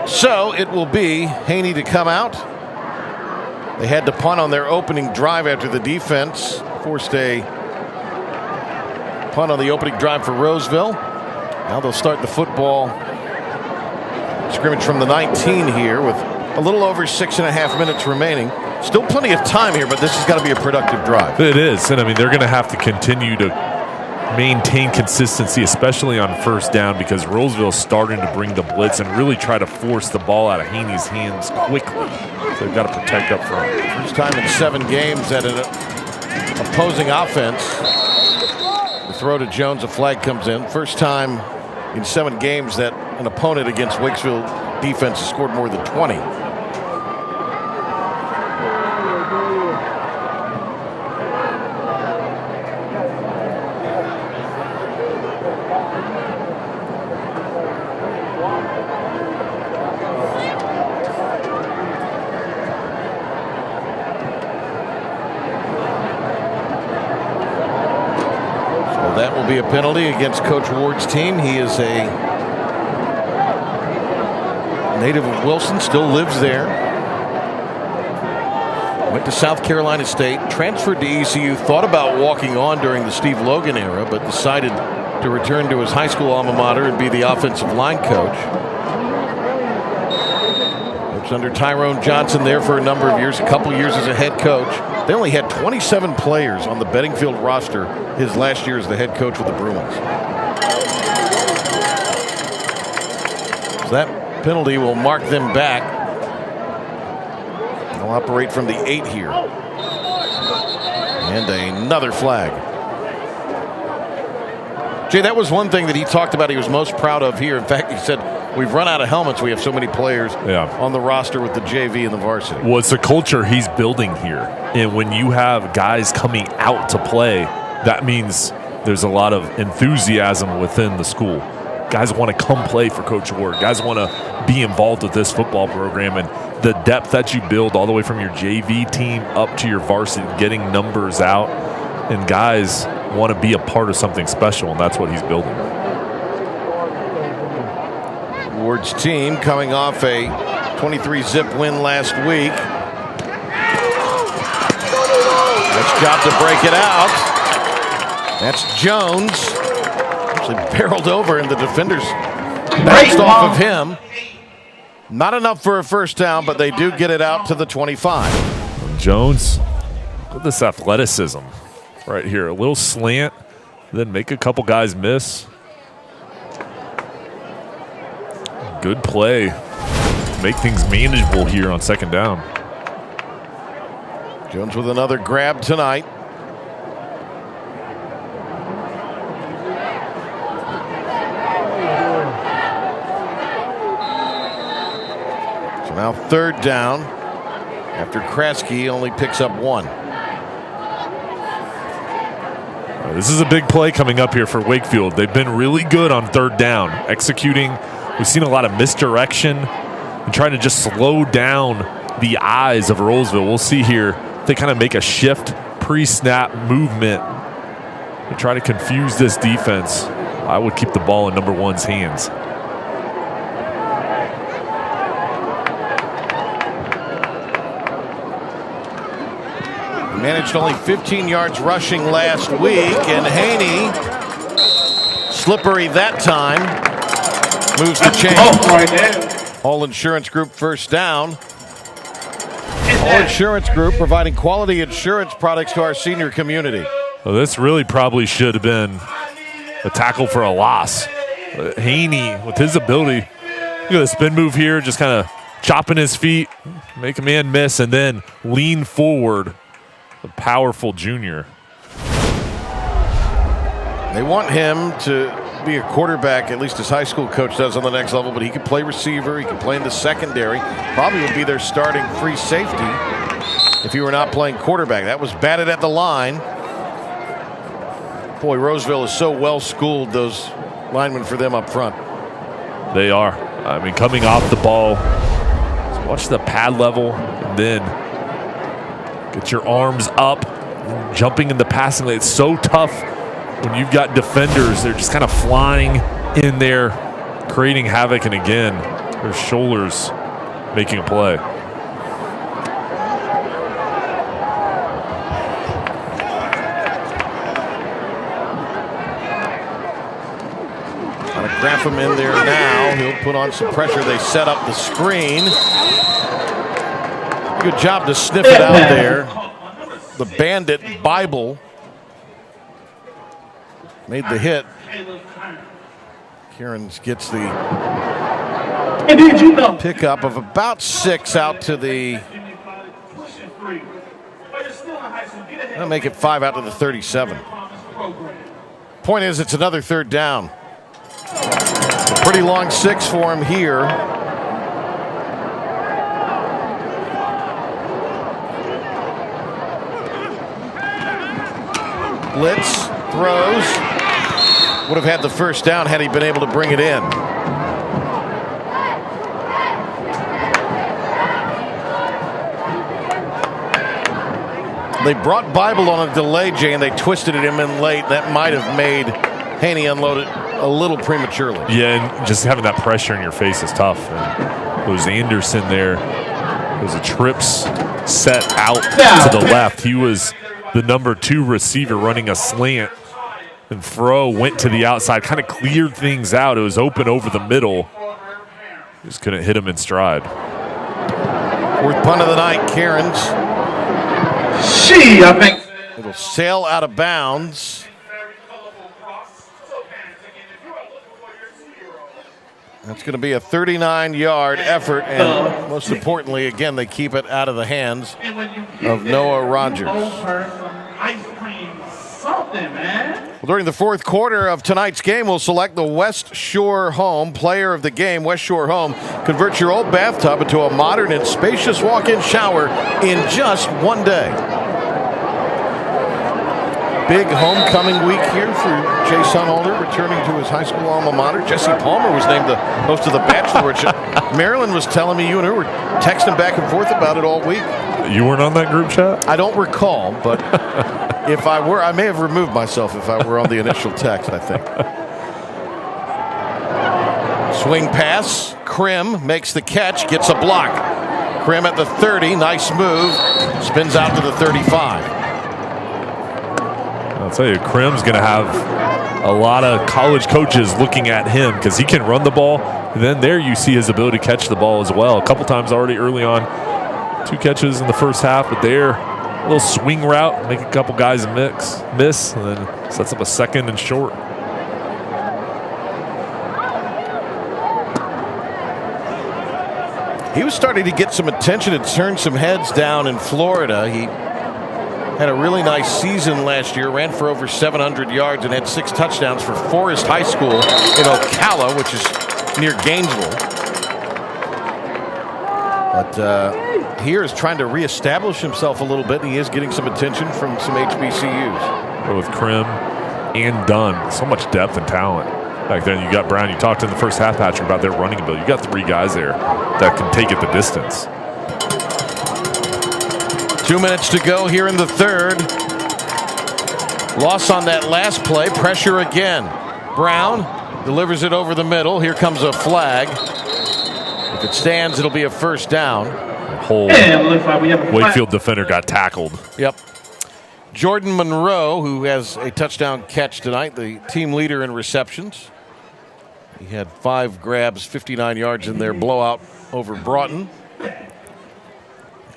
So it will be Haney to come out. They had to punt on their opening drive after the defense forced a punt on the opening drive for Rolesville. Now they'll start the football scrimmage from the 19 here with a little over 6.5 minutes remaining. Still plenty of time here, but this has got to be a productive drive. It is, and I mean, they're going to have to continue to maintain consistency, especially on first down, because Rolesville's starting to bring the blitz and really try to force the ball out of Haney's hands quickly. So they've got to protect up front. First time in 7 games that an opposing offense, the throw to Jones, a flag comes in. First time in 7 games that an opponent against Wakefield defense has scored more than 20. That will be a penalty against Coach Ward's team. He is a native of Wilson, still lives there. Went to South Carolina State, transferred to ECU, thought about walking on during the Steve Logan era, but decided to return to his high school alma mater and be the offensive line coach. Coached under Tyrone Johnson there for a number of years, a couple years as a head coach. They only had 27 players on the Beddingfield roster his last year as the head coach with the Bruins. So that penalty will mark them back. They'll operate from the 8 here. And another flag. Jay, that was one thing that he talked about he was most proud of here. In fact, he said, we've run out of helmets. We have so many players on the roster with the JV and the varsity. Well, it's a culture he's building here. And when you have guys coming out to play, that means there's a lot of enthusiasm within the school. Guys want to come play for Coach Ward. Guys want to be involved with this football program. And the depth that you build all the way from your JV team up to your varsity, getting numbers out, and guys want to be a part of something special, and that's what he's building. Ward's team coming off a 23-zip win last week. Nice job to break it out. That's Jones. Actually barreled over, and the defenders bounced off of him. Not enough for a first down, but they do get it out to the 25. Jones with this athleticism right here. A little slant, then make a couple guys miss. Good play. Make things manageable here on second down. Jones with another grab tonight. So now third down after Kraske only picks up 1. This is a big play coming up here for Wakefield. They've been really good on third down, executing. We've seen a lot of misdirection and trying to just slow down the eyes of Rolesville. We'll see here if they kind of make a shift, pre-snap movement to try to confuse this defense. I would keep the ball in number 1's hands. Managed only 15 yards rushing last week, and Haney, slippery that time, moves the chain. All Insurance Group first down. All Insurance Group providing quality insurance products to our senior community. Well, this really probably should have been a tackle for a loss. Haney, with his ability, look at the spin move here, just kind of chopping his feet, make a man miss, and then lean forward. A powerful junior. They want him to be a quarterback, at least his high school coach does on the next level, but he could play receiver, he could play in the secondary. Probably would be their starting free safety if he were not playing quarterback. That was batted at the line. Boy, Rolesville is so well schooled, those linemen for them up front. They are. I mean, coming off the ball, watch the pad level, and then get your arms up, jumping in the passing lane. It's so tough when you've got defenders. They're just kind of flying in there, creating havoc. And again, their shoulders making a play. Trying to grab him in there now. He'll put on some pressure. They set up the screen. Good job to sniff it out there. The Bandit Bible made the hit. Kieran's gets the pickup of about 6 out to the. I'll make it 5 out to the 37. Point is, it's another third down. A pretty long 6 for him here. Blitz, throws, would have had the first down had he been able to bring it in. They brought Bible on a delay, Jay, and they twisted him in late. That might have made Haney unload it a little prematurely. Yeah, and just having that pressure in your face is tough. And it was Anderson there. It was a trips set out to the left. He was the number 2 receiver running a slant, and Fro went to the outside, kind of cleared things out. It was open over the middle. Just couldn't hit him in stride. 4th punt of the night, Cairns. I think. It'll sail out of bounds. That's going to be a 39-yard effort, and most importantly, again, they keep it out of the hands of Noah Rogers. Well, during the fourth quarter of tonight's game, we'll select the West Shore Home Player of the Game. West Shore Home converts your old bathtub into a modern and spacious walk-in shower in just one day. Big homecoming week here for Jay Sunholder, returning to his high school alma mater. Jesse Palmer was named the host of The Bachelorette. Marilyn was telling me you and her were texting back and forth about it all week. You weren't on that group chat? I don't recall, but if I were, I may have removed myself if I were on the initial text, I think. Swing pass. Krim makes the catch, gets a block. Krim at the 30, nice move. Spins out to the 35. I'll tell you, Krim's going to have a lot of college coaches looking at him because he can run the ball. And then there you see his ability to catch the ball as well. A couple times already early on. 2 catches in the first half, but there, a little swing route, make a couple guys miss, and then sets up a second and short. He was starting to get some attention and turn some heads down in Florida. He had a really nice season last year, ran for over 700 yards and had 6 touchdowns for Forest High School in Ocala, which is near Gainesville. But here is trying to reestablish himself a little bit, and he is getting some attention from some HBCUs. With Krim and Dunn, so much depth and talent. Back then, you got Brown. You talked in the first half, Patrick, about their running ability. You got 3 guys there that can take it the distance. 2 minutes to go here in the third. Loss on that last play. Pressure again. Brown delivers it over the middle. Here comes a flag. If it stands, it'll be a first down. The whole Wakefield defender got tackled. Yep. Jordan Monroe, who has a touchdown catch tonight, the team leader in receptions. He had 5 grabs, 59 yards in their blowout over Broughton.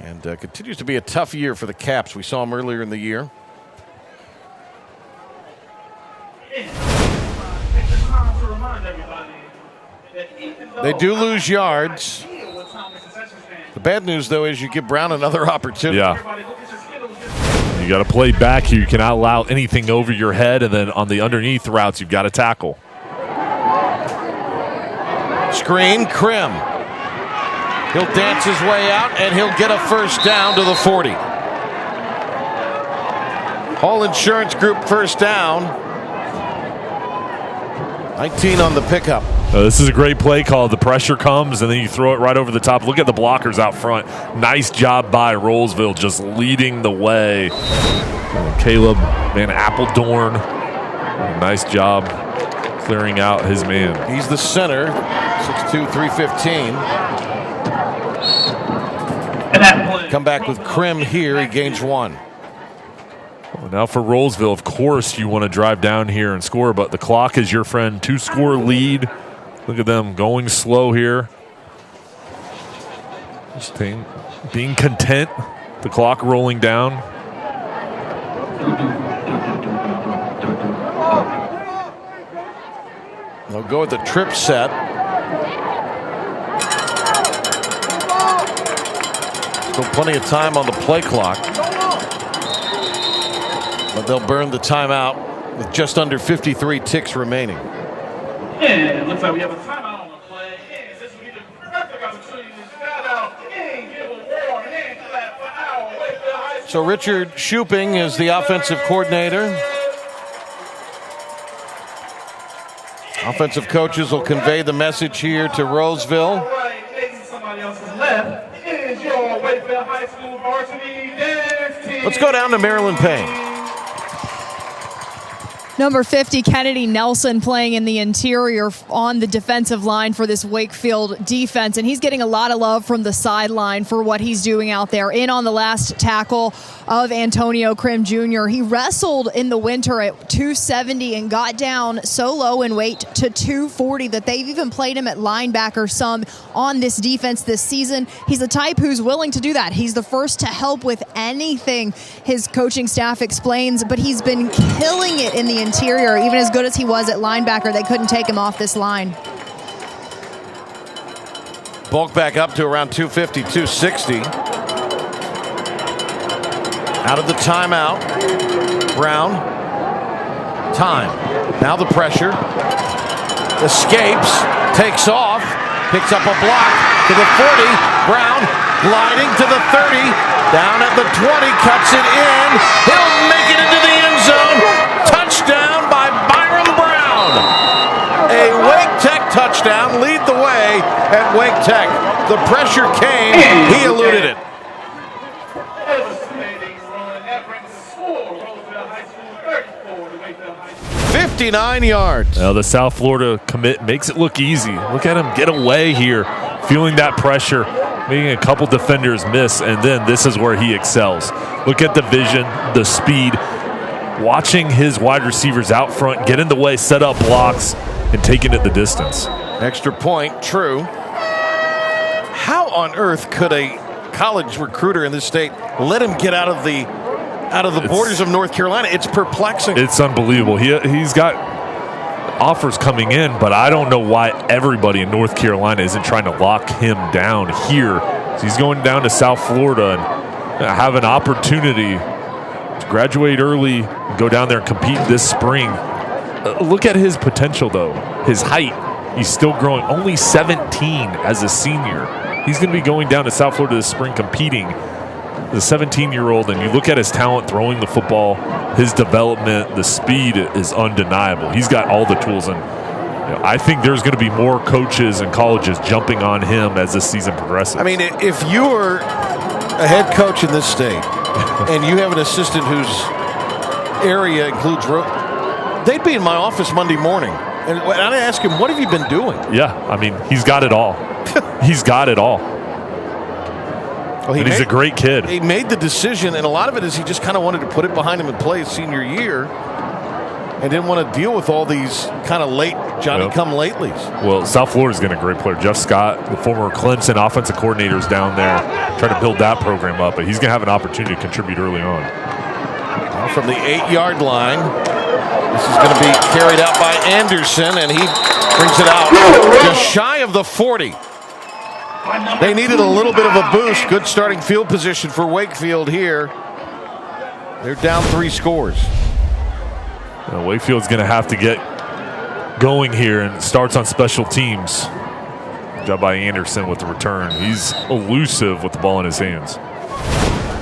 And continues to be a tough year for the Caps. We saw him earlier in the year. They do lose yards. The bad news, though, is you give Brown another opportunity. Yeah. You got to play back here. You cannot allow anything over your head, and then on the underneath routes, you've got to tackle. Screen, Krim. He'll dance his way out, and he'll get a first down to the 40. Hall Insurance Group first down. 19 on the pickup. This is a great play call. The pressure comes, and then you throw it right over the top. Look at the blockers out front. Nice job by Rolesville, just leading the way. Caleb Van Apeldoorn, nice job clearing out his man. He's the center, 6'2", 315. Come back with Krim here. He gains 1. Well, now for Rolesville, of course, you want to drive down here and score, but the clock is your friend. 2-score lead. Look at them going slow here. Just being content. The clock rolling down. They'll go with the trip set. Still plenty of time on the play clock. But they'll burn the timeout with just under 53 ticks remaining. And it looks like we have a timeout on the play. And this will be the perfect opportunity to shout out and give a warm hand clap for our Wakefield High School. So Richard Shuping is the offensive coordinator. Offensive coaches will convey the message here to Rolesville. All right, facing somebody else's left is your Wakefield High School varsity dance team. Let's go down to Marilyn Payne. Number 50, Kennedy Nelson, playing in the interior on the defensive line for this Wakefield defense. And he's getting a lot of love from the sideline for what he's doing out there. In on the last tackle of Antonio Krim Jr. He wrestled in the winter at 270 and got down so low in weight to 240 that they've even played him at linebacker some on this defense this season. He's the type who's willing to do that. He's the first to help with anything, his coaching staff explains, but he's been killing it in the interior. Even as good as he was at linebacker, they couldn't take him off this line. Bulk back up to around 250, 260. Out of the timeout. Brown. Time. Now the pressure. Escapes. Takes off. Picks up a block to the 40. Brown gliding to the 30. Down at the 20. Cuts it in. He'll make it into the end zone. Touchdown by Byron Brown. A Wake Tech touchdown. Lead the way at Wake Tech. The pressure came. He eluded it. 59 yards. Now the South Florida commit makes it look easy. Look at him get away here, feeling that pressure, making a couple defenders miss, and then this is where he excels. Look at the vision, the speed, watching his wide receivers out front, get in the way, set up blocks, and taking it the distance. Extra point, true. How on earth could a college recruiter in this state let him get out of the borders of North Carolina? It's perplexing. It's unbelievable. He's got offers coming in, but I don't know why everybody in North Carolina isn't trying to lock him down here. So he's going down to South Florida and have an opportunity to graduate early, and go down there and compete this spring. Look at his potential, though. His height. He's still growing. Only 17 as a senior. He's going to be going down to South Florida this spring competing. The 17-year-old, and you look at his talent throwing the football, his development, the speed is undeniable. He's got all the tools, and I think there's going to be more coaches and colleges jumping on him as this season progresses. I mean, if you were a head coach in this state and you have an assistant whose area includes they'd be in my office Monday morning, and I'd ask him, what have you been doing? Yeah, I mean, he's got it all. He's got it all. Well, he's a great kid. He made the decision, and a lot of it is he just kind of wanted to put it behind him and play his senior year and didn't want to deal with all these kind of late Johnny-come-latelys. Well, South Florida's got a great player. Jeff Scott, the former Clemson offensive coordinator, is down there trying to build that program up, but he's going to have an opportunity to contribute early on. Now from the 8-yard line, this is going to be carried out by Anderson, and he brings it out just shy of the 40. They needed a little bit of a boost. Good starting field position for Wakefield here. They're down 3 scores. Wakefield's going to have to get going here, and it starts on special teams. Good job by Anderson with the return. He's elusive with the ball in his hands.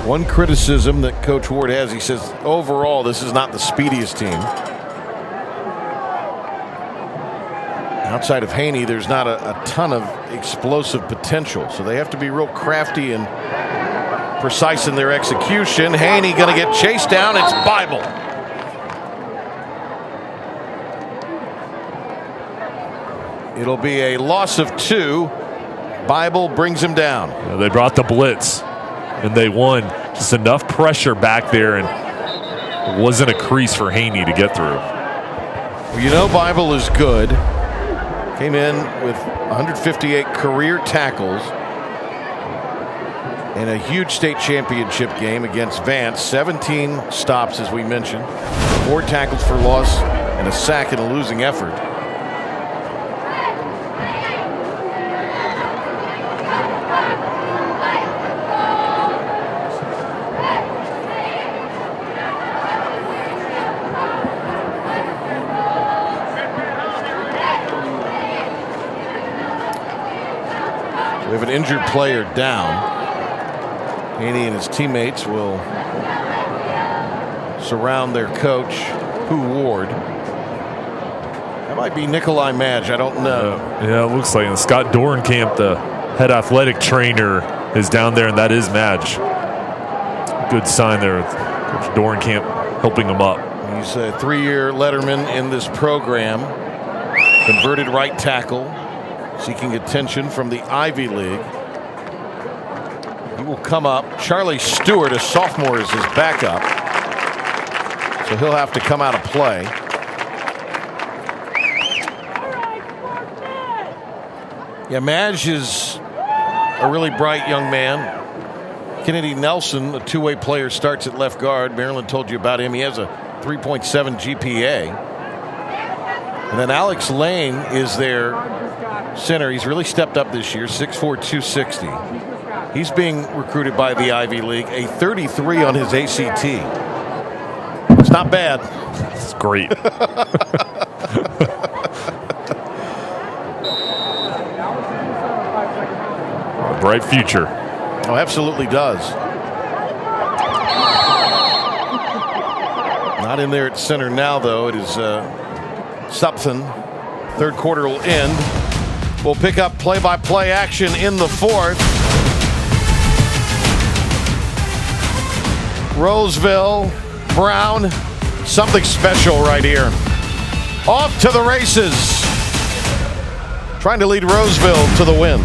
One criticism that Coach Ward has, he says, overall, this is not the speediest team. Outside of Haney, there's not a ton of explosive potential, so they have to be real crafty and precise in their execution. Haney going to get chased down. It's Bible. It'll be a loss of 2. Bible brings him down. Yeah, they brought the blitz, and they won. Just enough pressure back there, and it wasn't a crease for Haney to get through. Well, you know Bible is good. Came in with 158 career tackles in a huge state championship game against Vance. 17 stops, as we mentioned. 4 tackles for loss and a sack in a losing effort. We have an injured player down. Haney and his teammates will surround their coach, Ward. That might be Nikolai Madge. I don't know. Yeah, it looks like it. Scott Dorenkamp, the head athletic trainer, is down there, and that is Madge. Good sign there. Coach Dorenkamp helping him up. He's a 3-year letterman in this program. Converted right tackle. Seeking attention from the Ivy League. He will come up. Charlie Stewart, a sophomore, is his backup. So he'll have to come out of play. Yeah, Madge is a really bright young man. Kennedy Nelson, a two-way player, starts at left guard. Maryland told you about him. He has a 3.7 GPA. And then Alex Lane is their center. He's really stepped up this year, 6'4", 260. He's being recruited by the Ivy League, a 33 on his ACT. It's not bad. It's great. A bright future. Oh, absolutely does. Not in there at center now, though. It is Stevenson. Third quarter will end. We'll pick up play-by-play action in the fourth. Rolesville, Brown, something special right here. Off to the races. Trying to lead Rolesville to the win.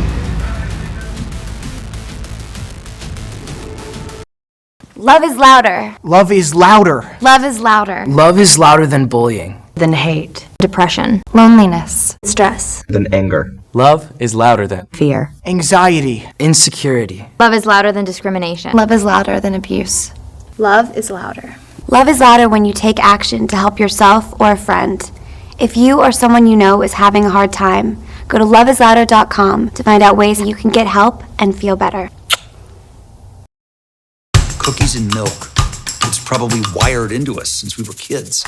Love is louder. Love is louder. Love is louder. Love is louder than bullying. Than hate. Depression. Loneliness. Stress. Than anger. Love is louder than Fear. anxiety, insecurity. Love is louder than discrimination. Love is louder than abuse. Love is louder. Love is louder when you take action to help yourself or a friend. If you or someone you know is having a hard time, go to loveislouder.com to find out ways that you can get help and feel better. Cookies and milk. It's probably wired into us since we were kids.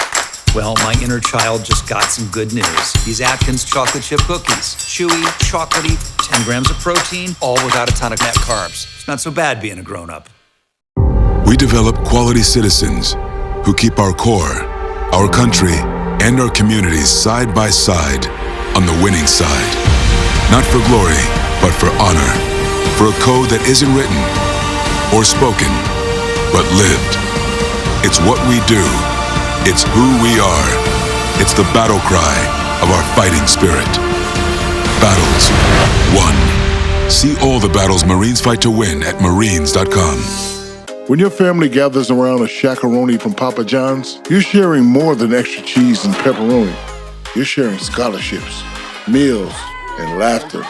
Well, my inner child just got some good news. These Atkins chocolate chip cookies. Chewy, chocolatey, 10 grams of protein, all without a ton of net carbs. It's not so bad being a grown-up. We develop quality citizens who keep our core, our country, and our communities side by side on the winning side. Not for glory, but for honor. For a code that isn't written or spoken, but lived. It's what we do. It's who we are. It's the battle cry of our fighting spirit. Battles won. See all the battles Marines fight to win at marines.com. When your family gathers around a shakaroni from Papa John's, you're sharing more than extra cheese and pepperoni. You're sharing scholarships, meals, and laughter.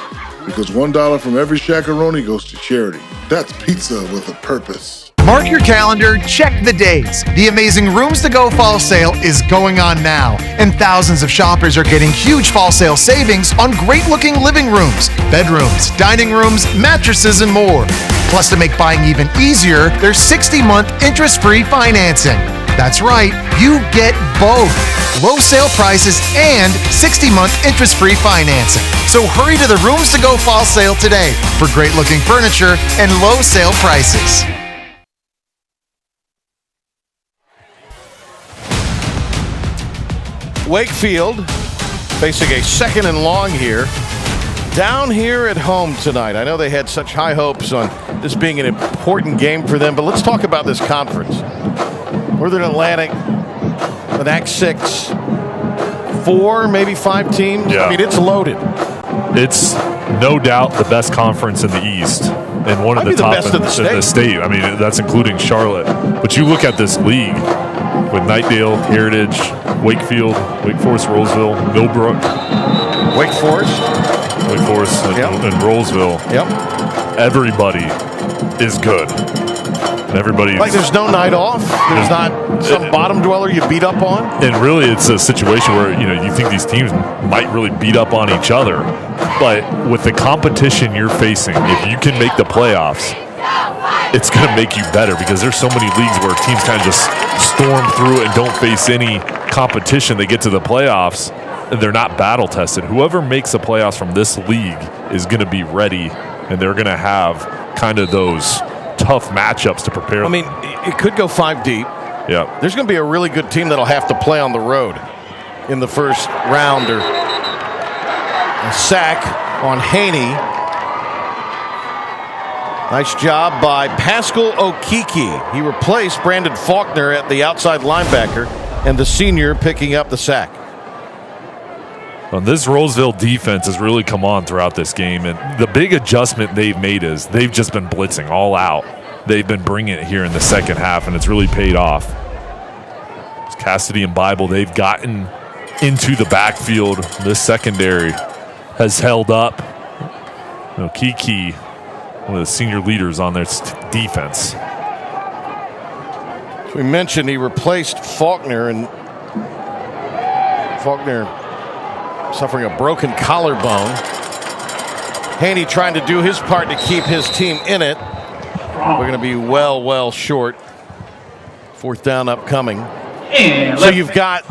Because $1 from every shakaroni goes to charity. That's pizza with a purpose. Mark your calendar, check the days. The amazing Rooms to Go fall sale is going on now, and thousands of shoppers are getting huge fall sale savings on great-looking living rooms, bedrooms, dining rooms, mattresses, and more. Plus, to make buying even easier, there's 60-month interest-free financing. That's right, you get both. Low sale prices and 60-month interest-free financing. So hurry to the Rooms to Go fall sale today for great-looking furniture and low sale prices. Wakefield facing a second and long here. Down here at home tonight. I know they had such high hopes on this being an important game for them, but let's talk about this conference. Northern Atlantic, an Act 6, 4, maybe 5 teams. Yeah. I mean, it's loaded. It's no doubt the best conference in the East and one of the top in the state. I mean, that's including Charlotte. But you look at this league with Nightdale, Heritage, Wakefield, Wake Forest, Rolesville, Millbrook. Wake Forest, and Rolesville. Yep. Everybody is good. Everybody. Like there's no night off. There's not some bottom dweller you beat up on. And really, it's a situation where you think these teams might really beat up on each other, but with the competition you're facing, if you can make the playoffs, it's going to make you better because there's so many leagues where teams kind of just storm through it and don't face any competition. They get to the playoffs and they're not battle tested. Whoever makes the playoffs from this league is going to be ready, and they're going to have kind of those tough matchups to prepare. I mean, it could go 5 deep. Yeah. There's going to be a really good team that'll have to play on the road in the first round, or a sack on Haney. Nice job by Pascal Okiki. He replaced Brandon Faulkner at the outside linebacker, and the senior picking up the sack. Well, this Rolesville defense has really come on throughout this game, and the big adjustment they've made is they've just been blitzing all out. They've been bringing it here in the second half, and it's really paid off. Cassidy and Bible, they've gotten into the backfield. This secondary has held up. Kiki, one of the senior leaders on their defense. We mentioned he replaced Faulkner, and Faulkner suffering a broken collarbone. Haney trying to do his part to keep his team in it. We're going to be well short. 4th down upcoming. So you've got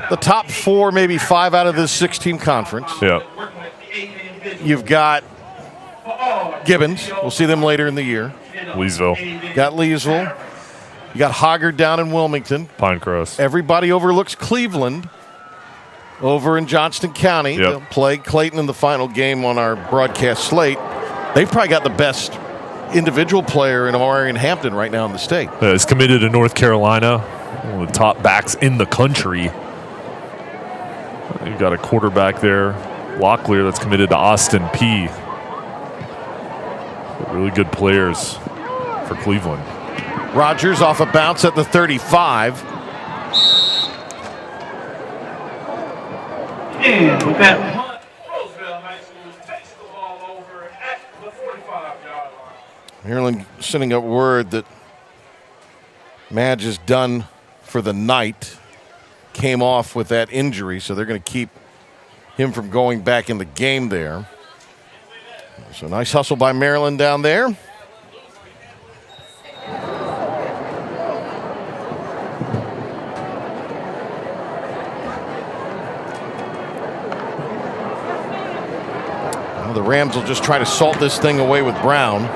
the top 4, maybe 5 out of this 6-team conference. Yeah. You've got Gibbons. We'll see them later in the year. Leesville. Got Leesville. You got Hoggard down in Wilmington. Pinecrest. Everybody overlooks Cleveland over in Johnston County. Yep. They'll play Clayton in the final game on our broadcast slate. They've probably got the best individual player in Orion Hampton right now in the state. He's committed to North Carolina, one of the top backs in the country. You've got a quarterback there, Locklear, that's committed to Austin P. Really good players for Cleveland. Rogers off a bounce at the 35. And with that punt, Rolesville High School takes the ball over at the 45-yard line. Maryland sending up word that Madge is done for the night. Came off with that injury, so they're going to keep him from going back in the game there. So nice hustle by Maryland down there. Well, the Rams will just try to salt this thing away with Brown.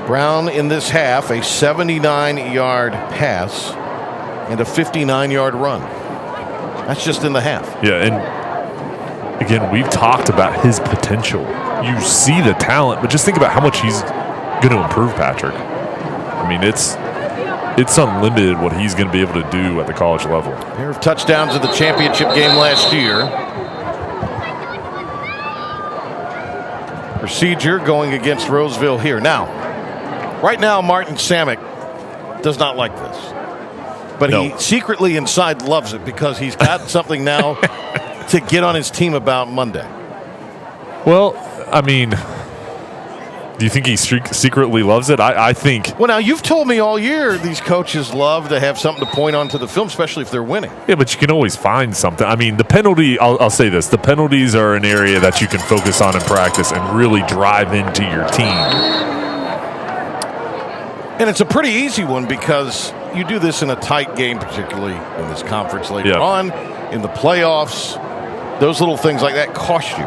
Brown in this half, a 79-yard pass and a 59-yard run. That's just in the half. Yeah, and again, we've talked about his potential. You see the talent, but just think about how much he's going to improve, Patrick. I mean, it's unlimited what he's going to be able to do at the college level. Pair of touchdowns in the championship game last year. Procedure going against Roseville here. Now, right now, Martin Samick does not like this. But he secretly inside loves it because he's got something now to get on his team about Monday. Well, I mean, do you think he secretly loves it? I think. Well, now, you've told me all year these coaches love to have something to point on to the film, especially if they're winning. Yeah, but you can always find something. I mean, the penalty, I'll say this, the penalties are an area that you can focus on in practice and really drive into your team. And it's a pretty easy one because you do this in a tight game, particularly in this conference later on, in the playoffs. Those little things like that cost you.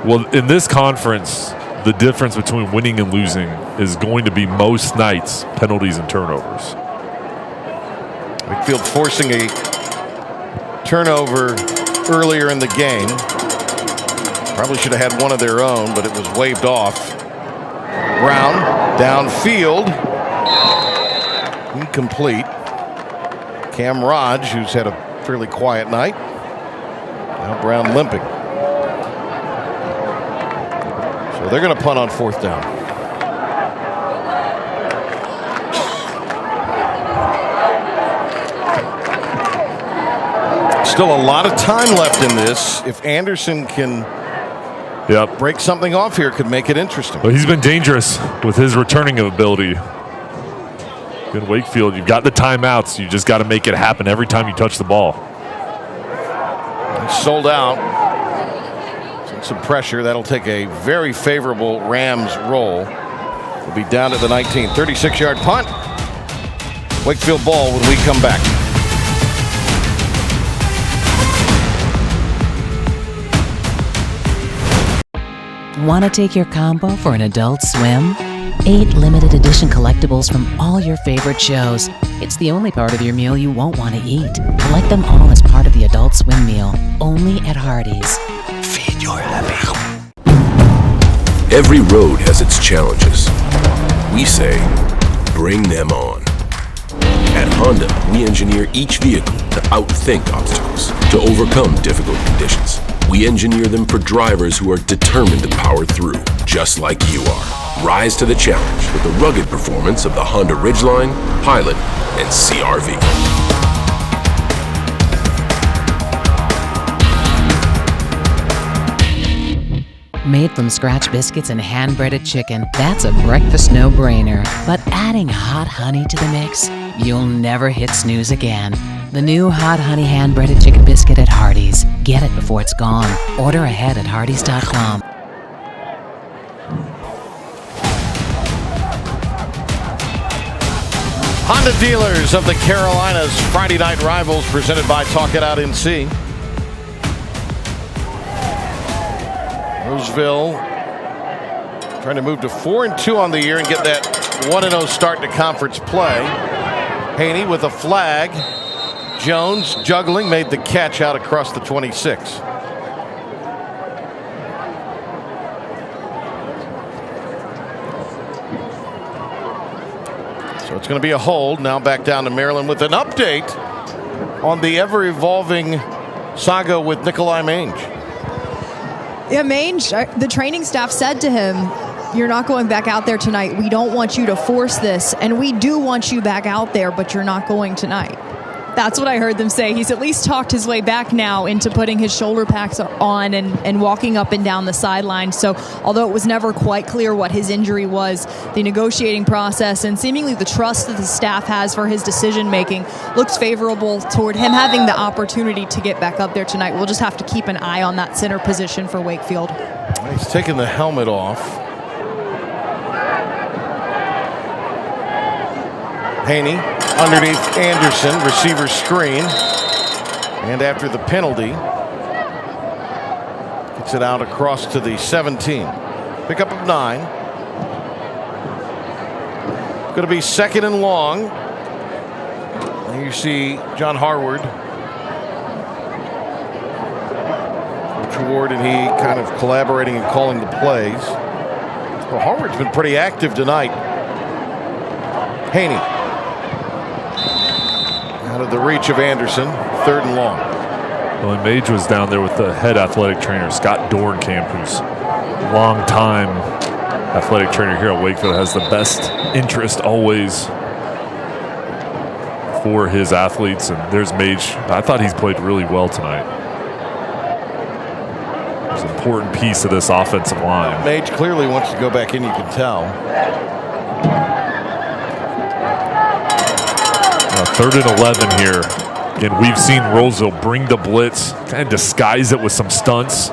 Well, in this conference, the difference between winning and losing is going to be most nights penalties and turnovers. Wakefield forcing a turnover earlier in the game. Probably should have had one of their own, but it was waved off. Brown downfield. Incomplete. Cam Rodge, who's had a fairly quiet night. Now Brown limping. So they're going to punt on 4th down. Still a lot of time left in this. If Anderson can break something off here, could make it interesting. Well, he's been dangerous with his returning ability. In Wakefield, you've got the timeouts. You just got to make it happen every time you touch the ball. He's sold out. Some pressure. That'll take a very favorable Rams roll. We'll be down at the 19. 36-yard punt. Wakefield ball when we come back. Want to take your combo for an Adult Swim? 8 limited edition collectibles from all your favorite shows. It's the only part of your meal you won't want to eat. Collect them all as part of the Adult Swim meal, only at Hardee's. Feed your happy. Every road has its challenges. We say, bring them on. At Honda, we engineer each vehicle to outthink obstacles, to overcome difficult conditions. We engineer them for drivers who are determined to power through, just like you are. Rise to the challenge with the rugged performance of the Honda Ridgeline, Pilot, and CR-V. Made from scratch biscuits and hand-breaded chicken, that's a breakfast no-brainer. But adding hot honey to the mix, you'll never hit snooze again. The new hot honey hand-breaded chicken biscuit at Hardee's. Get it before it's gone. Order ahead at Hardee's.com. Honda dealers of the Carolinas, Friday night rivals, presented by Talk It Out NC. Rolesville trying to move to 4-2 on the year and get that 1-0 start to conference play. Haney with a flag. Jones juggling, made the catch out across the 26. So it's going to be a hold. Now back down to Maryland with an update on the ever-evolving saga with Nikolai Mange. Yeah, Mange, the training staff said to him, "You're not going back out there tonight. We don't want you to force this, and we do want you back out there, but you're not going tonight." That's what I heard them say. He's at least talked his way back now into putting his shoulder packs on and walking up and down the sideline. So although it was never quite clear what his injury was, the negotiating process and seemingly the trust that the staff has for his decision-making looks favorable toward him having the opportunity to get back up there tonight. We'll just have to keep an eye on that center position for Wakefield. He's taking the helmet off. Haney underneath Anderson, receiver screen, and after the penalty, gets it out across to the 17. Pickup of 9. Going to be second and long. And you see John Harward, Coach Ward, and he kind of collaborating and calling the plays. Well, Harward's been pretty active tonight. Haney. Out of the reach of Anderson, third and long. Well, and Mage was down there with the head athletic trainer, Scott Dornkamp, who's long-time athletic trainer here at Wakefield, has the best interest always for his athletes. And there's Mage. I thought he's played really well tonight. He's an important piece of this offensive line. Mage clearly wants to go back in, you can tell. Third and 11 here. Again, we've seen Rolesville bring the blitz, kind of disguise it with some stunts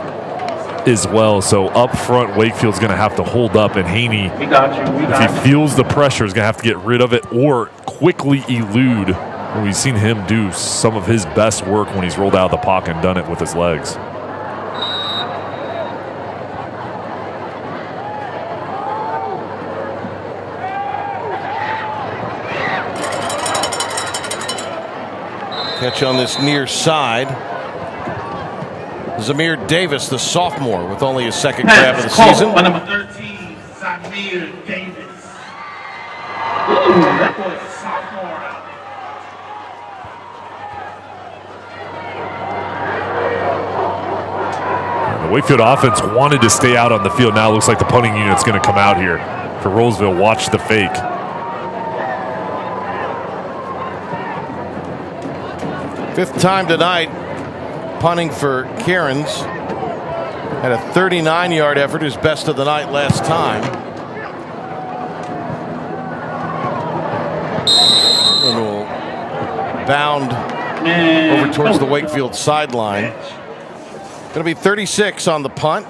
as well. So up front, Wakefield's going to have to hold up, and Haney, if he feels the pressure, is going to have to get rid of it or quickly elude. And we've seen him do some of his best work when he's rolled out of the pocket and done it with his legs. Catch on this near side. Zamir Davis, the sophomore, with only his second grab of the season. By number 13, Zamir Davis. Ooh, that boy's a sophomore. The Wakefield offense wanted to stay out on the field. Now it looks like the punting unit's going to come out here for Rolesville. Watch the fake. Fifth time tonight, punting for Cairns. Had a 39-yard effort, his best of the night last time. A little bound over towards the Wakefield sideline. Going to be 36 on the punt.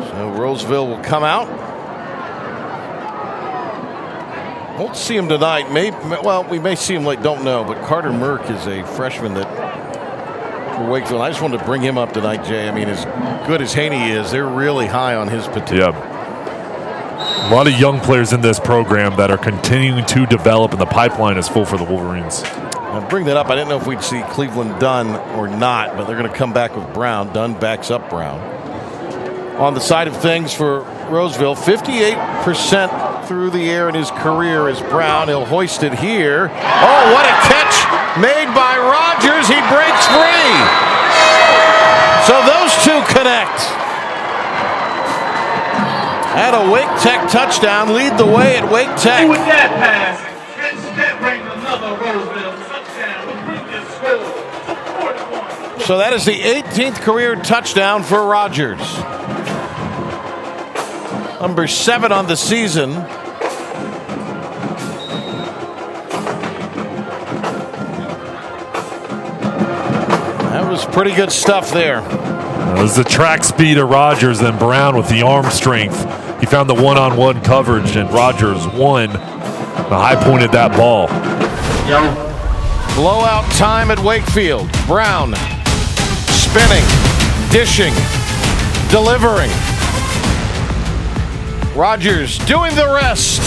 So Rolesville will come out. Won't see him tonight. We may see him late, don't know. But Carter Merck is a freshman that for Wakefield. I just wanted to bring him up tonight, Jay. I mean, as good as Haney is, they're really high on his potential. Yeah. A lot of young players in this program that are continuing to develop, and the pipeline is full for the Wolverines. I bring that up. I didn't know if we'd see Cleveland Dunn or not, but they're going to come back with Brown. Dunn backs up Brown. On the side of things for Rolesville, 58% through the air in his career is Brown. He'll hoist it here. Oh, what a catch made by Rogers. He breaks free. So those two connect. At a Wake Tech touchdown, lead the way at Wake Tech. And with that pass, that brings another Rolesville touchdown to bring this score to 41. So that is the 18th career touchdown for Rogers. number 7 on the season. That was pretty good stuff there. It was the track speed of Rogers, then Brown with the arm strength. He found the one-on-one coverage, and Rogers won the high point of that ball. Blowout time at Wakefield. Brown spinning, dishing, delivering. Rogers doing the rest.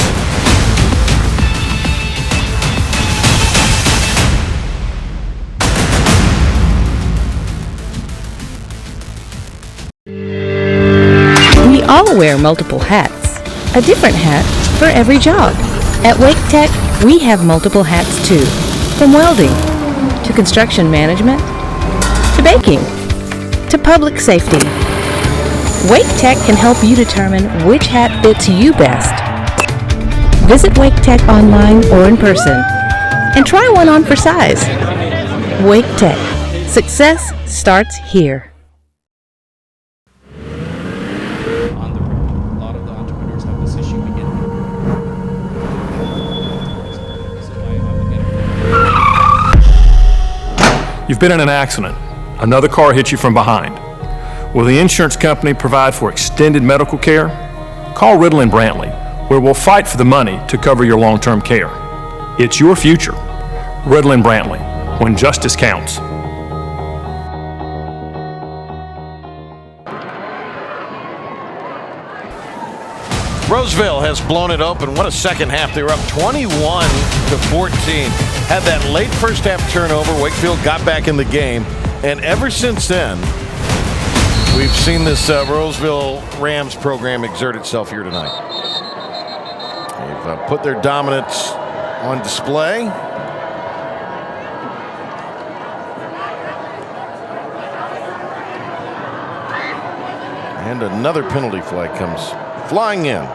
We all wear multiple hats. A different hat for every job. At Wake Tech, we have multiple hats too. From welding, to construction management, to baking, to public safety. Wake Tech can help you determine which hat fits you best. Visit Wake Tech online or in person and try one on for size. Wake Tech. Success starts here. You've been in an accident. Another car hit you from behind. Will the insurance company provide for extended medical care? Call Riddle and Brantley, where we'll fight for the money to cover your long-term care. It's your future. Riddle and Brantley, when justice counts. Rolesville has blown it open. What a second half. They were up 21-14. Had that late first half turnover. Wakefield got back in the game. And ever since then, we've seen this Rolesville Rams program exert itself here tonight. They've put their dominance on display. And another penalty flag comes flying in.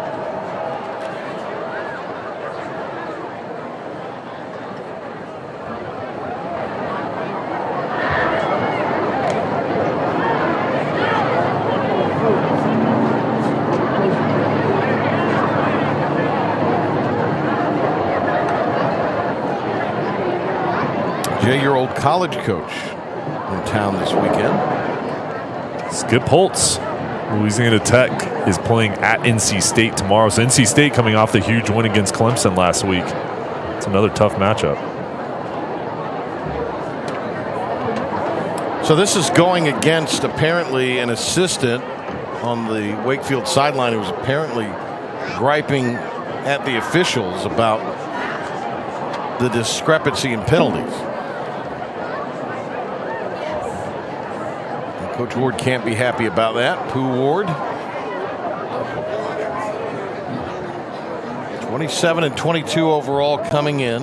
Jay, your old college coach in town this weekend. Skip Holtz. Louisiana Tech is playing at NC State tomorrow. So NC State coming off the huge win against Clemson last week. It's another tough matchup. So this is going against apparently an assistant on the Wakefield sideline who was apparently griping at the officials about the discrepancy in penalties. Coach Ward can't be happy about that. Pooh Ward. 27 and 22 overall coming in.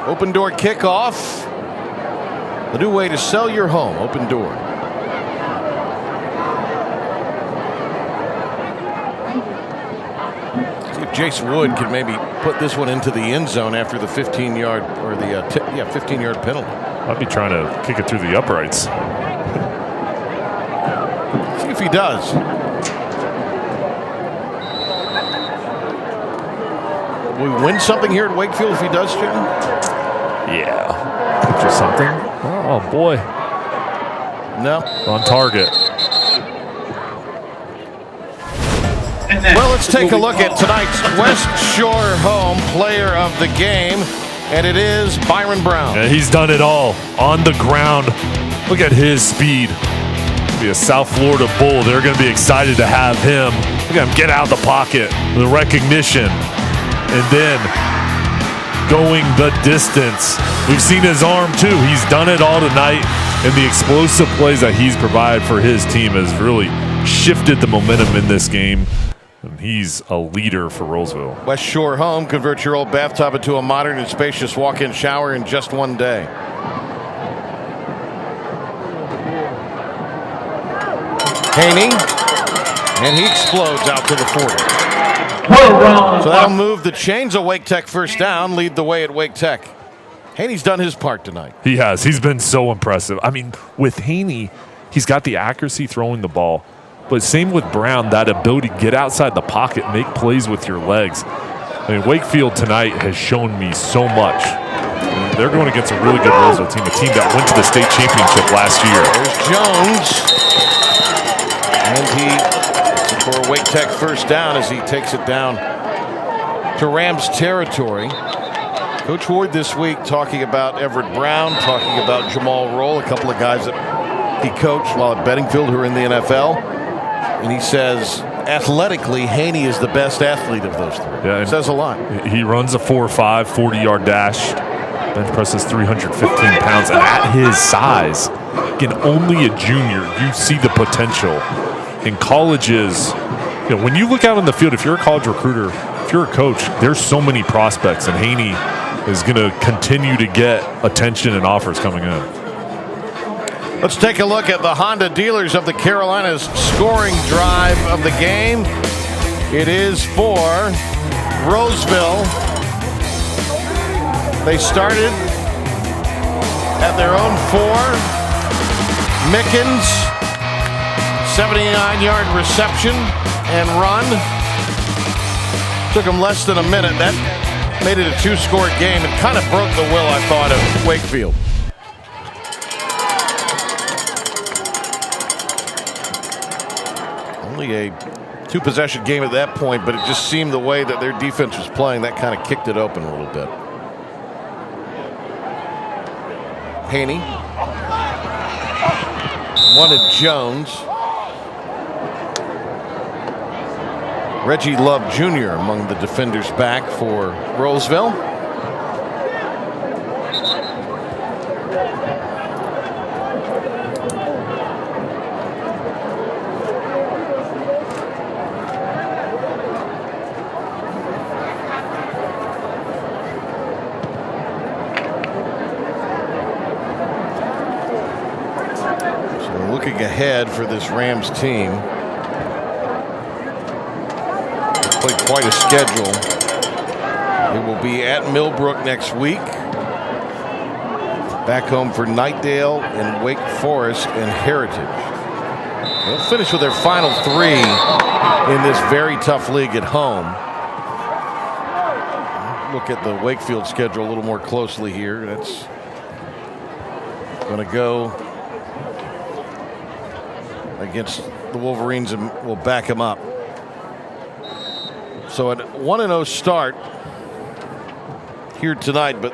Open door kickoff. The new way to sell your home. Open door. See if Jason Wood can maybe put this one into the end zone after the 15-yard or the 15-yard penalty. I'd be trying to kick it through the uprights. See if he does. Will we win something here at Wakefield if he does, Jim? Yeah. Picture something. Oh, boy. No. On target. Well, let's take a look at tonight's West Shore Home Player of the Game. And it is Byron Brown. Yeah, he's done it all on the ground. Look at his speed. Be a South Florida Bull. They're going to be excited to have him. Look at him get out of the pocket. The recognition. And then going the distance. We've seen his arm too. He's done it all tonight. And the explosive plays that he's provided for his team has really shifted the momentum in this game. And he's a leader for Rolesville. West Shore Home, convert your old bathtub into a modern and spacious walk-in shower in just one day. Haney, and he explodes out to the 40. So that'll move the chains of Wake Tech first down, lead the way at Wake Tech. Haney's done his part tonight. He has. He's been so impressive. I mean, with Haney, He's got the accuracy throwing the ball. But same with Brown, that ability to get outside the pocket, make plays with your legs. I mean, Wakefield tonight has shown me so much. They're going against a really good Rolesville team, a team that went to the state championship last year. There's Jones. And he, for a Wake Tech first down as he takes it down to Rams territory. Coach Ward this week talking about Everett Brown, talking about Jamal Roll, a couple of guys that he coached while at Bedingfield who are in the NFL. And he says, athletically, Haney is the best athlete of those three. Yeah, it says a lot. He runs a 4.5, 40-yard dash. Bench presses 315 pounds. And at his size, again, only a junior, you see the potential. In colleges, when you look out on the field, if you're a college recruiter, if you're a coach, there's so many prospects. And Haney is going to continue to get attention and offers coming in. Let's take a look at the Honda dealers of the Carolinas scoring drive of the game. It is for Rolesville. They started at their own 4. Mickens, 79-yard reception and run. Took them less than a minute. That made it a 2-score game and kind of broke the will, I thought, of Wakefield. Only a 2-possession game at that point, but it just seemed the way that their defense was playing, that kind of kicked it open a little bit. Haney wanted Jones. Reggie Love Jr. among the defenders back for Rolesville. Looking ahead for this Rams team, they played quite a schedule. They will be at Millbrook next week, back home for Nightdale and Wake Forest and Heritage. They'll finish with their final 3 in this very tough league at home. Look at the Wakefield schedule a little more closely here. That's going to go against the Wolverines and will back him up. So a 1-0 start here tonight, but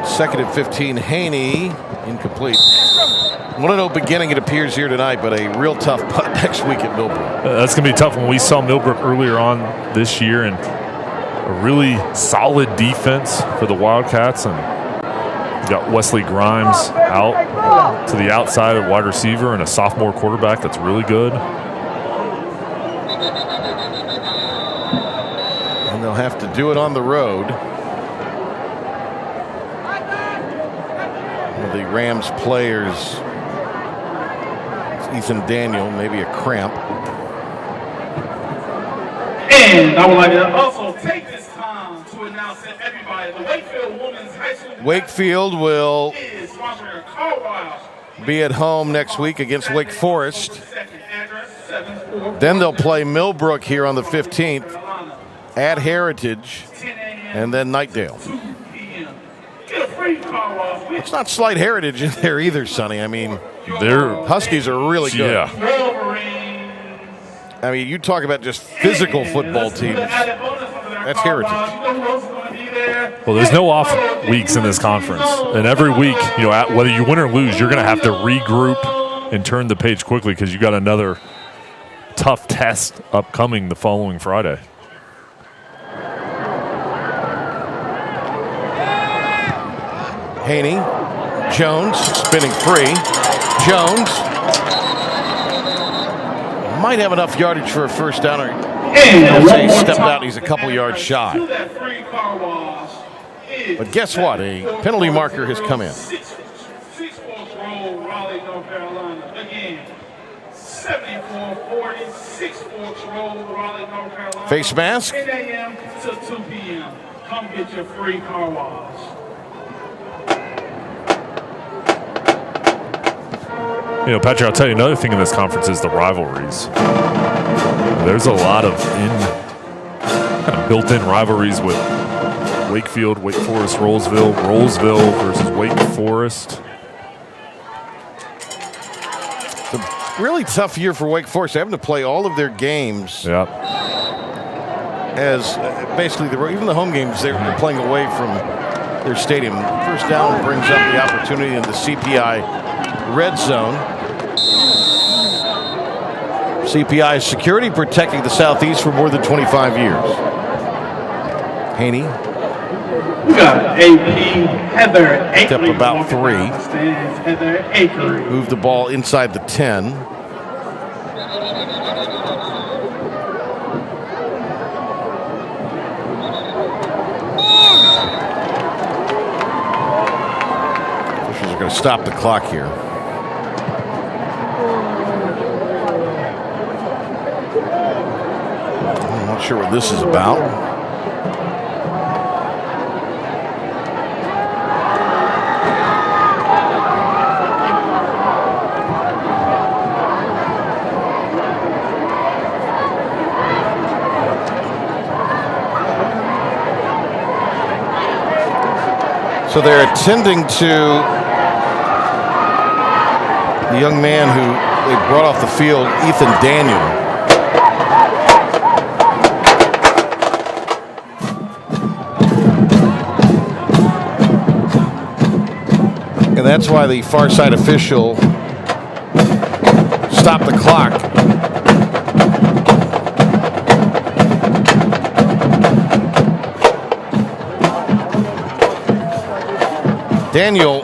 second and 15, Haney incomplete. 1-0 beginning, it appears, here tonight, but a real tough putt next week at Millbrook. That's going to be tough. When we saw Millbrook earlier on this year, and a really solid defense for the Wildcats, and you got Wesley Grimes out to the outside of wide receiver and a sophomore quarterback that's really good. And they'll have to do it on the road. One of the Rams players, Ethan Daniel, maybe a cramp. And I would like to also take this time to announce that everybody, the Wakefield Women's High School Wakefield will be at home next week against Wake Forest. Then they'll play Millbrook here on the 15th, at Heritage, and then Nightdale. It's not slight Heritage in there either, Sonny. I mean, their Huskies are really good. Yeah. I mean, you talk about just physical football teams. That's Heritage. Well, there's no off weeks in this conference. And every week, whether you win or lose, you're going to have to regroup and turn the page quickly because you got another tough test upcoming the following Friday. Haney, Jones spinning free. Jones might have enough yardage for a first down. I'll say he stepped out. He's a couple yards shy. But guess what? A penalty marker has come in. Face mask. 10 a.m. to 2 p.m. Come get your free car wash. Patrick, I'll tell you another thing in this conference is the rivalries. There's a lot of kind of built-in rivalries with Wakefield, Wake Forest, Rolesville versus Wake Forest. It's a really tough year for Wake Forest. They're having to play all of their games. Yep. As basically, even the home games, they're playing away from their stadium. First down brings up the opportunity in the CPI red zone. CPI security protecting the Southeast for more than 25 years. Haney. We got AP Heather Akery. Step about 3. Heather Akery. Move the ball inside the 10. Officials are going to stop the clock here. I'm not sure what this is about. So they're attending to the young man who they brought off the field, Ethan Daniel. And that's why the far side official stopped the clock. Daniel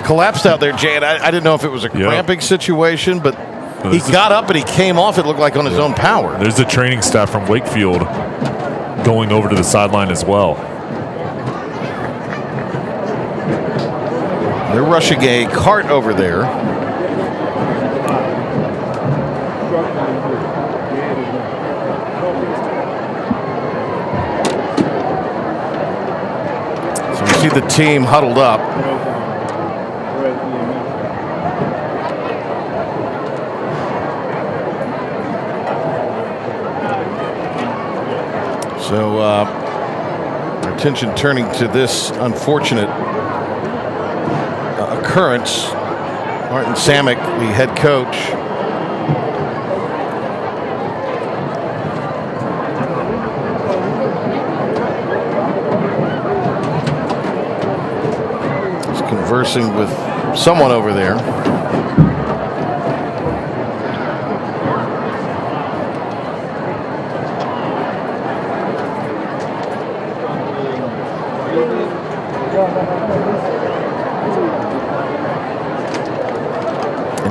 collapsed out there, Jay, and I didn't know if it was a cramping situation, but he got up and he came off, it looked like, on his own power. There's the training staff from Wakefield going over to the sideline as well. They're rushing a cart over there. So we see the team huddled up. So our attention turning to this unfortunate occurrence. Martin Samick, the head coach, is conversing with someone over there.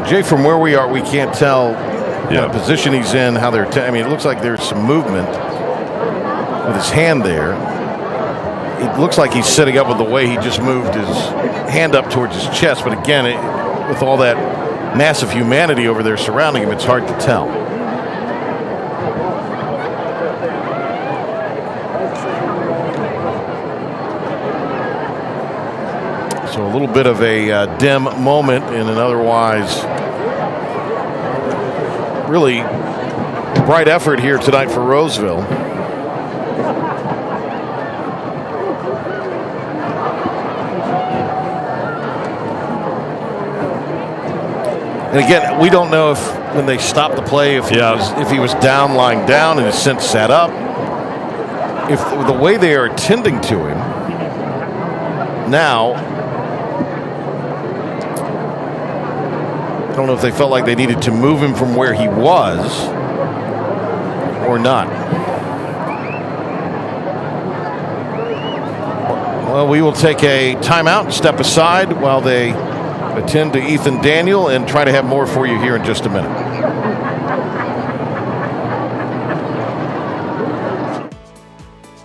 Jay, from where we are, we can't tell what position he's in, how they're. I mean, it looks like there's some movement with his hand there. It looks like he's setting up with the way he just moved his hand up towards his chest. But again, with all that massive humanity over there surrounding him, it's hard to tell. So a little bit of a dim moment in an otherwise really bright effort here tonight for Rolesville. And again, we don't know if when they stopped the play, if he was down, lying down, and has since sat up. If the way they are attending to him now, I don't know if they felt like they needed to move him from where he was or not. Well, we will take a timeout, step aside while they attend to Ethan Daniel and try to have more for you here in just a minute.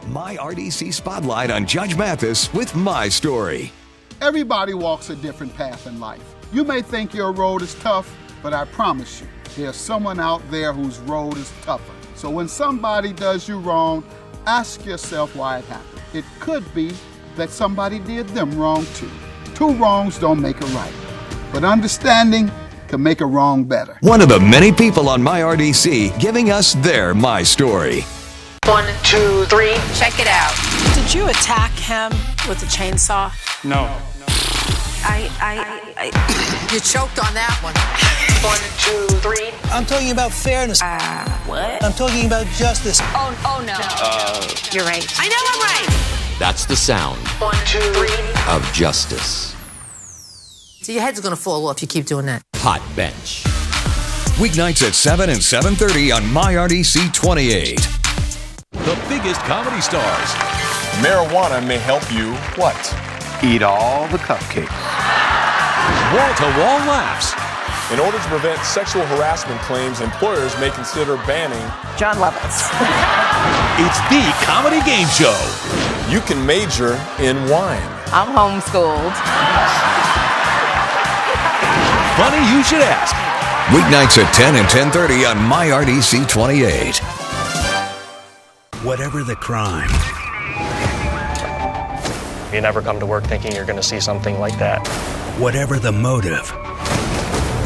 My RDC Spotlight on Judge Mathis with my story. Everybody walks a different path in life. You may think your road is tough, but I promise you, there's someone out there whose road is tougher. So when somebody does you wrong, ask yourself why it happened. It could be that somebody did them wrong too. Two wrongs don't make a right. but understanding can make a wrong better. One of the many people on MyRDC giving us their My Story. 1, 2, 3. Check it out. Did you attack him with a chainsaw? No. You choked on that one. 1, 2, 3. I'm talking about fairness. What? I'm talking about justice. Oh no. You're right. I know I'm right. That's the sound 1, 2, 3. of justice. So your head's gonna fall off. You keep doing that. Hot Bench. Weeknights at 7 and 7:30 on MyRDC 28. The biggest comedy stars. Marijuana may help you what? Eat all the cupcakes. Wall-to-wall laughs. In order to prevent sexual harassment claims, employers may consider banning John Lovitz. It's the comedy game show. You can major in wine. I'm homeschooled. Funny you should ask. Weeknights at 10 and 10:30 on MyRDC 28. Whatever the crime. You never come to work thinking you're going to see something like that. Whatever the motive.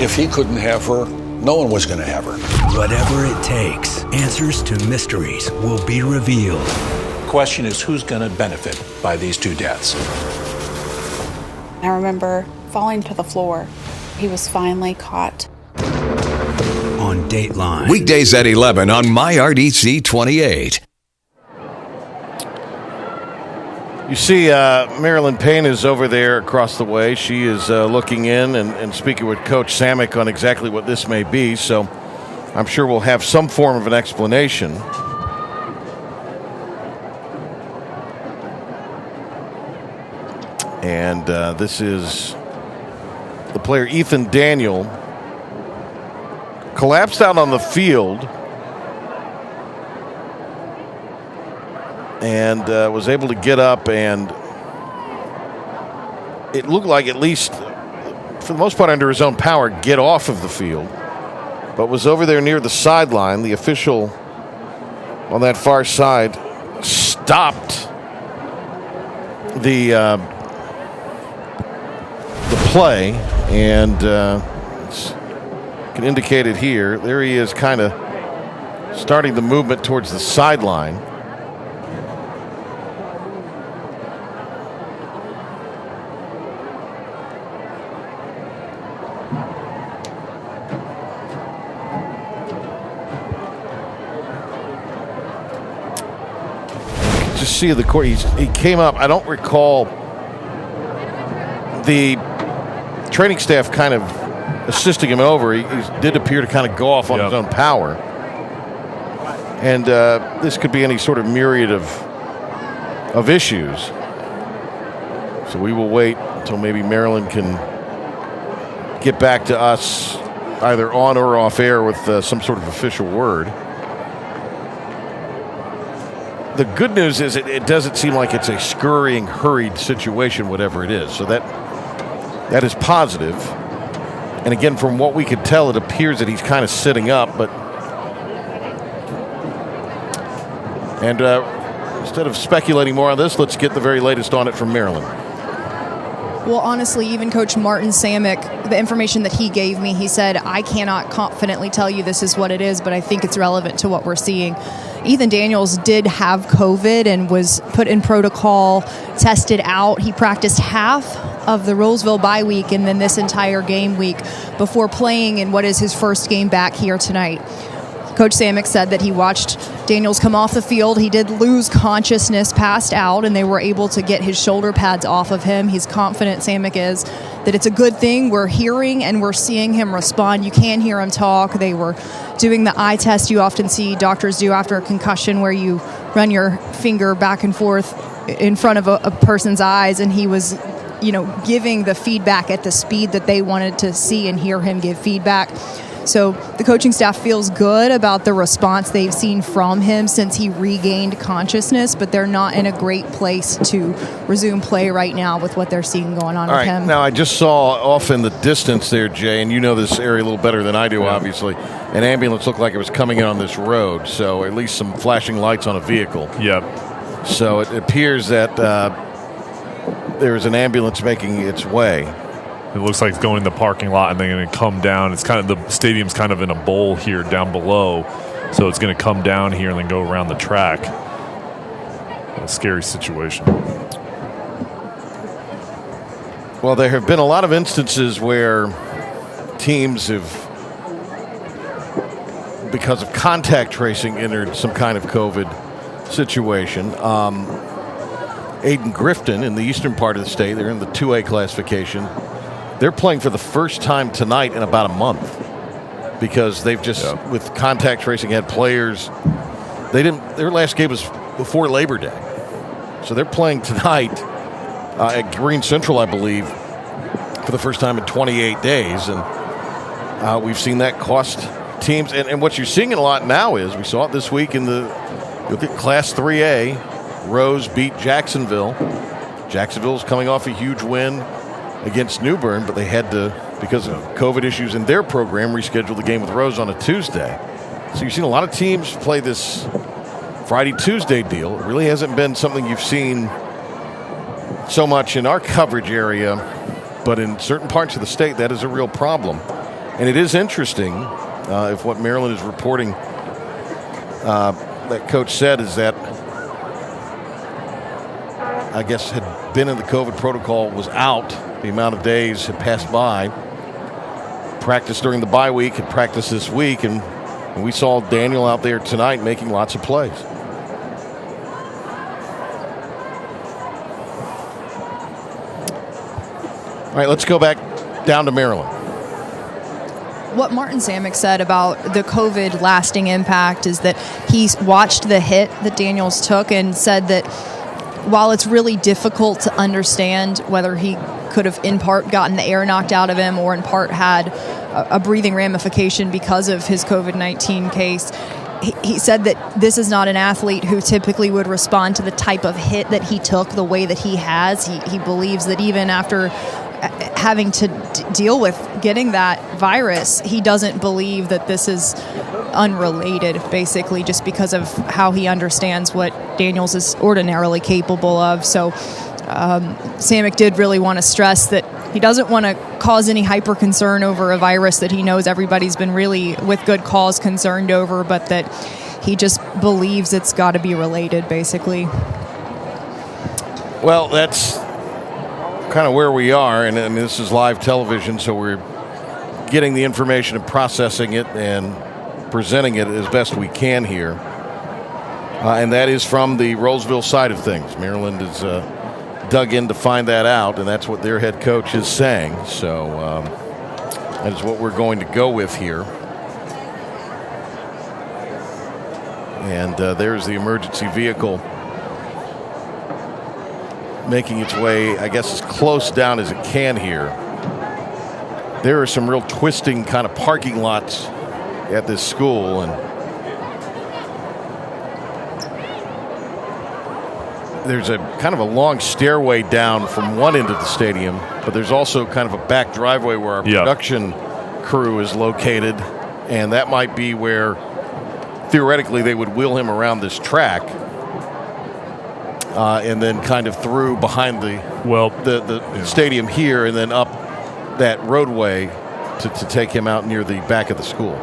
If he couldn't have her, no one was going to have her. Whatever it takes, answers to mysteries will be revealed. The question is who's going to benefit by these two deaths? I remember falling to the floor. He was finally caught. On Dateline. Weekdays at 11 on MyRDC 28. You see, Marilyn Payne is over there across the way. She is looking in and speaking with Coach Samick on exactly what this may be. So I'm sure we'll have some form of an explanation. And this is the player Ethan Daniel. Collapsed out on the field. And was able to get up, and it looked like, at least for the most part under his own power, get off of the field, but was over there near the sideline. The official on that far side stopped the play, and can indicate it here. There he is, kind of starting the movement towards the sideline. Just see the court. He came up. I don't recall the training staff kind of assisting him over. He did appear to kind of go off on his own power. And this could be any sort of myriad of issues. So we will wait until maybe Marilyn can get back to us either on or off air with some sort of official word. The good news is it doesn't seem like it's a scurrying, hurried situation, whatever it is. So that is positive. And again, from what we could tell, it appears that he's kind of sitting up. But instead of speculating more on this, let's get the very latest on it from Maryland. Well, honestly, even Coach Martin Samick, the information that he gave me, he said, I cannot confidently tell you this is what it is, but I think it's relevant to what we're seeing. Ethan Daniels did have COVID and was put in protocol, tested out. He practiced half of the Rolesville bye week and then this entire game week before playing in what is his first game back here tonight. Coach Samick said that he watched Daniels come off the field. He did lose consciousness, passed out, and they were able to get his shoulder pads off of him. He's confident, Samick is, that it's a good thing. We're hearing and we're seeing him respond. You can hear him talk. They were doing the eye test you often see doctors do after a concussion, where you run your finger back and forth in front of a person's eyes, and he was, giving the feedback at the speed that they wanted to see and hear him give feedback. So the coaching staff feels good about the response they've seen from him since he regained consciousness, but they're not in a great place to resume play right now with what they're seeing going on with him. Now, I just saw off in the distance there, Jay, and you know this area a little better than I do, obviously. An ambulance looked like it was coming in on this road, so at least some flashing lights on a vehicle. Yep. So it appears that there is an ambulance making its way. It looks like it's going in the parking lot and then going to come down. It's kind of the stadium's kind of in a bowl here down below, so it's going to come down here and then go around the track. A scary situation. Well, there have been a lot of instances where teams have, because of contact tracing, entered some kind of COVID situation. Aiden Grifton in the eastern part of the state, they're in the 2A classification. They're playing for the first time tonight in about a month because they've just, with contact tracing, had players. Their last game was before Labor Day. So they're playing tonight at Green Central, I believe, for the first time in 28 days. And we've seen that cost teams. And what you're seeing a lot now is, we saw it this week in look at Class 3A. Rose beat Jacksonville. Jacksonville's coming off a huge win against New Bern, but they had to, because of COVID issues in their program, reschedule the game with Rose on a Tuesday. So you've seen a lot of teams play this Friday-Tuesday deal. It really hasn't been something you've seen so much in our coverage area, but in certain parts of the state, that is a real problem. And it is interesting, if what Maryland is reporting, that coach said is that, I guess, had been in the COVID protocol, was out. The amount of days had passed by. Practiced during the bye week, had practiced this week, and we saw Daniel out there tonight making lots of plays. All right, let's go back down to Maryland. What Martin Samick said about the COVID lasting impact is that he's watched the hit that Daniels took and said that while it's really difficult to understand whether he could have in part gotten the air knocked out of him or in part had a breathing ramification because of his COVID-19 case, he said that this is not an athlete who typically would respond to the type of hit that he took the way that he has. He believes that even after having to deal with getting that virus, he doesn't believe that this is unrelated, basically, just because of how he understands what Daniels is ordinarily capable of. So Samick did really want to stress that he doesn't want to cause any hyper concern over a virus that he knows everybody's been really, with good cause, concerned over, but that he just believes it's got to be related, basically. Well, that's kind of where we are, and this is live television, so we're getting the information and processing it and presenting it as best we can here. And that is from the Rolesville side of things. Maryland is dug in to find that out, and that's what their head coach is saying. So that is what we're going to go with here. And there's the emergency vehicle making its way, I guess, as close down as it can here. There are some real twisting kind of parking lots at this school, and there's a kind of a long stairway down from one end of the stadium, but there's also kind of a back driveway where our production crew is located, and that might be where theoretically they would wheel him around this track and then kind of through behind the stadium here and then up that roadway to take him out near the back of the school.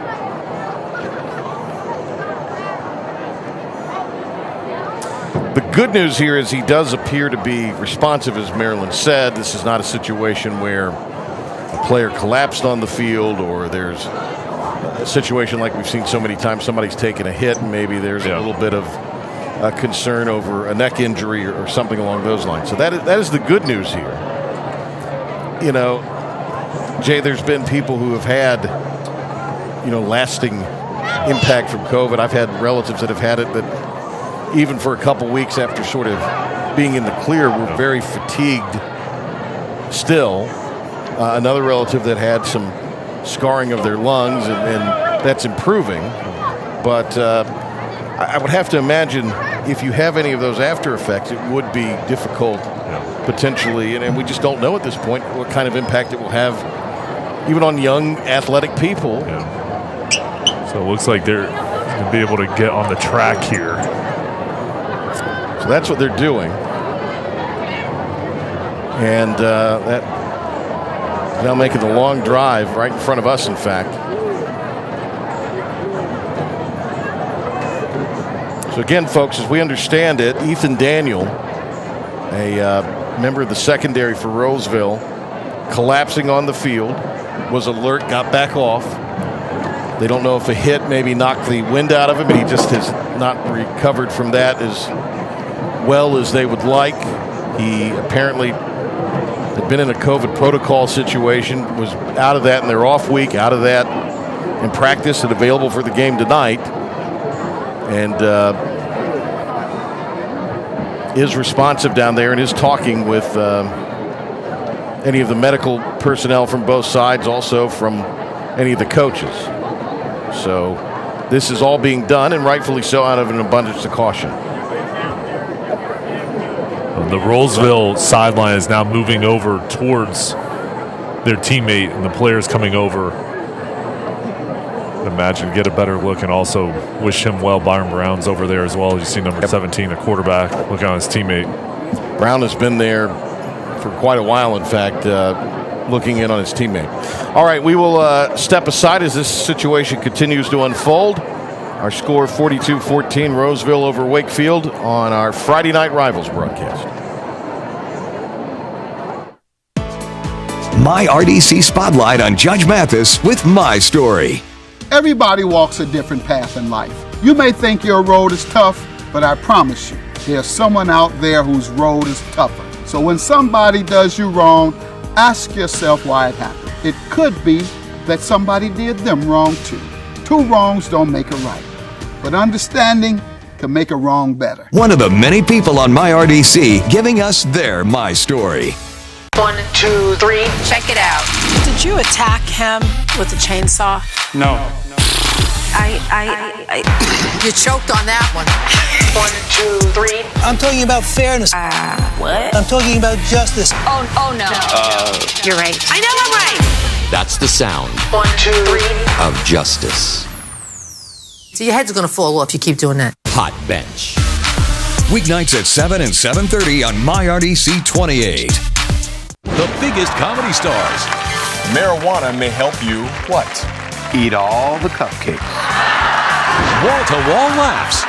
The good news here is he does appear to be responsive, as Maryland said. This is not a situation where a player collapsed on the field or there's a situation like we've seen so many times, somebody's taken a hit and maybe there's a little bit of concern over a neck injury or something along those lines. So that is the good news here. You know, Jay, there's been people who have had, lasting impact from COVID. I've had relatives that have had it that even for a couple weeks after sort of being in the clear were very fatigued still. Another relative that had some scarring of their lungs, and that's improving. But I would have to imagine if you have any of those after effects, it would be difficult potentially, and we just don't know at this point what kind of impact it will have even on young athletic people. So it looks like they're going to be able to get on the track here. So that's what they're doing. And that Now making the long drive right in front of us, in fact. So again, folks, as we understand it, Ethan Daniel, a member of the secondary for Rolesville, collapsing on the field, was alert, got back off. They don't know if a hit maybe knocked the wind out of him, but he just has not recovered from that as well as they would like. He apparently had been in a COVID protocol situation, was out of that in their off week, out of that in practice and available for the game tonight. And is responsive down there and is talking with any of the medical personnel from both sides, also from any of the coaches. So this is all being done, and rightfully so, out of an abundance of caution. The Rolesville sideline is now moving over towards their teammate, and the players coming over. Imagine get a better look, and also wish him well. Byron Brown's over there as well. You see number 17, the quarterback, looking on his teammate. Brown has been there for quite a while, in fact, looking in on his teammate. All right, we will step aside as this situation continues to unfold. Our score 42-14, Rolesville over Wakefield on our Friday Night Rivals broadcast. My RDC Spotlight on Judge Mathis with My Story. Everybody walks a different path in life. You may think your road is tough, but I promise you, there's someone out there whose road is tougher. So when somebody does you wrong, ask yourself why it happened. It could be that somebody did them wrong too. Two wrongs don't make a right, but understanding can make a wrong better. One of the many people on My RDC giving us their My Story. 1, 2, 3, check it out. Did you attack him with a chainsaw? No. You choked on that one. 1, 2, 3. I'm talking about fairness. What? I'm talking about justice. Oh no. You're right. I know I'm right. That's the sound 1, 2, 3. of justice. So your head's gonna fall off. You keep doing that. Hot Bench. Weeknights at 7 and 7:30 on My RDC 28. The biggest comedy stars. Marijuana may help you what? Eat all the cupcakes. Wall-to-wall laughs.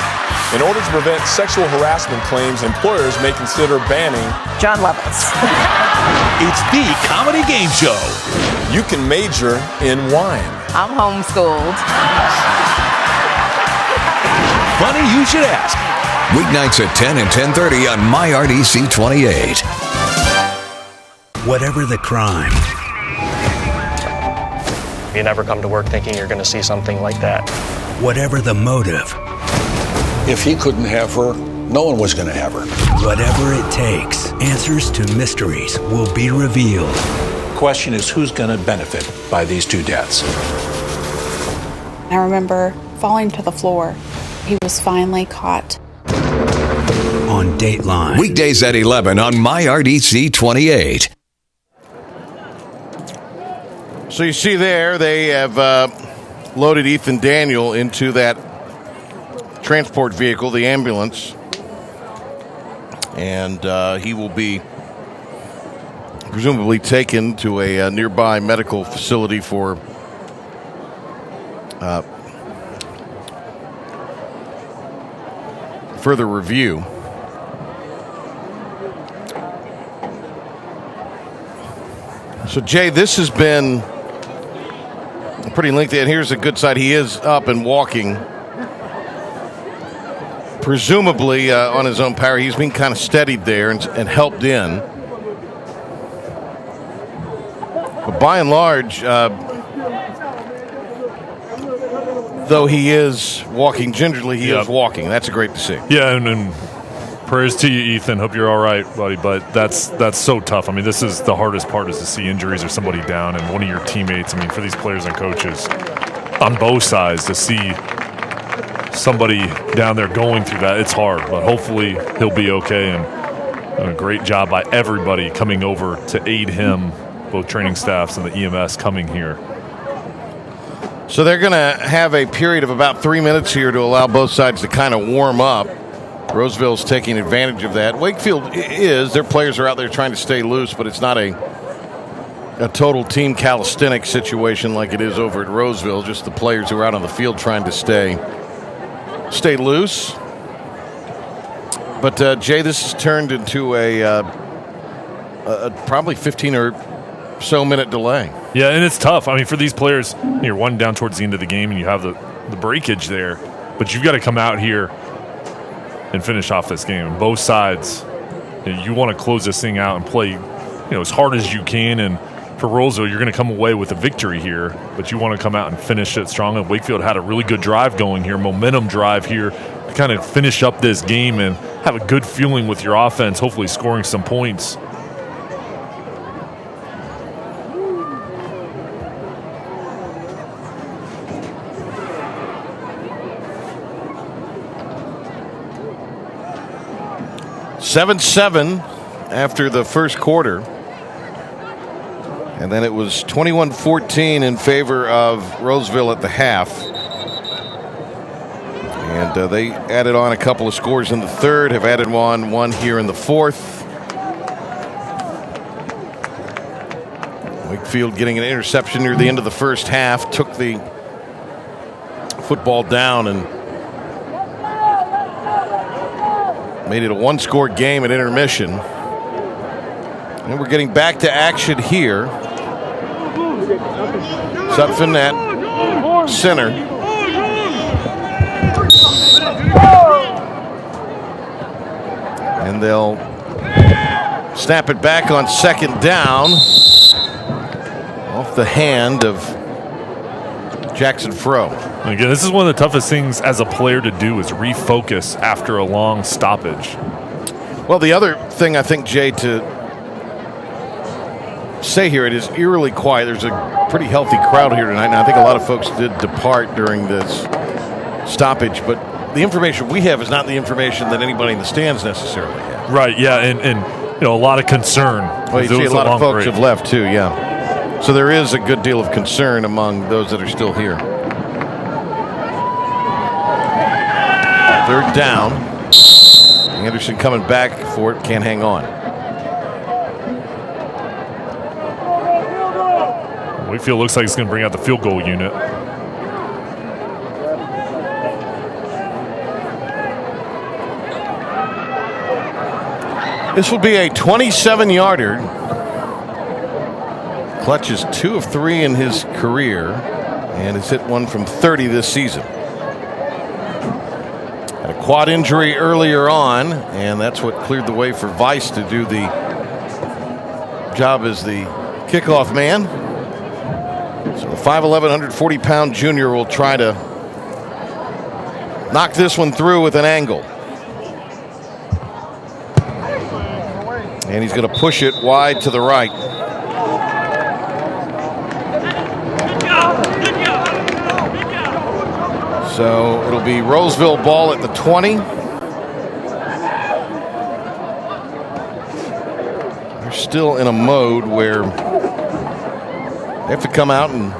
In order to prevent sexual harassment claims, employers may consider banning John Levels. It's the comedy game show. You can major in wine. I'm homeschooled. Funny you should ask. Weeknights at 10 and 10:30 on My RDC 28. Whatever the crime, You never come to work thinking you're going to see something like that. whatever the motive, If he couldn't have her, no one was going to have her. whatever it takes, answers to mysteries will be revealed. Question is, who's going to benefit by these two deaths? I remember falling to the floor. He was finally caught. On Dateline. Weekdays at 11 on My RDC 28. So you see there, they have loaded Ethan Daniel into that transport vehicle, the ambulance, and he will be presumably taken to a nearby medical facility for further review. So, Jay, this has been pretty lengthy, and here's a good side. He is up and walking, presumably on his own power. He's been kind of steadied there and helped in. But by and large, though he is walking gingerly, he is walking. That's great to see. Yeah, and prayers to you, Ethan. Hope you're all right, buddy. But that's so tough. I mean, this is the hardest part, is to see injuries or somebody down, and one of your teammates. I mean, for these players and coaches on both sides, to see somebody down there going through that, it's hard. But hopefully he'll be okay. And a great job by everybody coming over to aid him, both training staffs and the EMS coming here. So they're going to have a period of about 3 minutes here to allow both sides to kind of warm up. Rolesville's taking advantage of that. Wakefield is. Their players are out there trying to stay loose, but it's not a a total team calisthenics situation like it is over at Rolesville. Just the players who are out on the field trying to stay loose. But Jay, this has turned into a probably 15 or so minute delay. Yeah, and it's tough. I mean, for these players, you're one down towards the end of the game, and you have the breakage there. But you've got to come out here and finish off this game. Both sides, you want to close this thing out and play, as hard as you can. And for Rolesville, you're going to come away with a victory here, but you want to come out and finish it strong. And Wakefield had a really good drive going here, momentum drive here, to kind of finish up this game and have a good feeling with your offense, hopefully scoring some points. (7-7) after the first quarter. And then it was 21-14 in favor of Rolesville at the half. And they added on a couple of scores in the third, have added one here in the fourth. Wakefield getting an interception near the end of the first half, took the football down and made it a one-score game at intermission. And we're getting back to action here. Sutphin at center. And they'll snap it back on second down off the hand of Jackson Froh. And again, this is one of the toughest things as a player to do, is refocus after a long stoppage. Well, the other thing I think, Jay, to say here, it is eerily quiet. There's a pretty healthy crowd here tonight, and I think a lot of folks did depart during this stoppage, but the information we have is not the information that anybody in the stands necessarily has. Right, yeah, and a lot of concern. Well, you see a lot of folks have left too, yeah. So there is a good deal of concern among those that are still here. Third down. Anderson coming back for it, can't hang on. Wakefield looks like it's going to bring out the field goal unit. This will be a 27-yarder. Clutch is 2 of 3 in his career and has hit one from 30 this season. Had a quad injury earlier on, and that's what cleared the way for Weiss to do the job as the kickoff man. So the 5'11", 140-pound junior will try to knock this one through with an angle. And he's going to push it wide to the right. So it'll be Rolesville ball at the 20. They're still in a mode where they have to come out and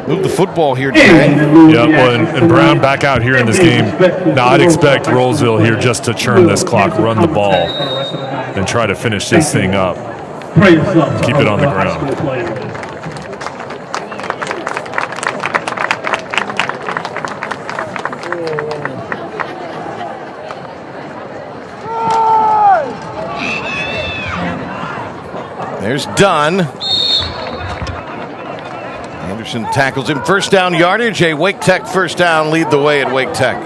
move the football here today. Yeah, well, and Brown back out here in this game. Now, I'd expect Rolesville here just to churn this clock, run the ball, and try to finish this thing up. Keep it on the ground. There's Dunn. Anderson tackles him. First down yardage. A Wake Tech first down. Lead the way at Wake Tech.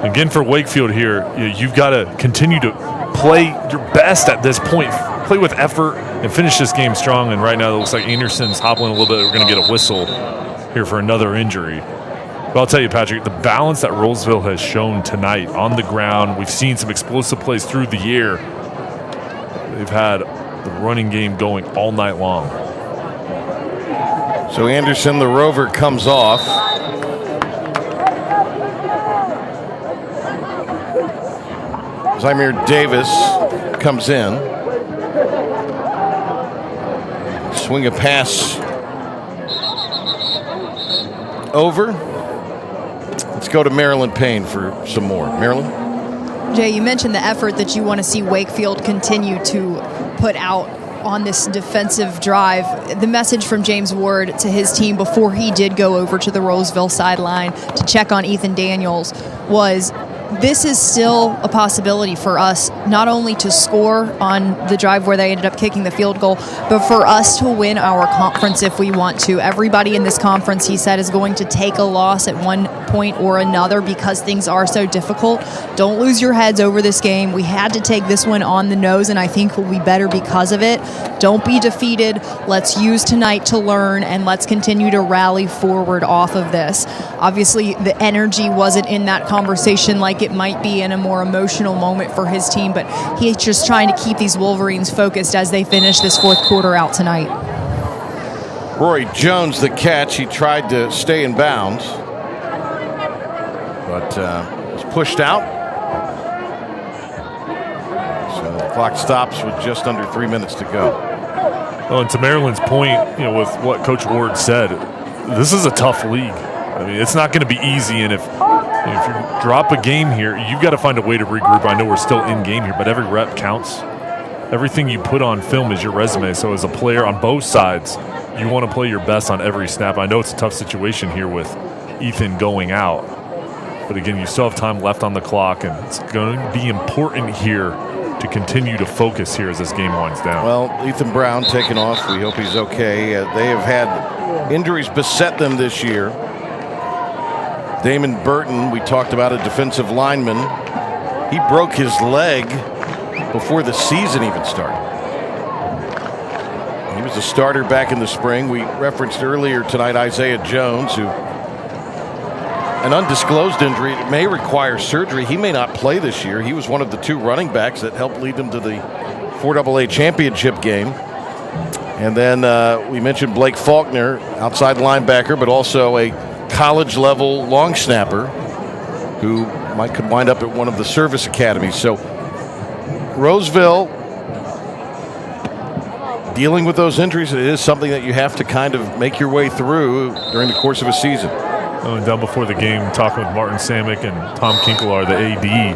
Again, for Wakefield here, you've got to continue to play your best at this point. Play with effort and finish this game strong. And right now it looks like Anderson's hobbling a little bit. We're going to get a whistle here for another injury. But I'll tell you, Patrick, the balance that Rolesville has shown tonight on the ground, we've seen some explosive plays through the air. They've had the running game going all night long. So Anderson, the rover, comes off. Zymir Davis comes in. Swing a pass over. Let's go to Marilyn Payne for some more. Marilyn? Jay, you mentioned the effort that you want to see Wakefield continue to put out on this defensive drive. The message from James Ward to his team before he did go over to the Rolesville sideline to check on Ethan Daniels was, this is still a possibility for us, not only to score on the drive where they ended up kicking the field goal, but for us to win our conference if we want to. Everybody in this conference, he said, is going to take a loss at one point or another because things are so difficult. Don't lose your heads over this game. We had to take this one on the nose, and I think we'll be better because of it. Don't be defeated. Let's use tonight to learn, and let's continue to rally forward off of this. Obviously, the energy wasn't in that conversation like it might be in a more emotional moment for his team, but he's just trying to keep these Wolverines focused as they finish this fourth quarter out tonight. Rory Jones, the catch. He tried to stay in bounds, but was pushed out. So the clock stops with just under 3 minutes to go. Well, and to Maryland's point, with what Coach Ward said, this is a tough league. I mean, it's not going to be easy, and if you drop a game here, you've got to find a way to regroup. I know we're still in game here, but every rep counts. Everything you put on film is your resume. So as a player on both sides, you want to play your best on every snap. I know it's a tough situation here with Ethan going out, but again, you still have time left on the clock, and it's going to be important here to continue to focus here as this game winds down. Well, Ethan Brown taking off. We hope he's okay. They have had injuries beset them this year. Damon Burton, we talked about, a defensive lineman. He broke his leg before the season even started. He was a starter back in the spring. We referenced earlier tonight Isaiah Jones, who an undisclosed injury. It may require surgery. He may not play this year. He was one of the 2 running backs that helped lead them to the 4AA championship game. And then we mentioned Blake Faulkner, outside linebacker, but also a college-level long snapper who could wind up at one of the service academies. So Rolesville dealing with those injuries, it is something that you have to kind of make your way through during the course of a season. Oh, and down before the game, talking with Martin Samick and Tom Kinkelar, the AD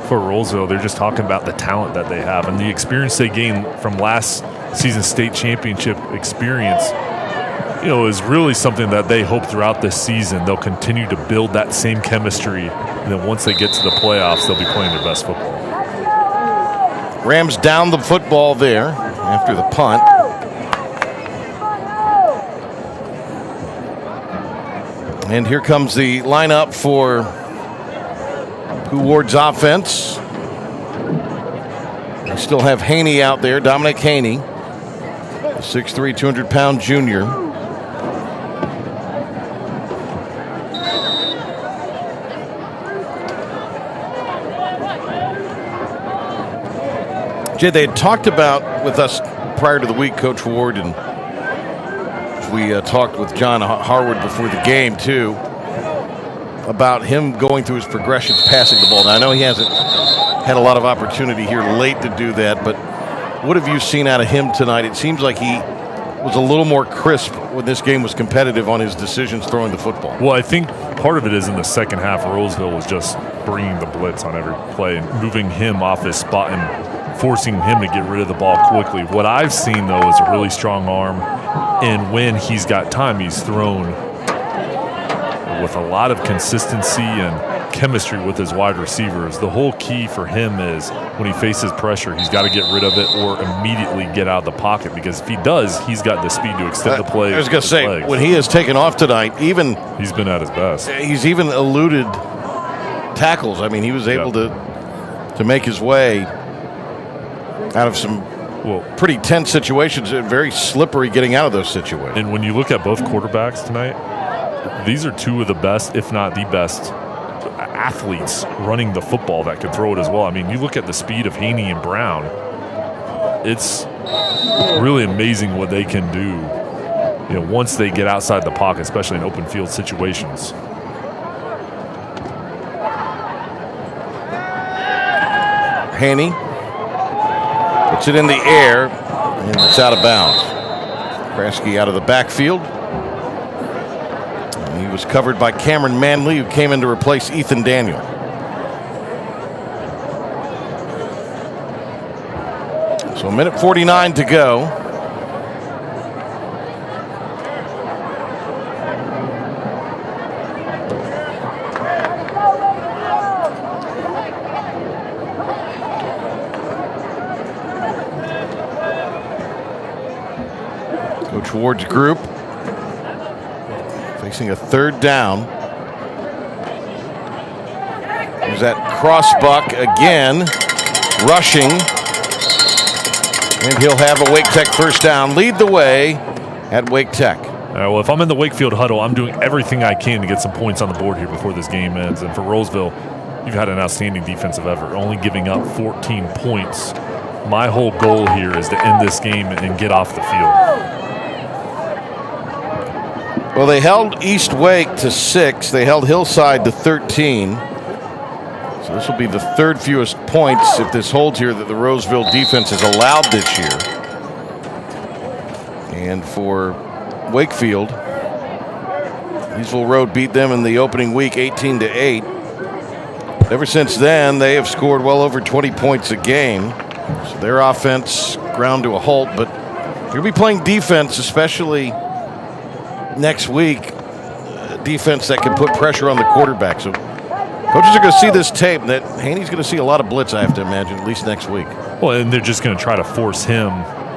for Rolesville, they're just talking about the talent that they have and the experience they gained from last season's state championship experience. Is really something that they hope throughout this season they'll continue to build that same chemistry, and then once they get to the playoffs, they'll be playing their best football. Rams down the football there after the punt. And here comes the lineup for Ward's offense. They still have Haney out there, Dominic Haney, a 6'3", 200-pound junior. Jay, they had talked about with us prior to the week, Coach Ward, and we talked with John Harwood before the game, too, about him going through his progressions passing the ball. Now, I know he hasn't had a lot of opportunity here late to do that, but what have you seen out of him tonight? It seems like he was a little more crisp when this game was competitive on his decisions throwing the football. Well, I think part of it is in the second half, Rolesville was just bringing the blitz on every play and moving him off his spot and forcing him to get rid of the ball quickly. What I've seen, though, is a really strong arm, and when he's got time, he's thrown with a lot of consistency and chemistry with his wide receivers. The whole key for him is when he faces pressure, he's got to get rid of it or immediately get out of the pocket, because if he does, he's got the speed to extend the play. I was going to say, when he has taken off tonight, he's been at his best. He's even eluded tackles. I mean, he was able to make his way out of some pretty tense situations, very slippery getting out of those situations. And when you look at both quarterbacks tonight, these are 2 of the best, if not the best, athletes running the football that can throw it as well. I mean, you look at the speed of Haney and Brown, it's really amazing what they can do, once they get outside the pocket, especially in open field situations. Haney puts it in the air, and it's out of bounds. Kraske out of the backfield. And he was covered by Cameron Manley, who came in to replace Ethan Daniel. So a minute 49 to go. Go towards group. Facing a third down. There's that crossbuck again. Rushing. And he'll have a Wake Tech first down. Lead the way at Wake Tech. Well, if I'm in the Wakefield huddle, I'm doing everything I can to get some points on the board here before this game ends. And for Rolesville, you've had an outstanding defensive effort, only giving up 14 points. My whole goal here is to end this game and get off the field. Well, they held East Wake to 6. They held Hillside to 13. So this will be the third fewest points, if this holds here, that the Rolesville defense has allowed this year. And for Wakefield, Leesville Road beat them in the opening week 18-8. Ever since then, they have scored well over 20 points a game. So their offense ground to a halt, but you'll be playing defense, especially next week, defense that can put pressure on the quarterback. So coaches are going to see this tape, that Haney's going to see a lot of blitz, I have to imagine, at least next week. Well, and they're just going to try to force him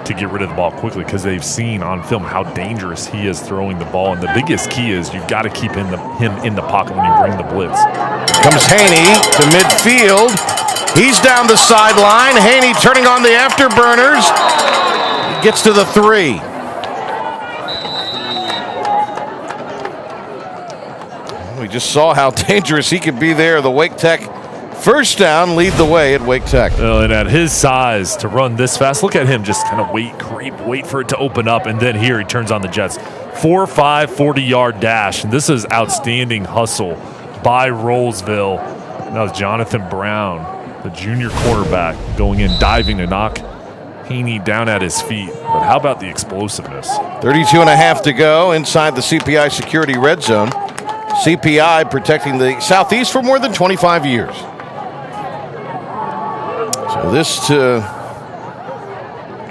to get rid of the ball quickly because they've seen on film how dangerous he is throwing the ball. And the biggest key is you've got to keep him in the pocket when you bring the blitz. Comes Haney to midfield. He's down the sideline. Haney turning on the afterburners. He gets to the 3. We just saw how dangerous he could be there. The Wake Tech first down, lead the way at Wake Tech. And at his size, to run this fast, look at him just kind of wait for it to open up, and then here he turns on the jets. 4.5, 40-yard dash, and this is outstanding hustle by Rolesville. That was Jonathan Brown, the junior quarterback, going in, diving to knock Haney down at his feet. But how about the explosiveness? 32.5 to go inside the CPI security red zone. CPI protecting the Southeast for more than 25 years. So this to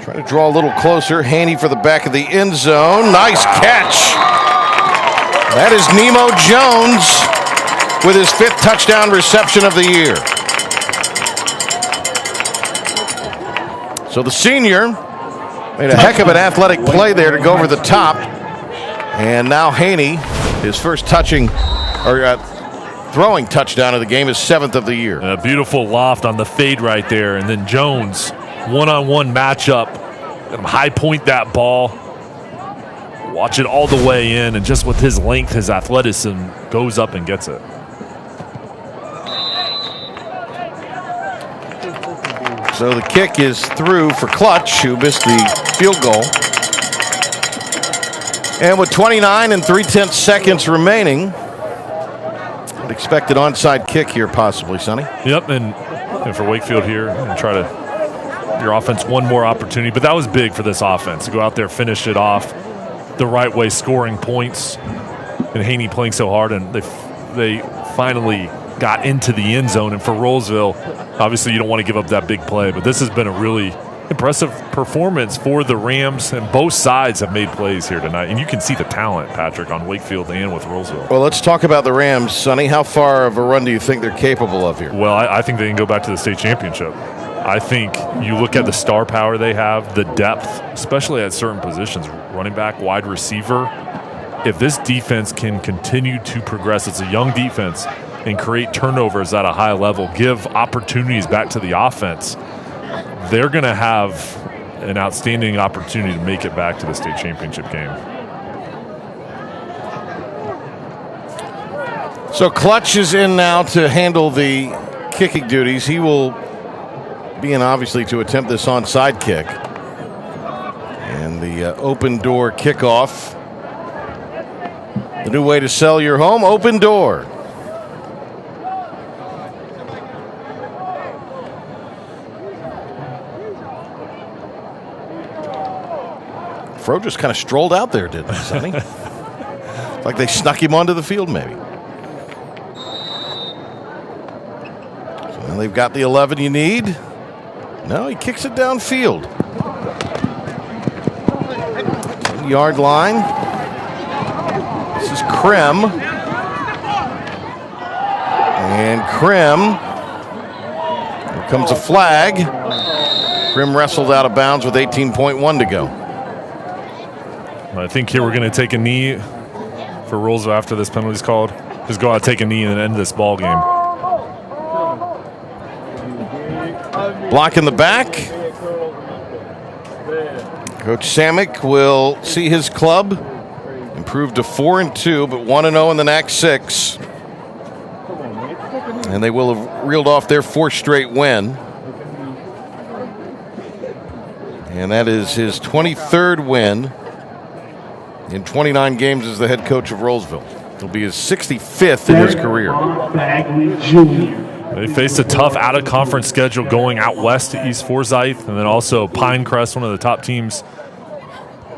try to draw a little closer. Haney for the back of the end zone. Nice catch. That is Nemo Jones with his 5th touchdown reception of the year. So the senior made a heck of an athletic play there to go over the top. And now Haney, his first throwing touchdown of the game, is 7th of the year. A beautiful loft on the fade right there. And then Jones, one-on-one matchup. Let him high point that ball. Watch it all the way in. And just with his length, his athleticism, goes up and gets it. So the kick is through for Clutch, who missed the field goal. And with 29 and 3/10 seconds remaining, I'd expect an onside kick here possibly, Sonny. Yep, and for Wakefield here, and try to your offense one more opportunity. But that was big for this offense to go out there, finish it off the right way, scoring points. And Haney playing so hard, and they finally got into the end zone. And for Rolesville, obviously you don't want to give up that big play, but this has been a really impressive performance for the Rams, and both sides have made plays here tonight. And you can see the talent, Patrick, on Wakefield and with Rolesville. Well, let's talk about the Rams, Sonny. How far of a run do you think they're capable of here? Well, I think they can go back to the state championship. I think you look at the star power they have, the depth, especially at certain positions, running back, wide receiver. If this defense can continue to progress, it's a young defense, and create turnovers at a high level, give opportunities back to the offense, they're going to have an outstanding opportunity to make it back to the state championship game. So Clutch is in now to handle the kicking duties. He will be in, obviously, to attempt this onside kick. And the open door kickoff. The new way to sell your home, Open Door. Fro just kind of strolled out there, didn't he, Sonny? Like they snuck him onto the field, maybe. So they've got the 11 you need. No, he kicks it downfield. yard line. This is Krim. And Krim, here comes a flag. Krim wrestled out of bounds with 18.1 to go. I think here we're going to take a knee for Rolesville after this penalty's called. Just go out, take a knee, and end this ball game. Block in the back. Coach Samick will see his club improve to 4-2, but 1-0 in the next 6. And they will have reeled off their 4th straight win. And that is his 23rd win in 29 games as the head coach of Rolesville. It'll be his 65th in his career. They faced a tough out-of-conference schedule going out west to East Forsyth, and then also Pinecrest, one of the top teams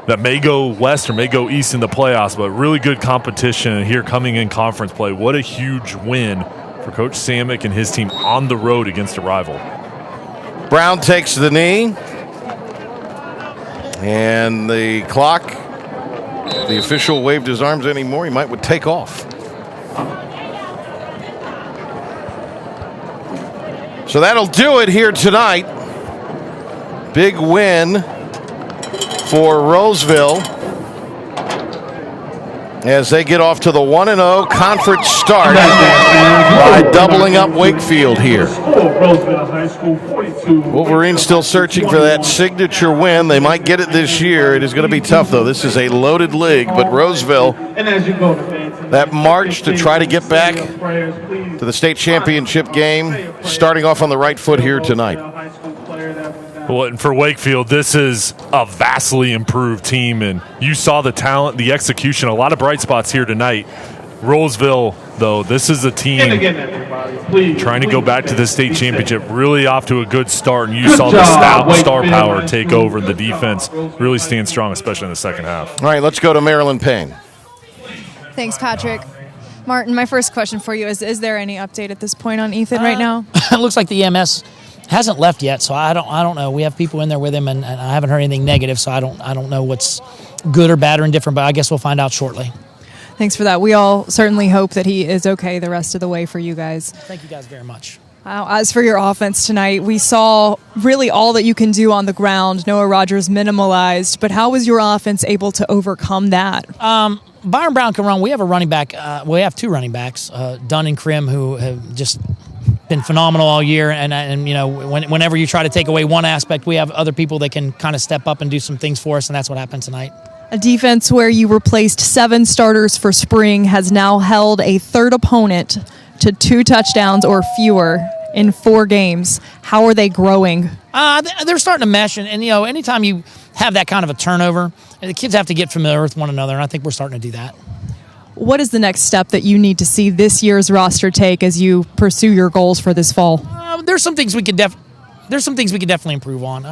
that may go west or may go east in the playoffs, but really good competition here coming in conference play. What a huge win for Coach Samick and his team on the road against a rival. Brown takes the knee. And the clock, the official waved his arms anymore. He would take off. So that'll do it here tonight. Big win for Rolesville as they get off to the 1-0 conference start by doubling up Wakefield here. Wolverines still searching for that signature win. They might get it this year. It is going to be tough, though. This is a loaded league, but Rolesville, that march to try to get back to the state championship game, starting off on the right foot here tonight. Well, and for Wakefield, this is a vastly improved team, and you saw the talent, the execution, a lot of bright spots here tonight. Rolesville, though, this is a team trying to go back to the state championship, really off to a good start, and you saw the star power take over. The defense really stand strong, especially in the second half. All right, let's go to Marilyn Payne. Thanks, Patrick. Martin, my first question for you is there any update at this point on Ethan right now? It looks like the EMS hasn't left yet, so I don't know. We have people in there with him, and I haven't heard anything negative, so I don't know what's good or bad or indifferent, but I guess we'll find out shortly. Thanks for that. We all certainly hope that he is okay the rest of the way for you guys. Thank you guys very much. As for your offense tonight, we saw really all that you can do on the ground. Noah Rogers minimalized, but how was your offense able to overcome that? Byron Brown can run. We have a running back. We have 2 running backs, Dunn and Krim, who have just been phenomenal all year. And you know, whenever you try to take away one aspect, we have other people that can kind of step up and do some things for us, and that's what happened tonight. A defense where you replaced 7 starters for spring has now held a third opponent to 2 touchdowns or fewer in 4 games. How are they growing? They're starting to mesh, and you know, anytime you have that kind of a turnover, the kids have to get familiar with one another, and I think we're starting to do that. What is the next step that you need to see this year's roster take as you pursue your goals for this fall? There's some things we could definitely improve on.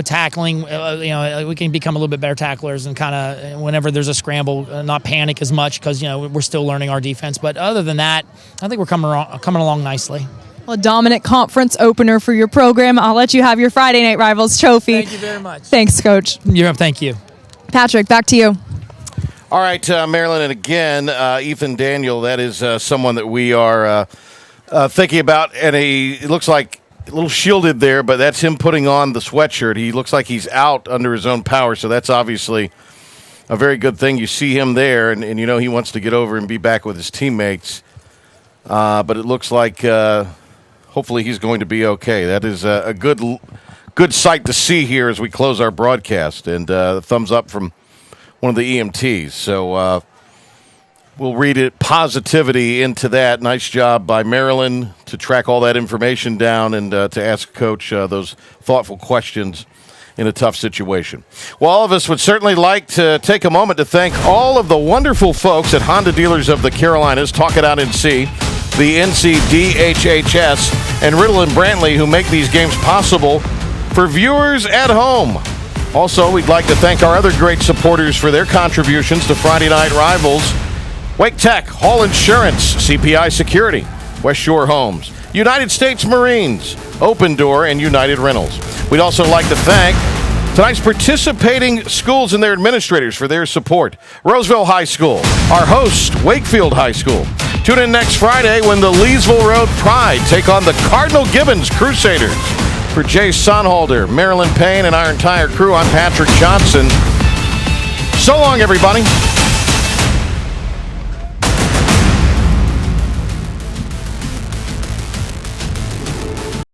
Tackling. We can become a little bit better tacklers, and kind of whenever there's a scramble, not panic as much because we're still learning our defense. But other than that, I think we're coming along nicely. Well, a dominant conference opener for your program. I'll let you have your Friday Night Rivals trophy. Thank you very much. Thanks, Coach. Thank you. Patrick, back to you. All right, Marilyn, and again, Ethan Daniel, that is someone that we are thinking about, and it looks like a little shielded there, but that's him putting on the sweatshirt. He looks like he's out under his own power, so that's obviously a very good thing. You see him there, and he wants to get over and be back with his teammates, but it looks like hopefully he's going to be okay. That is a good sight to see here as we close our broadcast, and thumbs up from one of the EMTs. So we'll read it, positivity into that. Nice job by Maryland to track all that information down and to ask Coach those thoughtful questions in a tough situation. Well, all of us would certainly like to take a moment to thank all of the wonderful folks at Honda Dealers of the Carolinas, Talk It Out NC, the NCDHHS, and Riddle and Brantley, who make these games possible for viewers at home. Also, we'd like to thank our other great supporters for their contributions to Friday Night Rivals: Wake Tech, Hall Insurance, CPI Security, West Shore Homes, United States Marines, Open Door, and United Rentals. We'd also like to thank Tonight's participating schools and their administrators for their support. Rolesville High School, our host, Wakefield High School. Tune in next Friday when the Leesville Road Pride take on the Cardinal Gibbons Crusaders. For Jay Sonhalder, Marilyn Payne, and our entire crew, I'm Patrick Johnson. So long, everybody.